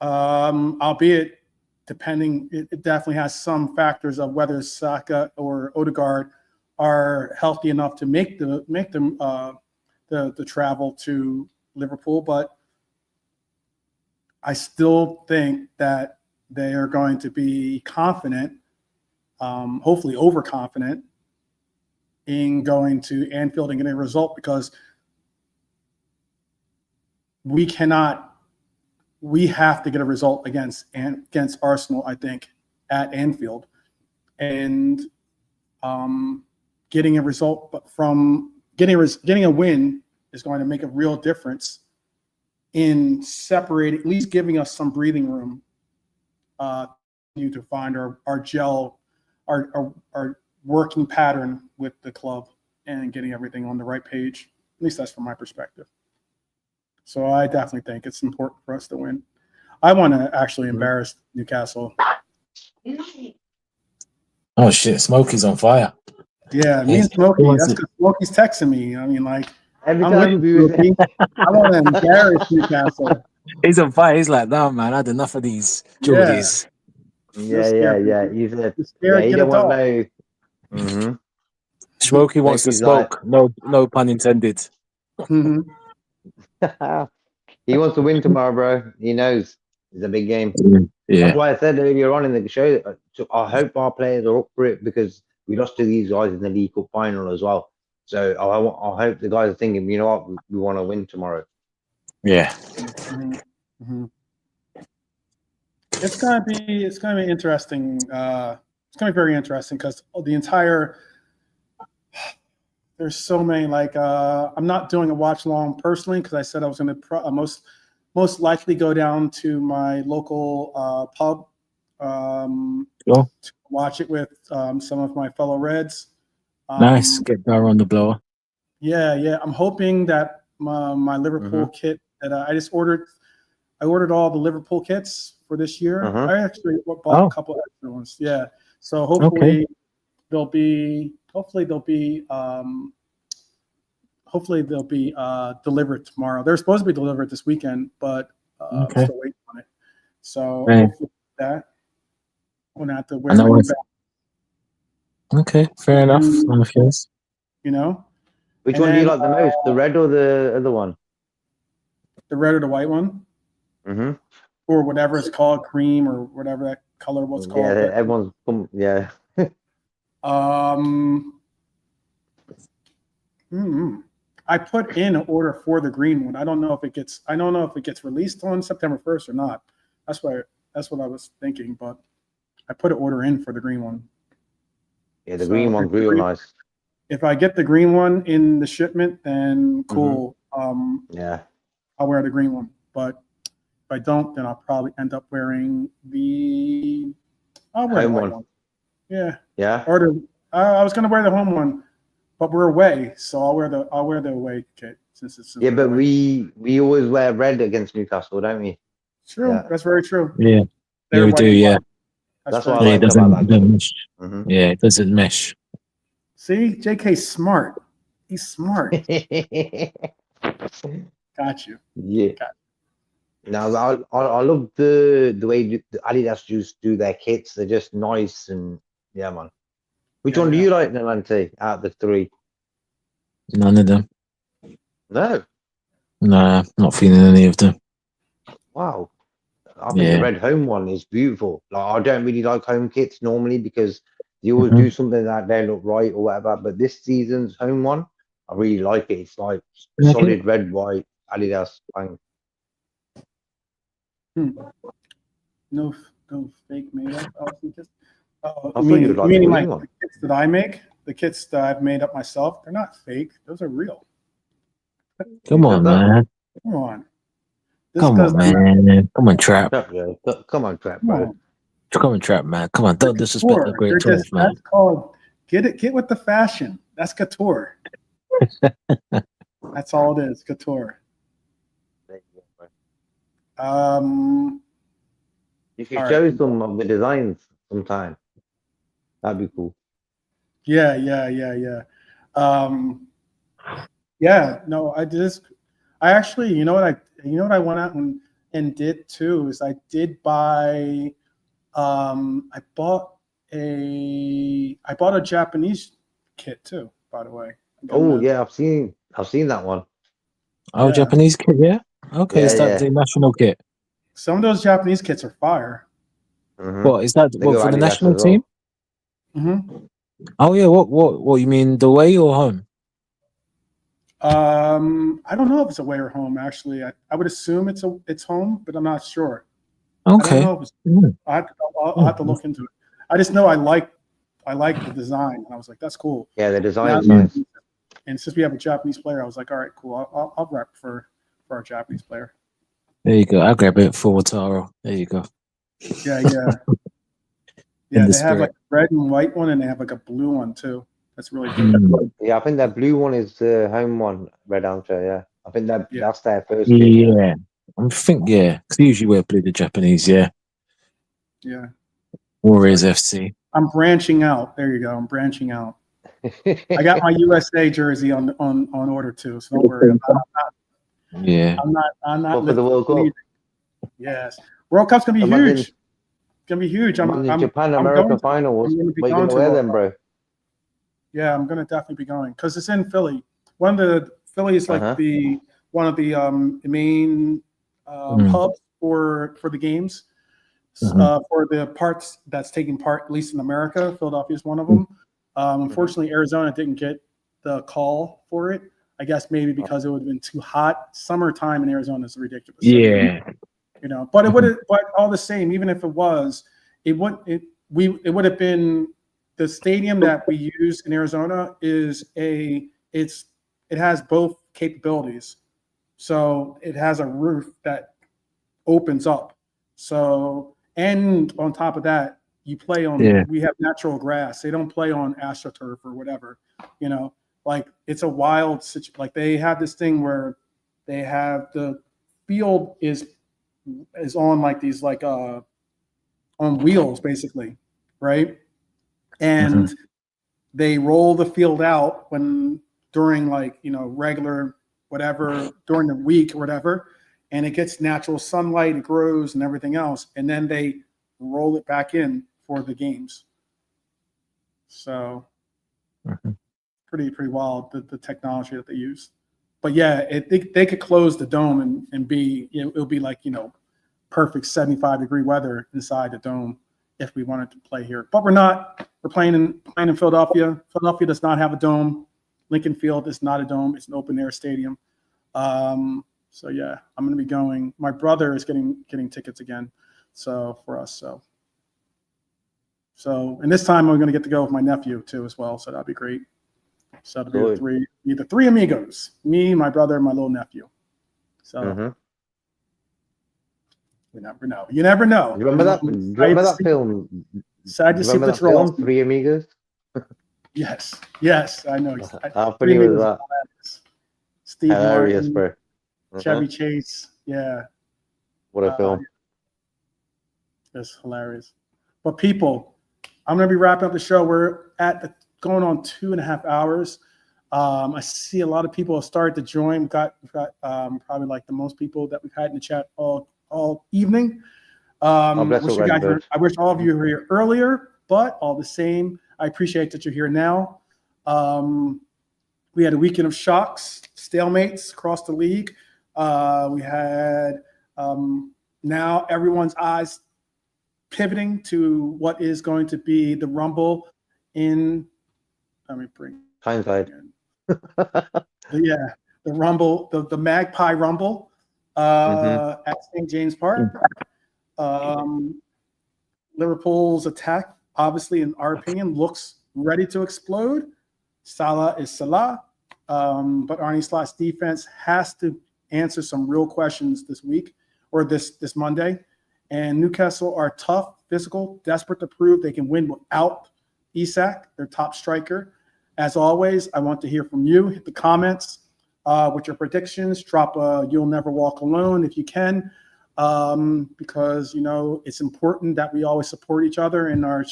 Albeit depending, it definitely has some factors of whether Saka or Odegaard are healthy enough to make them the travel to Liverpool, but I still think that they are going to be confident, hopefully overconfident, in going to Anfield and getting a result, because we have to get a result against Arsenal, I think, at Anfield. And getting a result, but from getting a win is going to make a real difference in separating, at least giving us some breathing room to find our gel, our working pattern with the club and getting everything on the right page. At least that's from my perspective. So I definitely think it's important for us to win. I want to actually embarrass Newcastle. Oh shit, Smokey's on fire. Yeah, me and Smokey. That's because Smokey's texting me. I mean, like, Every I'm time with you, Smokey. I want to embarrass Newcastle. He's on fire. He's like, no, man, I had enough of these Geordies. Yeah. He's You're scared, he get don't a want dog. no. Mm-hmm. Smokey wants to Smokey's like- smoke. No pun intended. Mhm. He wants to win tomorrow, bro. He knows it's a big game. Yeah. That's why I said earlier on in the show, I hope our players are up for it, because we lost to these guys in the League Cup final as well. So I hope the guys are thinking, you know what, we want to win tomorrow. Yeah. Mhm. Mhm. It's gonna be interesting. It's gonna be very interesting because there's so many, like, I'm not doing a watch along personally because I said I was going to most likely go down to my local pub Sure. to watch it with some of my fellow Reds. Nice. Get Barrow on the blower. Yeah. I'm hoping that my Liverpool kit that I just ordered. I ordered all the Liverpool kits for this year. I actually bought a couple extra ones. Yeah. So hopefully they'll be delivered tomorrow. They're supposed to be delivered this weekend, but I'm still waiting on it. So hopefully that I'm gonna have to wear my back. Okay, fair enough. You know, Which one do you like the most, the red or the other one? The red or the white one, or whatever it's called, cream or whatever that color was called. Yeah, everyone's yeah. I put in an order for the green one. I don't know if it gets released on September 1st or not. That's what I was thinking, but I put an order in for the green one. Yeah, the green one's real nice. If I get the green one in the shipment, then cool. Yeah, I'll wear the green one. But if I don't, then I'll probably end up wearing the white one. Yeah. Yeah. Or I was gonna wear the home one, but we're away, so I'll wear the away kit since it's. Yeah, but we always wear red against Newcastle, don't we? True. Yeah. That's very true. Yeah. Yeah, we do. Yeah. That's what I like about that. Mesh. Yeah, it doesn't mesh. See, JK's smart. He's smart. Got you. Yeah. Now I love the way the Adidas just do their kits. They're just nice and yeah, man. Which one do you like, Nalante, out of the three? None of them. No. Nah, not feeling any of them. Wow. I think the red home one is beautiful. Like, I don't really like home kits normally because they always do something that don't look right or whatever. But this season's home one, I really like it. It's like solid red, white, Adidas. Bang. No fake made up outfits. Oh, I thought you would like the meaning green like one. the kits that I make, the kits that I've made up myself, they're not fake. Those are real. Come on, man. Come on. Come on, man. Come on, Trap. Trap, yeah. Come on, Trap, Come bro. on. Come on, Trap, man. Come on. Don't disrespect the great 12th, man. That's called get with the fashion. That's couture. That's all it is, couture. There you go, bro. You should show some of the designs sometime. That'd be cool. Yeah. No, I actually, you know what I went out and did too is I did buy I bought a Japanese kit too, by the way. Oh yeah, I've seen that one. Oh, Yeah. Japanese kit, yeah? Okay, is that Yeah. the national kit? Some of those Japanese kits are fire. What is that? They What go for the Adidas national as well. team? Mm-hmm. Oh yeah, what you mean the away or home? I don't know if it's away or home. Actually, I would assume it's home, but I'm not sure. Okay. I don't know if it's, I'll have to look into it. I just know I like the design, and I was like, that's cool. Yeah, the design is Now, nice. And since we have a Japanese player, I was like, all right, cool. I'll rep for our Japanese player. There you go. I'll grab it for Wataro. There you go. Yeah. In the They have like spirit. a red and white one, and they have like a blue one too. That's really good. Yeah, I think that blue one is the home one, Red Armchair. Yeah, I think that's their first kit. Yeah. I think, yeah. Because they usually wear blue, the Japanese, yeah. Yeah. Warriors FC. I'm branching out. There you go. I'm branching out. I got my USA jersey on order too, so don't worry. I'm not What for the World Cup? Yes, World Cup's gonna be Imagine- huge. It's gonna be huge. I'm Japan I'm America going to- finals. I'm gonna be What are you going gonna to wear World then, Cup. bro? Yeah, I'm gonna definitely be going because it's in Philly. One of the Philly is like one of the main hubs for the games. For the parts that's taking part, at least in America, Philadelphia is one of them. Unfortunately, Arizona didn't get the call for it. I guess maybe because it would have been too hot. Summertime in Arizona is ridiculous. Yeah. You know, but it would have. But all the same, even if it was, it would have been the stadium that we use in Arizona it has both capabilities. So it has a roof that opens up. So, and on top of that, you play on, we have natural grass. They don't play on AstroTurf or whatever, you know, like it's a wild situation. Like they have this thing where they have the field is on like these, like, on wheels basically. Right. And they roll the field out during like, you know, regular, whatever, during the week or whatever. And it gets natural sunlight, it grows and everything else. And then they roll it back in for the games. So pretty wild, the technology that they use. But yeah, they could close the dome and it'll be like, you know, perfect 75-degree weather inside the dome if we wanted to play here. But we're not. We're playing in Philadelphia. Philadelphia does not have a dome. Lincoln Field is not a dome. It's an open air stadium. So yeah, I'm going to be going. My brother is getting tickets again. So for us, so and this time I'm going to get to go with my nephew too as well. So that'll be great. So it'll be the three amigos: me, my brother, and my little nephew. So you never know. You never know. You remember that? Remember that film? Sad to see the draws. Three Amigos. Yes, I know. How funny was that? Steve Hilarious, Martin, bro. Chevy Chase. Yeah. What a film. It's hilarious. But people, I'm going to be wrapping up the show. We're going on 2.5 hours. I see a lot of people have started to join. We've got probably like the most people that we've had in the chat all evening. I wish all of you were here earlier, but all the same, I appreciate that you're here now. We had a weekend of shocks, stalemates across the league. We had now everyone's eyes pivoting to what is going to be the Rumble in. Let me bring. Hindsight. Yeah, the Rumble, the Magpie Rumble at St. James Park. Liverpool's attack, obviously, in our opinion, looks ready to explode. Salah is Salah, but Arne Slot's defense has to answer some real questions this week or this Monday. And Newcastle are tough, physical, desperate to prove they can win without Isak, their top striker. As always, I want to hear from you. Hit the comments with your predictions. Drop a "You'll Never Walk Alone" if you can, because it's important that we always support each other in our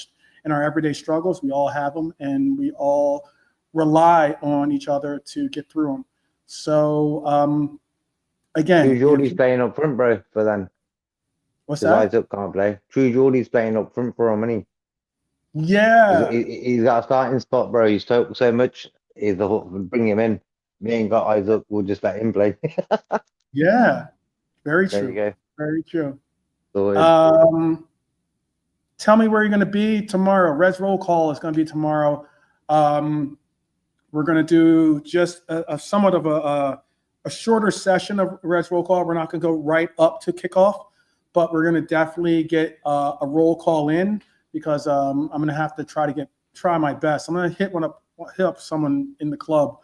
everyday struggles. We all have them, and we all rely on each other to get through them. So, again, True Geordie's playing up front, bro, for them. What's that? Isak can't play. True Geordie's playing up front for him, isn't he? Yeah. He's got a starting spot, bro. He's talked so much. He's the hook. Bring him in. Me ain't got Isak. We'll just let him play. Yeah. Very true. There you go. Very true. So, Tell me where you're going to be tomorrow. Res Roll Call is going to be tomorrow. We're going to do just a somewhat of a shorter session of Res Roll Call. We're not going to go right up to kickoff, but we're going to definitely get a roll call in because I'm going to have to try my best. I'm going to hit up someone in the club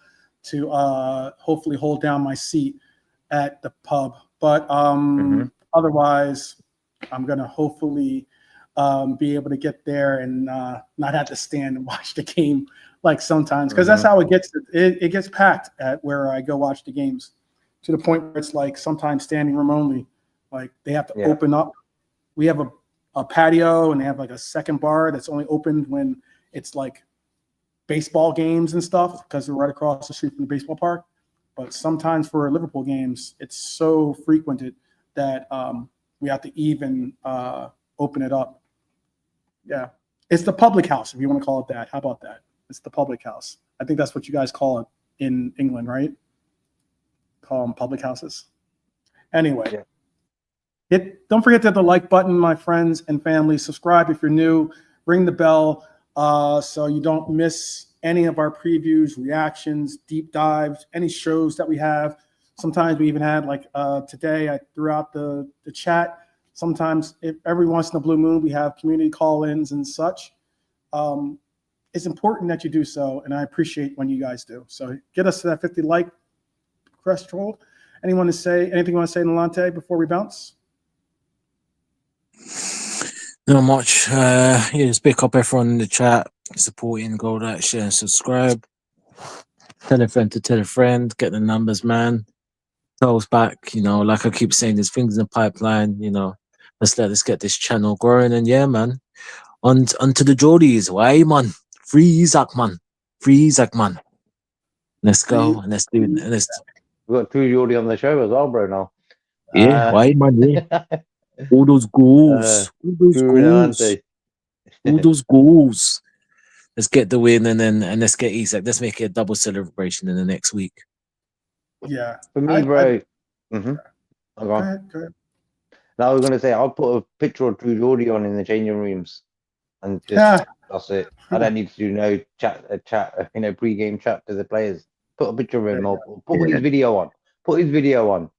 to hopefully hold down my seat at the pub. But otherwise, I'm going to hopefully be able to get there and not have to stand and watch the game like sometimes, because that's how it gets. It gets packed at where I go watch the games, to the point where it's like sometimes standing room only. Like they have to open up. We have a patio and they have like a second bar that's only opened when it's like baseball games and stuff, because we're right across the street from the baseball park. But sometimes for Liverpool games, it's so frequented that we have to even open it up. Yeah. It's the public house, if you want to call it that. How about that? It's the public house. I think that's what you guys call it in England, right? Call them public houses. Anyway, don't forget to hit the like button, my friends and family. Subscribe if you're new. Ring the bell so you don't miss any of our previews, reactions, deep dives, any shows that we have. Sometimes we even had, like today, I threw out the chat. Sometimes, every once in a blue moon, we have community call-ins and such. It's important that you do so, and I appreciate when you guys do. So get us to that 50 like threshold. Anything you want to say, Nolante, before we bounce? Not much. Just pick up everyone in the chat, supporting, go like, share, and subscribe. Tell a friend to tell a friend. Get the numbers, man. Tell us back. Like I keep saying, there's things in the pipeline. Let's get this channel growing. And yeah, man. On to the Geordies. Why, man? Free Isak, man. Free Isak, man. Let's go and let's do it. We've got True Geordie on the show as well, bro. Now. Yeah, why, man? Yeah. All those goals. All those goals. Let's get the win and let's get Isak. Let's make it a double celebration in the next week. Yeah. For me, bro. Go ahead. Now I was going to say, I'll put a picture of True Geordie on in the changing rooms. And just, that's it. I don't need to do no pre-game chat to the players. Put a picture of him or put his video on. Put his video on.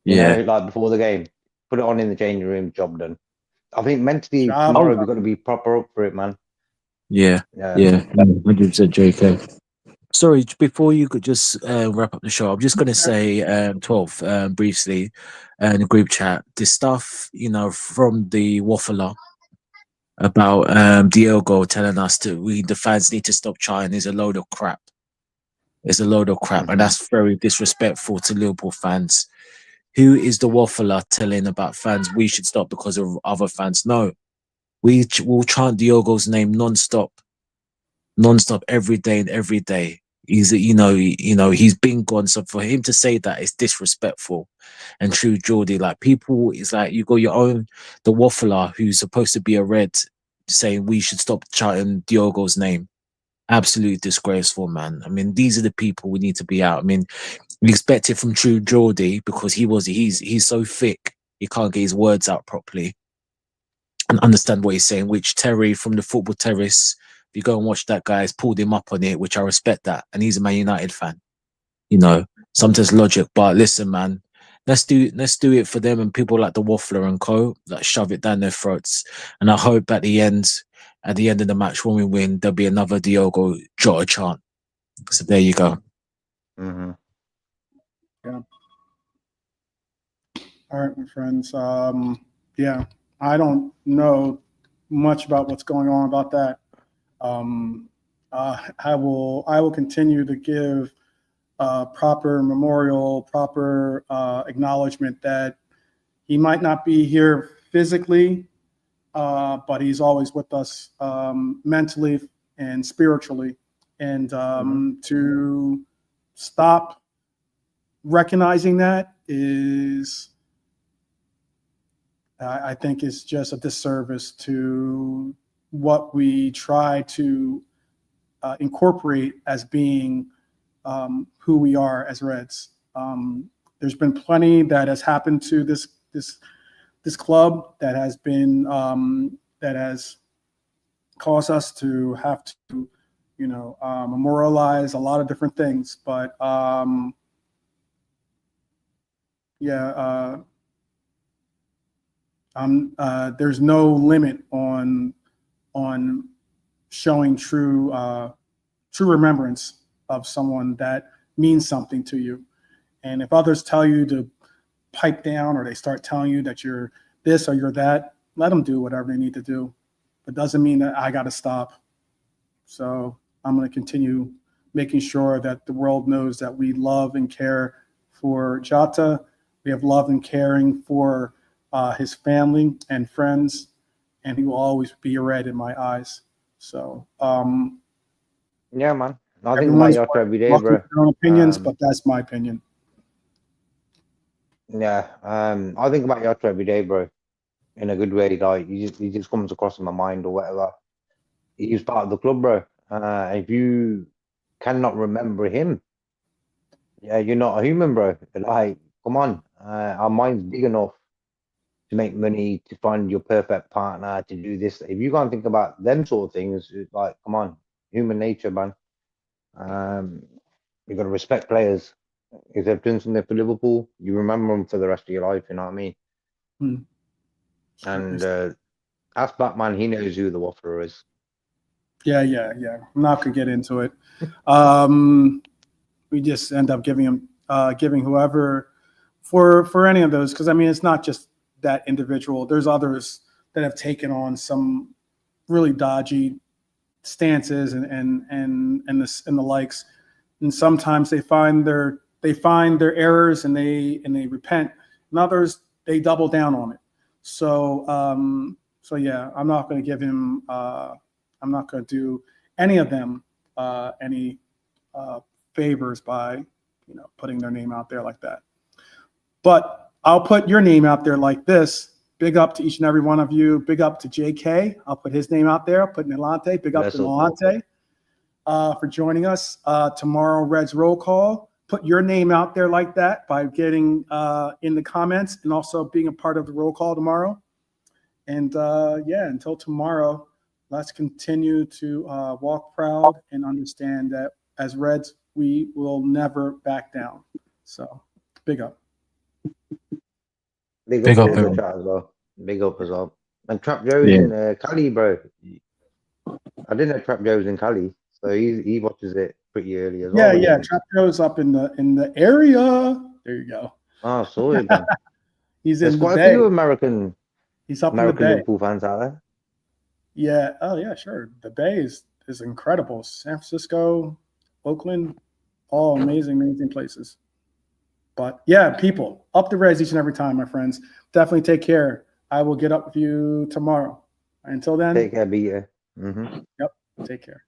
You know, like before the game. Put it on in the changing room, job done. I think mentally tomorrow we've got to be proper up for it, man. Yeah. 100% JK. Sorry, before you could just wrap up the show, I'm just going to say 12 briefly in the group chat. This stuff, from the waffler about Diogo telling us the fans need to stop chatting is a load of crap. It's a load of crap, and that's very disrespectful to Liverpool fans. Who is the waffler telling about fans we should stop because of other fans? No, we will chant Diogo's name non-stop every day and every day. He's he's been gone. So for him to say that is disrespectful. And True Geordie, like people, it's like you got your own the waffler who's supposed to be a red saying we should stop chanting Diogo's name. Absolutely disgraceful, man. I mean, these are the people we need to be out. I mean, we expect it from True Geordie because he's so thick. he can't get his words out properly and understand what he's saying, which Terry from the Football Terrace, if you go and watch that guy, has pulled him up on it, which I respect that. And he's a Man United fan. You know, sometimes logic, but listen, man, let's do it for them and people like the Waffler and co that shove it down their throats. And I hope at the end of the match when we win, there'll be another Diogo Jota chant. So there you go. Mm-hmm. Yeah. All right, my friends. Yeah, I don't know much about what's going on about that. I will continue to give proper memorial, proper acknowledgement that he might not be here physically, but he's always with us mentally and spiritually. And to stop recognizing that is, I think, is just a disservice to what we try to incorporate as being who we are as Reds. There's been plenty that has happened to this club that has been that has caused us to have to, memorialize a lot of different things. But there's no limit on showing true remembrance of someone that means something to you. And if others tell you to pipe down, or they start telling you that you're this or you're that, let them do whatever they need to do. It doesn't mean that I got to stop. So I'm going to continue making sure that the world knows that we love and care for Jota. We have love and caring for his family and friends, and he will always be a Red in my eyes. So, yeah, man. I think about Jota every day, bro. Their own opinions, but that's my opinion. Yeah, I think about Jota every day, bro. In a good way, like he just comes across in my mind or whatever. He's part of the club, bro. If you cannot remember him, yeah, you're not a human, bro. Like, come on, our mind's big enough to make money, to find your perfect partner, to do this. If you can't think about them sort of things, it's like, come on, human nature, man. You got to respect players. If they've done something for Liverpool, you remember them for the rest of your life. You know what I mean? And ask Batman, he knows who the Waffler is. Yeah. I'm not gonna get into it. We just end up giving whoever for any of those, because I mean, it's not just that individual. There's others that have taken on some really dodgy stances and the likes, and sometimes they find their errors and they repent, and others they double down on it. So yeah, I'm not going to give him. I'm not going to do any of them any favors by putting their name out there like that. But I'll put your name out there like this. Big up to each and every one of you. Big up to JK. I'll put his name out there. I'll put Nilante. Big up to Nilante for joining us. Tomorrow, Reds Roll Call. Put your name out there like that by getting in the comments and also being a part of the roll call tomorrow. And until tomorrow, let's continue to walk proud and understand that as Reds, we will never back down. So, big up. Big up to the chat as well. Big up as well. And Trap Joe's in Cali, bro. I didn't know Trap Joe's in Cali, so he watches it pretty early as well. Yeah. Trap Joe's up in the area. There you go. Oh, sorry, man. There's quite a few American. He's up American in the Bay. Liverpool fans out there. Yeah. Oh yeah, sure. The Bay is incredible. San Francisco, Oakland, all amazing places. But yeah, people, up the Reds each and every time, my friends. Definitely take care. I will get up with you tomorrow. Until then, take care, be here. Yep. Take care.